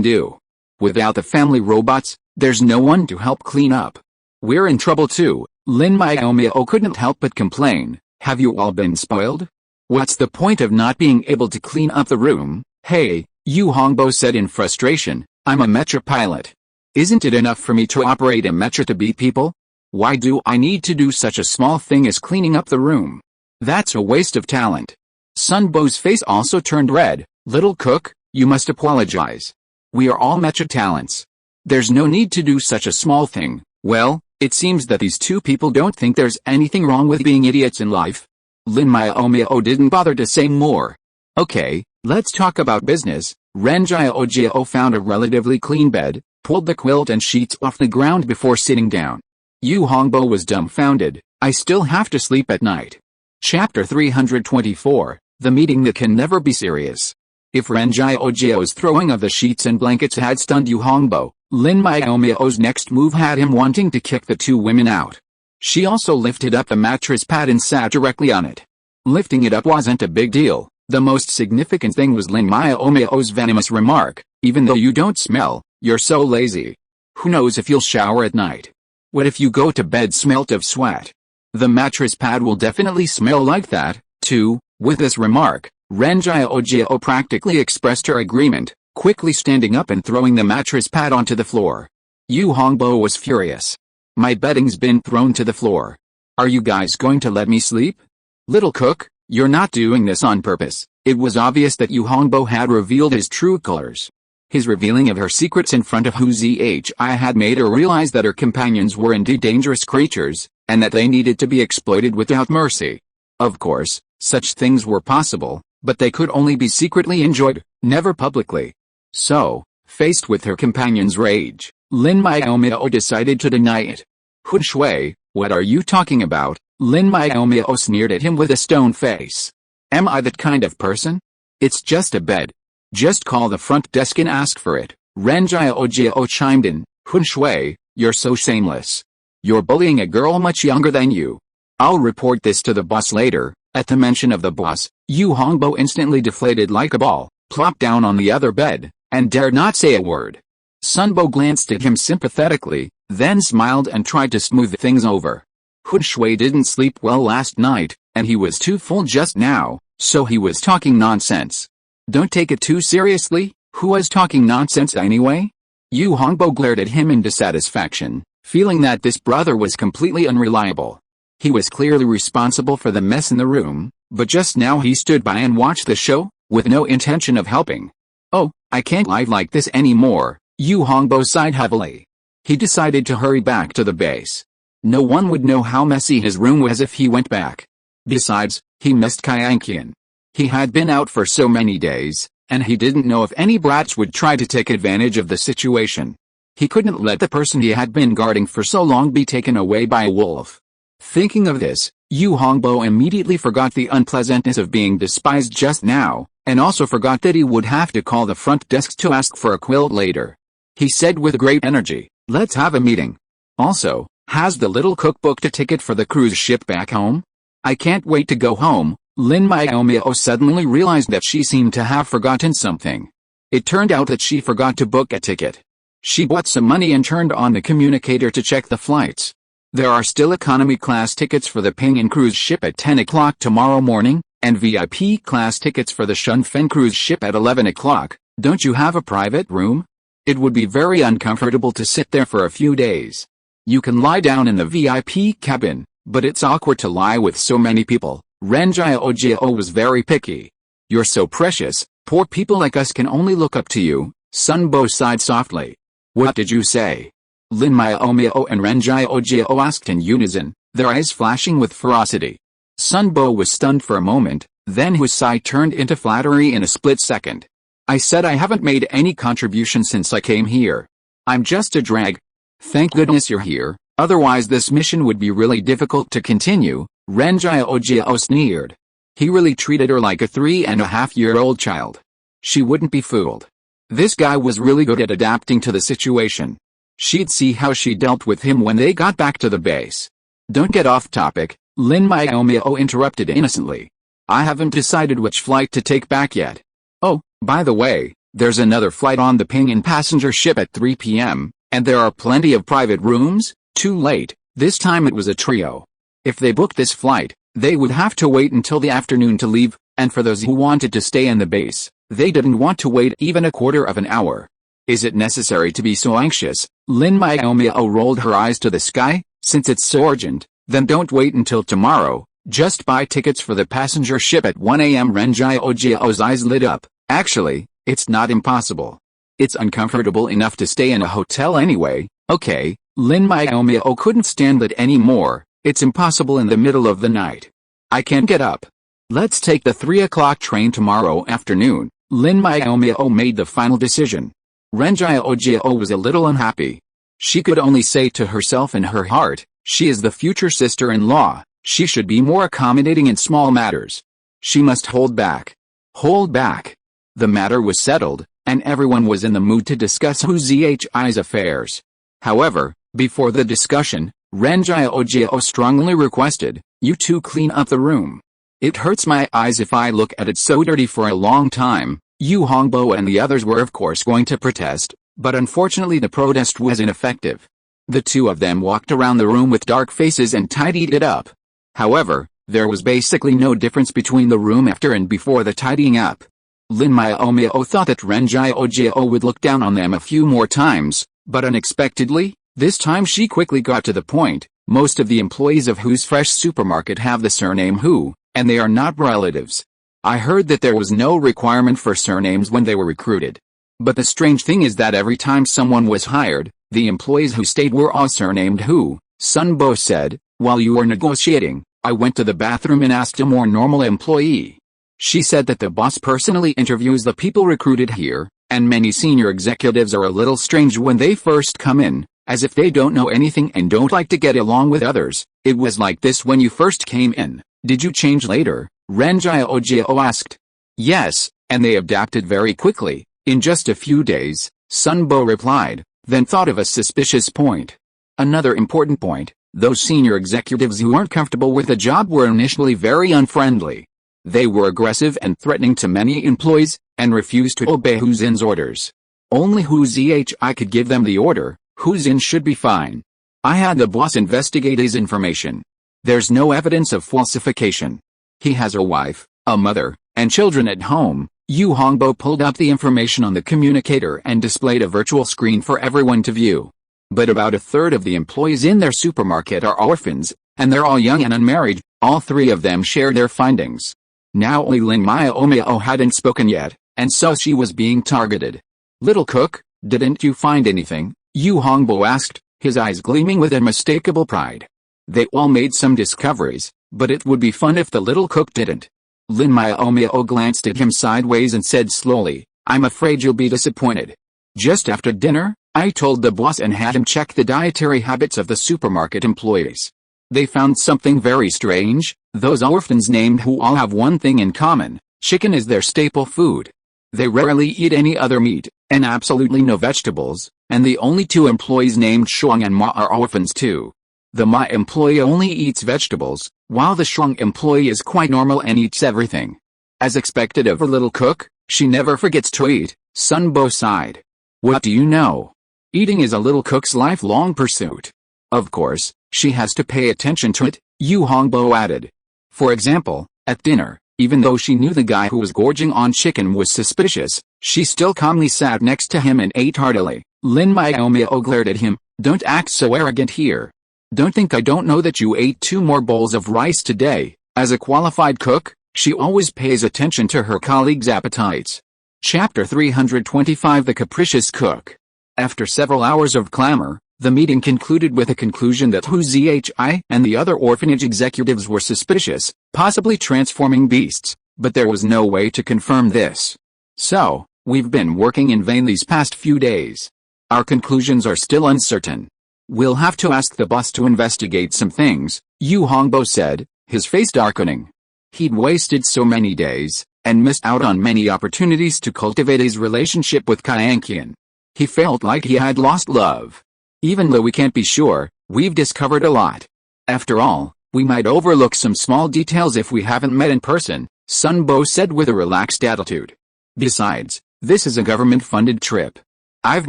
Speaker 1: do. Without the family robots, there's no one to help clean up. We're in trouble too. Lin Miaomiao couldn't help but complain. Have you all been spoiled? What's the point of not being able to clean up the room? Hey, Yu Hongbo said in frustration, I'm a mecha pilot. Isn't it enough for me to operate a mecha to beat people? Why do I need to do such a small thing as cleaning up the room? That's a waste of talent. Sun Bo's face also turned red. Little cook, you must apologize. We are all mecha talents. There's no need to do such a small thing. Well, it seems that these two people don't think there's anything wrong with being idiots in life. Lin Miaomiao didn't bother to say more. Okay, let's talk about business. Ren Jiao found a relatively clean bed, pulled the quilt and sheets off the ground before sitting down. Yu Hongbo was dumbfounded. I still have to sleep at night. Chapter 324, The Meeting That Can Never Be Serious. If Ren Jiao's throwing of the sheets and blankets had stunned Yu Hongbo, Lin Miaomiao's next move had him wanting to kick the two women out. She also lifted up the mattress pad and sat directly on it. Lifting it up wasn't a big deal. The most significant thing was Lin Miaomiao's venomous remark, even though you don't smell, you're so lazy. Who knows if you'll shower at night? What if you go to bed smelt of sweat? The mattress pad will definitely smell like that, too. With this remark, Ren Jiao practically expressed her agreement, quickly standing up and throwing the mattress pad onto the floor. Yu Hongbo was furious. My bedding's been thrown to the floor. Are you guys going to let me sleep? Little cook, you're not doing this on purpose. It was obvious that Yu Hongbo had revealed his true colors. His revealing of her secrets in front of Hu Zhi had made her realize that her companions were indeed dangerous creatures, and that they needed to be exploited without mercy. Of course, such things were possible, but they could only be secretly enjoyed, never publicly. So, faced with her companion's rage, Lin Miaomiao decided to deny it. Hun Shui, what are you talking about? Lin Miaomiao sneered at him with a stone face. Am I that kind of person? It's just a bed. Just call the front desk and ask for it. Ren Jiao chimed in. Hun Shui, you're so shameless. You're bullying a girl much younger than you. I'll report this to the boss later, At the mention of the boss, Yu Hongbo instantly deflated like a ball, plopped down on the other bed, and dared not say a word. Sunbo glanced at him sympathetically, then smiled and tried to smooth things over. Hu Shui didn't sleep well last night, and he was too full just now, so he was talking nonsense. Don't take it too seriously, who was talking nonsense anyway? Yu Hongbo glared at him in dissatisfaction, feeling that this brother was completely unreliable. He was clearly responsible for the mess in the room, but just now he stood by and watched the show, with no intention of helping. Oh, I can't live like this anymore, Yu Hongbo sighed heavily. He decided to hurry back to the base. No one would know how messy his room was if he went back. Besides, he missed Kaianqian. He had been out for so many days, and he didn't know if any brats would try to take advantage of the situation. He couldn't let the person he had been guarding for so long be taken away by a wolf. Thinking of this, Yu Hongbo immediately forgot the unpleasantness of being despised just now, and also forgot that he would have to call the front desk to ask for a quilt later. He said with great energy, "Let's have a meeting. Also, has the little cook booked a ticket for the cruise ship back home? I can't wait to go home." Lin Miaomiao suddenly realized that she seemed to have forgotten something. It turned out that she forgot to book a ticket. She bought some money and turned on the communicator to check the flights. There are still economy class tickets for the Pinyin cruise ship at 10 o'clock tomorrow morning, and VIP class tickets for the Shunfen cruise ship at 11 o'clock. Don't you have a private room? It would be very uncomfortable to sit there for a few days. You can lie down in the VIP cabin, but it's awkward to lie with so many people. Ren Jiao was very picky. You're so precious, poor people like us can only look up to you, Sunbo sighed softly. What did you say? Lin Miaomiao and Ren Jiao asked in unison, their eyes flashing with ferocity. Sunbo was stunned for a moment, then his sigh turned into flattery in a split second. I said I haven't made any contribution since I came here. I'm just a drag. Thank goodness you're here, otherwise this mission would be really difficult to continue, Ren Jiao sneered. He really treated her like a 3.5-year-old child. She wouldn't be fooled. This guy was really good at adapting to the situation. She'd see how she dealt with him when they got back to the base. Don't get off topic, Lin Miaomiao interrupted innocently. I haven't decided which flight to take back yet. Oh, by the way, there's another flight on the Pinyin passenger ship at 3 p.m., and there are plenty of private rooms. Too late, this time it was a trio. If they booked this flight, they would have to wait until the afternoon to leave, and for those who wanted to stay in the base, they didn't want to wait even a quarter of an hour. Is it necessary to be so anxious? Lin Miaomiao rolled her eyes to the sky. Since it's so urgent, then don't wait until tomorrow. Just buy tickets for the passenger ship at 1 a.m. Ren Jiao's eyes lit up. Actually, it's not impossible. It's uncomfortable enough to stay in a hotel anyway. Okay, Lin Miaomiao couldn't stand it anymore. It's impossible in the middle of the night. I can't get up. Let's take the 3 o'clock train tomorrow afternoon. Lin Miaomiao made the final decision. Ren Jiao was a little unhappy. She could only say to herself in her heart, she is the future sister-in-law. She should be more accommodating in small matters. She must hold back. Hold back. The matter was settled, and everyone was in the mood to discuss Hu Zihi's affairs. However, before the discussion, Ren Jiao strongly requested, you two clean up the room. It hurts my eyes if I look at it so dirty for a long time. Yu Hongbo and the others were of course going to protest, but unfortunately the protest was ineffective. The two of them walked around the room with dark faces and tidied it up. However, there was basically no difference between the room after and before the tidying up. Lin Miaomiao thought that Ren Jiao would look down on them a few more times, but unexpectedly, this time she quickly got to the point. Most of the employees of Hu's Fresh Supermarket have the surname Hu, and they are not relatives. I heard that there was no requirement for surnames when they were recruited. But the strange thing is that every time someone was hired, the employees who stayed were all surnamed Hu. Sunbo said, while you were negotiating, I went to the bathroom and asked a more normal employee. She said that the boss personally interviews the people recruited here, and many senior executives are a little strange when they first come in, as if they don't know anything and don't like to get along with others. It was like this when you first came in. Did you change later? Ren Jiao asked. Yes, and they adapted very quickly, in just a few days, Sunbo replied, then thought of a suspicious point. Another important point, Those senior executives who weren't comfortable with the job were initially very unfriendly. They were aggressive and threatening to many employees, and refused to obey Hu Xin's orders. Only Hu Zhi could give them the order. Hu Xin should be fine. I had the boss investigate his information. There's no evidence of falsification. He has a wife, a mother, and children at home. Yu Hongbo pulled up the information on the communicator and displayed a virtual screen for everyone to view. But about a third of the employees in their supermarket are orphans, and they're all young and unmarried. All three of them shared their findings. Now only Lin Miaomiao hadn't spoken yet, and so she was being targeted. Little cook, didn't you find anything? Yu Hongbo asked, his eyes gleaming with unmistakable pride. They all made some discoveries, but it would be fun if the little cook didn't. Lin Miaomiao glanced at him sideways and said slowly, I'm afraid you'll be disappointed. Just after dinner, I told the boss and had him check the dietary habits of the supermarket employees. They found something very strange. Those orphans named Hu all have one thing in common: chicken is their staple food. They rarely eat any other meat, and absolutely no vegetables, and the only two employees named Shuang and Ma are orphans too. The Ma employee only eats vegetables, while the Shuang employee is quite normal and eats everything. As expected of a little cook, she never forgets to eat. Sun Bo sighed. What do you know? Eating is a little cook's lifelong pursuit. Of course, she has to pay attention to it, Yu Hongbo added. For example, at dinner, even though she knew the guy who was gorging on chicken was suspicious, she still calmly sat next to him and ate heartily. Lin Miaomiao glared at him. Don't act so arrogant here. Don't think I don't know that you ate 2 more bowls of rice today. As a qualified cook, she always pays attention to her colleagues' appetites. Chapter 325 The Capricious Cook. After several hours of clamor, the meeting concluded with a conclusion that Hu Zhi and the other orphanage executives were suspicious, possibly transforming beasts, but there was no way to confirm this. So, we've been working in vain these past few days. Our conclusions are still uncertain. We'll have to ask the boss to investigate some things, Yu Hongbo said, his face darkening. He'd wasted so many days, and missed out on many opportunities to cultivate his relationship with Kaianqian. He felt like he had lost love. Even though we can't be sure, we've discovered a lot. After all, we might overlook some small details if we haven't met in person, Sun Bo said with a relaxed attitude. Besides, this is a government-funded trip. I've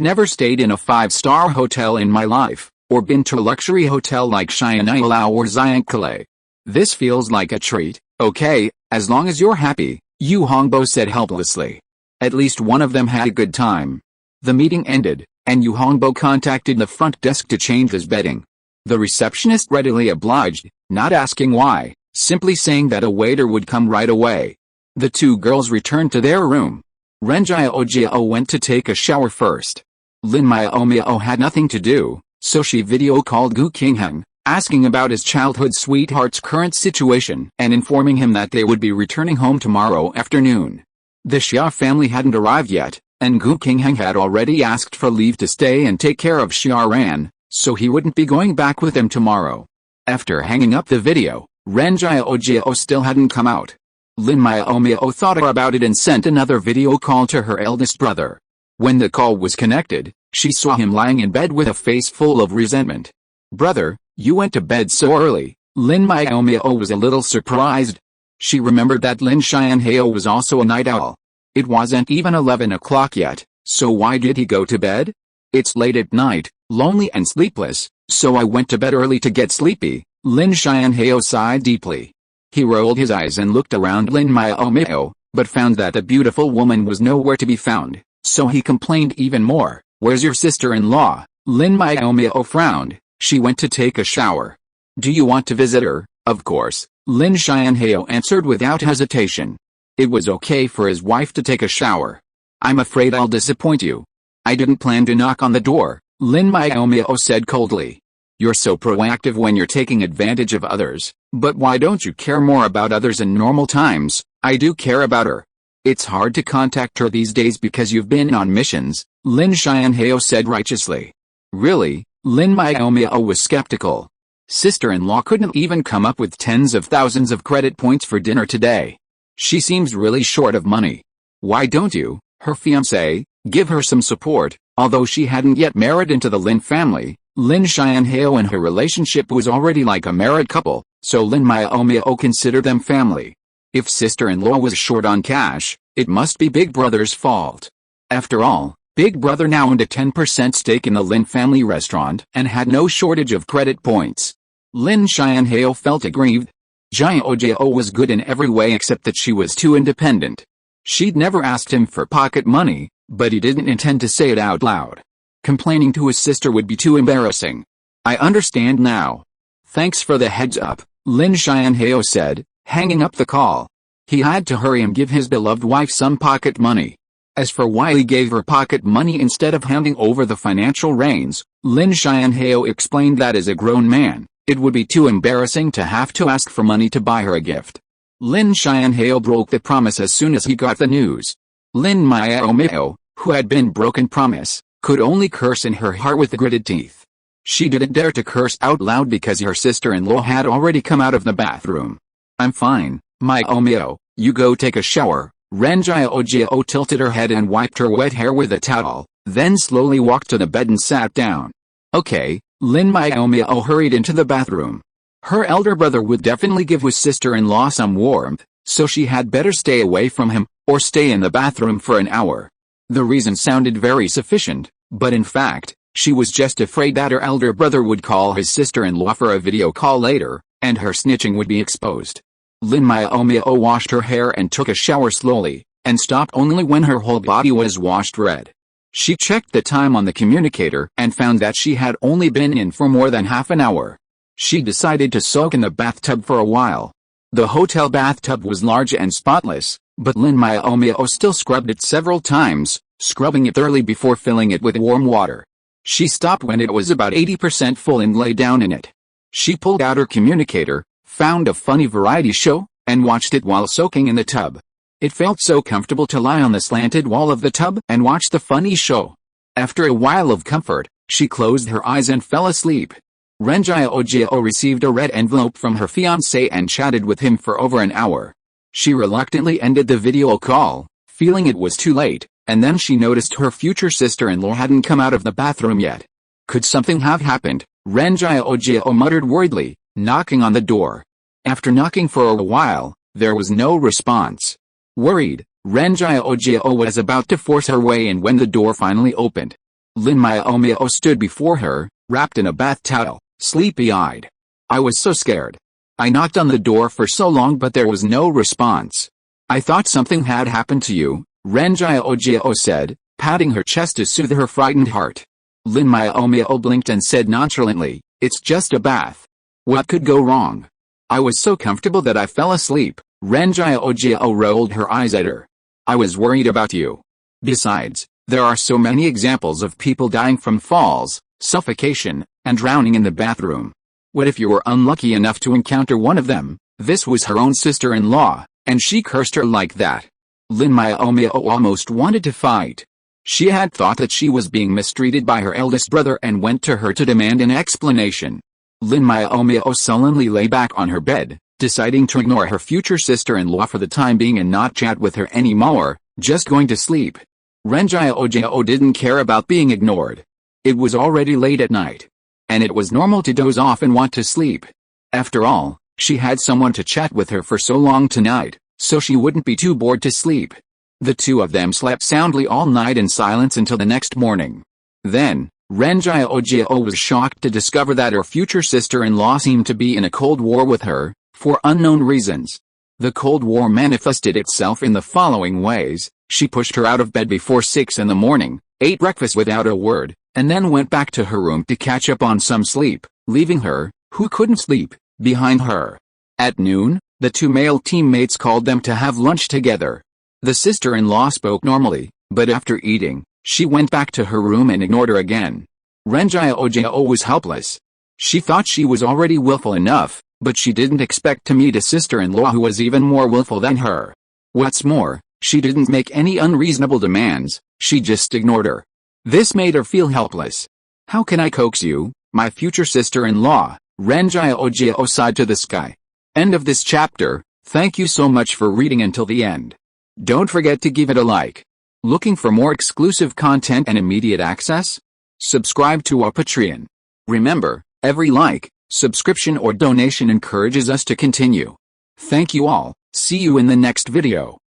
Speaker 1: never stayed in a 5-star hotel in my life, or been to a luxury hotel like Xian'ai or Xiankale. This feels like a treat. Okay, as long as you're happy, Yu Hongbo said helplessly. At least one of them had a good time. The meeting ended, and Yu Hongbo contacted the front desk to change his bedding. The receptionist readily obliged, not asking why, simply saying that a waiter would come right away. The 2 girls returned to their room. Ren Jiao went to take a shower first. Lin Miaomiao had nothing to do, so she video called Gu Qingheng, asking about his childhood sweetheart's current situation and informing him that they would be returning home tomorrow afternoon. The Xia family hadn't arrived yet, and Gu Qingheng had already asked for leave to stay and take care of Xiaoran, so he wouldn't be going back with them tomorrow. After hanging up the video, Ren Jiao still hadn't come out. Lin Miaomiao thought about it and sent another video call to her eldest brother. When the call was connected, she saw him lying in bed with a face full of resentment. Brother, you went to bed so early. Lin Miaomiao was a little surprised. She remembered that Lin Xianhao was also a night owl. It wasn't even 11 o'clock yet, so why did he go to bed? It's late at night, lonely and sleepless, so I went to bed early to get sleepy. Lin Xianhao sighed deeply. He rolled his eyes and looked around Lin Miaomiao, but found that the beautiful woman was nowhere to be found, so he complained even more. Where's your sister-in-law? Lin Miaomiao frowned. She went to take a shower. Do you want to visit her? Of course, Lin Xianhao answered without hesitation. It was okay for his wife to take a shower. I'm afraid I'll disappoint you. I didn't plan to knock on the door, Lin Miaomiao said coldly. You're so proactive when you're taking advantage of others, but why don't you care more about others in normal times? I do care about her. It's hard to contact her these days because you've been on missions, Lin Xianhao said righteously. Really? Lin Miaomiao was skeptical. Sister-in-law couldn't even come up with tens of thousands of credit points for dinner today. She seems really short of money. Why don't you, her fiancé, give her some support? Although she hadn't yet married into the Lin family, Lin Xianhao and her relationship was already like a married couple, so Lin Miaomiao considered them family. If sister-in-law was short on cash, it must be Big Brother's fault. After all, Big Brother now owned a 10% stake in the Lin family restaurant and had no shortage of credit points. Lin Xianhao felt aggrieved. Jiao was good in every way except that she was too independent. She'd never asked him for pocket money, but he didn't intend to say it out loud. Complaining to his sister would be too embarrassing. I understand now. Thanks for the heads up, Lin Xianhao said, hanging up the call. He had to hurry and give his beloved wife some pocket money. As for why he gave her pocket money instead of handing over the financial reins, Lin Xianhao explained that as a grown man, it would be too embarrassing to have to ask for money to buy her a gift. Lin Xianhao broke the promise as soon as he got the news. Lin Miaomiao, who had been broken promise, could only curse in her heart with gritted teeth. She didn't dare to curse out loud because her sister-in-law had already come out of the bathroom. I'm fine, Miaomiao, you go take a shower. Ren Jiao tilted her head and wiped her wet hair with a towel, then slowly walked to the bed and sat down. Okay, Lin Miaomiao hurried into the bathroom. Her elder brother would definitely give his sister-in-law some warmth, so she had better stay away from him, or stay in the bathroom for an hour. The reason sounded very sufficient, but in fact, she was just afraid that her elder brother would call his sister-in-law for a video call later, and her snitching would be exposed. Lin Miaomiao washed her hair and took a shower slowly, and stopped only when her whole body was washed red. She checked the time on the communicator and found that she had only been in for more than half an hour. She decided to soak in the bathtub for a while. The hotel bathtub was large and spotless, but Lin Miaomiao still scrubbed it several times, scrubbing it thoroughly before filling it with warm water. She stopped when it was about 80% full and lay down in it. She pulled out her communicator, found a funny variety show, and watched it while soaking in the tub. It felt so comfortable to lie on the slanted wall of the tub and watch the funny show. After a while of comfort, she closed her eyes and fell asleep. Ren Jiao received a red envelope from her fiancé and chatted with him for over an hour. She reluctantly ended the video call, feeling it was too late, and then she noticed her future sister-in-law hadn't come out of the bathroom yet. Could something have happened? Ren Jiao muttered worriedly, knocking on the door. After knocking for a while, there was no response. Worried, Ren Jiao was about to force her way in when the door finally opened. Lin Miaomiao stood before her, wrapped in a bath towel, sleepy-eyed. I was so scared. I knocked on the door for so long but there was no response. I thought something had happened to you, Ren Jiao said, patting her chest to soothe her frightened heart. Lin Miaomiao blinked and said nonchalantly, it's just a bath. What could go wrong? I was so comfortable that I fell asleep. Ren Jiao rolled her eyes at her. I was worried about you. Besides, there are so many examples of people dying from falls, suffocation, and drowning in the bathroom. What if you were unlucky enough to encounter one of them? This was her own sister-in-law, and she cursed her like that. Lin Miaomiao almost wanted to fight. She had thought that she was being mistreated by her eldest brother and went to her to demand an explanation. Lin Miaomiao sullenly lay back on her bed, deciding to ignore her future sister-in-law for the time being and not chat with her anymore, just going to sleep. Ren Jiao didn't care about being ignored. It was already late at night, and it was normal to doze off and want to sleep. After all, she had someone to chat with her for so long tonight, so she wouldn't be too bored to sleep. The two of them slept soundly all night in silence until the next morning. Then, Ren Jiao was shocked to discover that her future sister-in-law seemed to be in a cold war with her, for unknown reasons. The Cold War manifested itself in the following ways. She pushed her out of bed before 6 in the morning, ate breakfast without a word, and then went back to her room to catch up on some sleep, leaving her, who couldn't sleep, behind her. At noon, the two male teammates called them to have lunch together. The sister-in-law spoke normally, but after eating, she went back to her room and ignored her again. Ren Jiao was helpless. She thought she was already willful enough, but she didn't expect to meet a sister-in-law who was even more willful than her. What's more, she didn't make any unreasonable demands, she just ignored her. This made her feel helpless. How can I coax you, my future sister-in-law? Ren Jiao sighed to the sky. End of this chapter. Thank you so much for reading until the end. Don't forget to give it a like. Looking for more exclusive content and immediate access? Subscribe to our Patreon. Remember, every like, subscription or donation encourages us to continue. Thank you all, see you in the next video.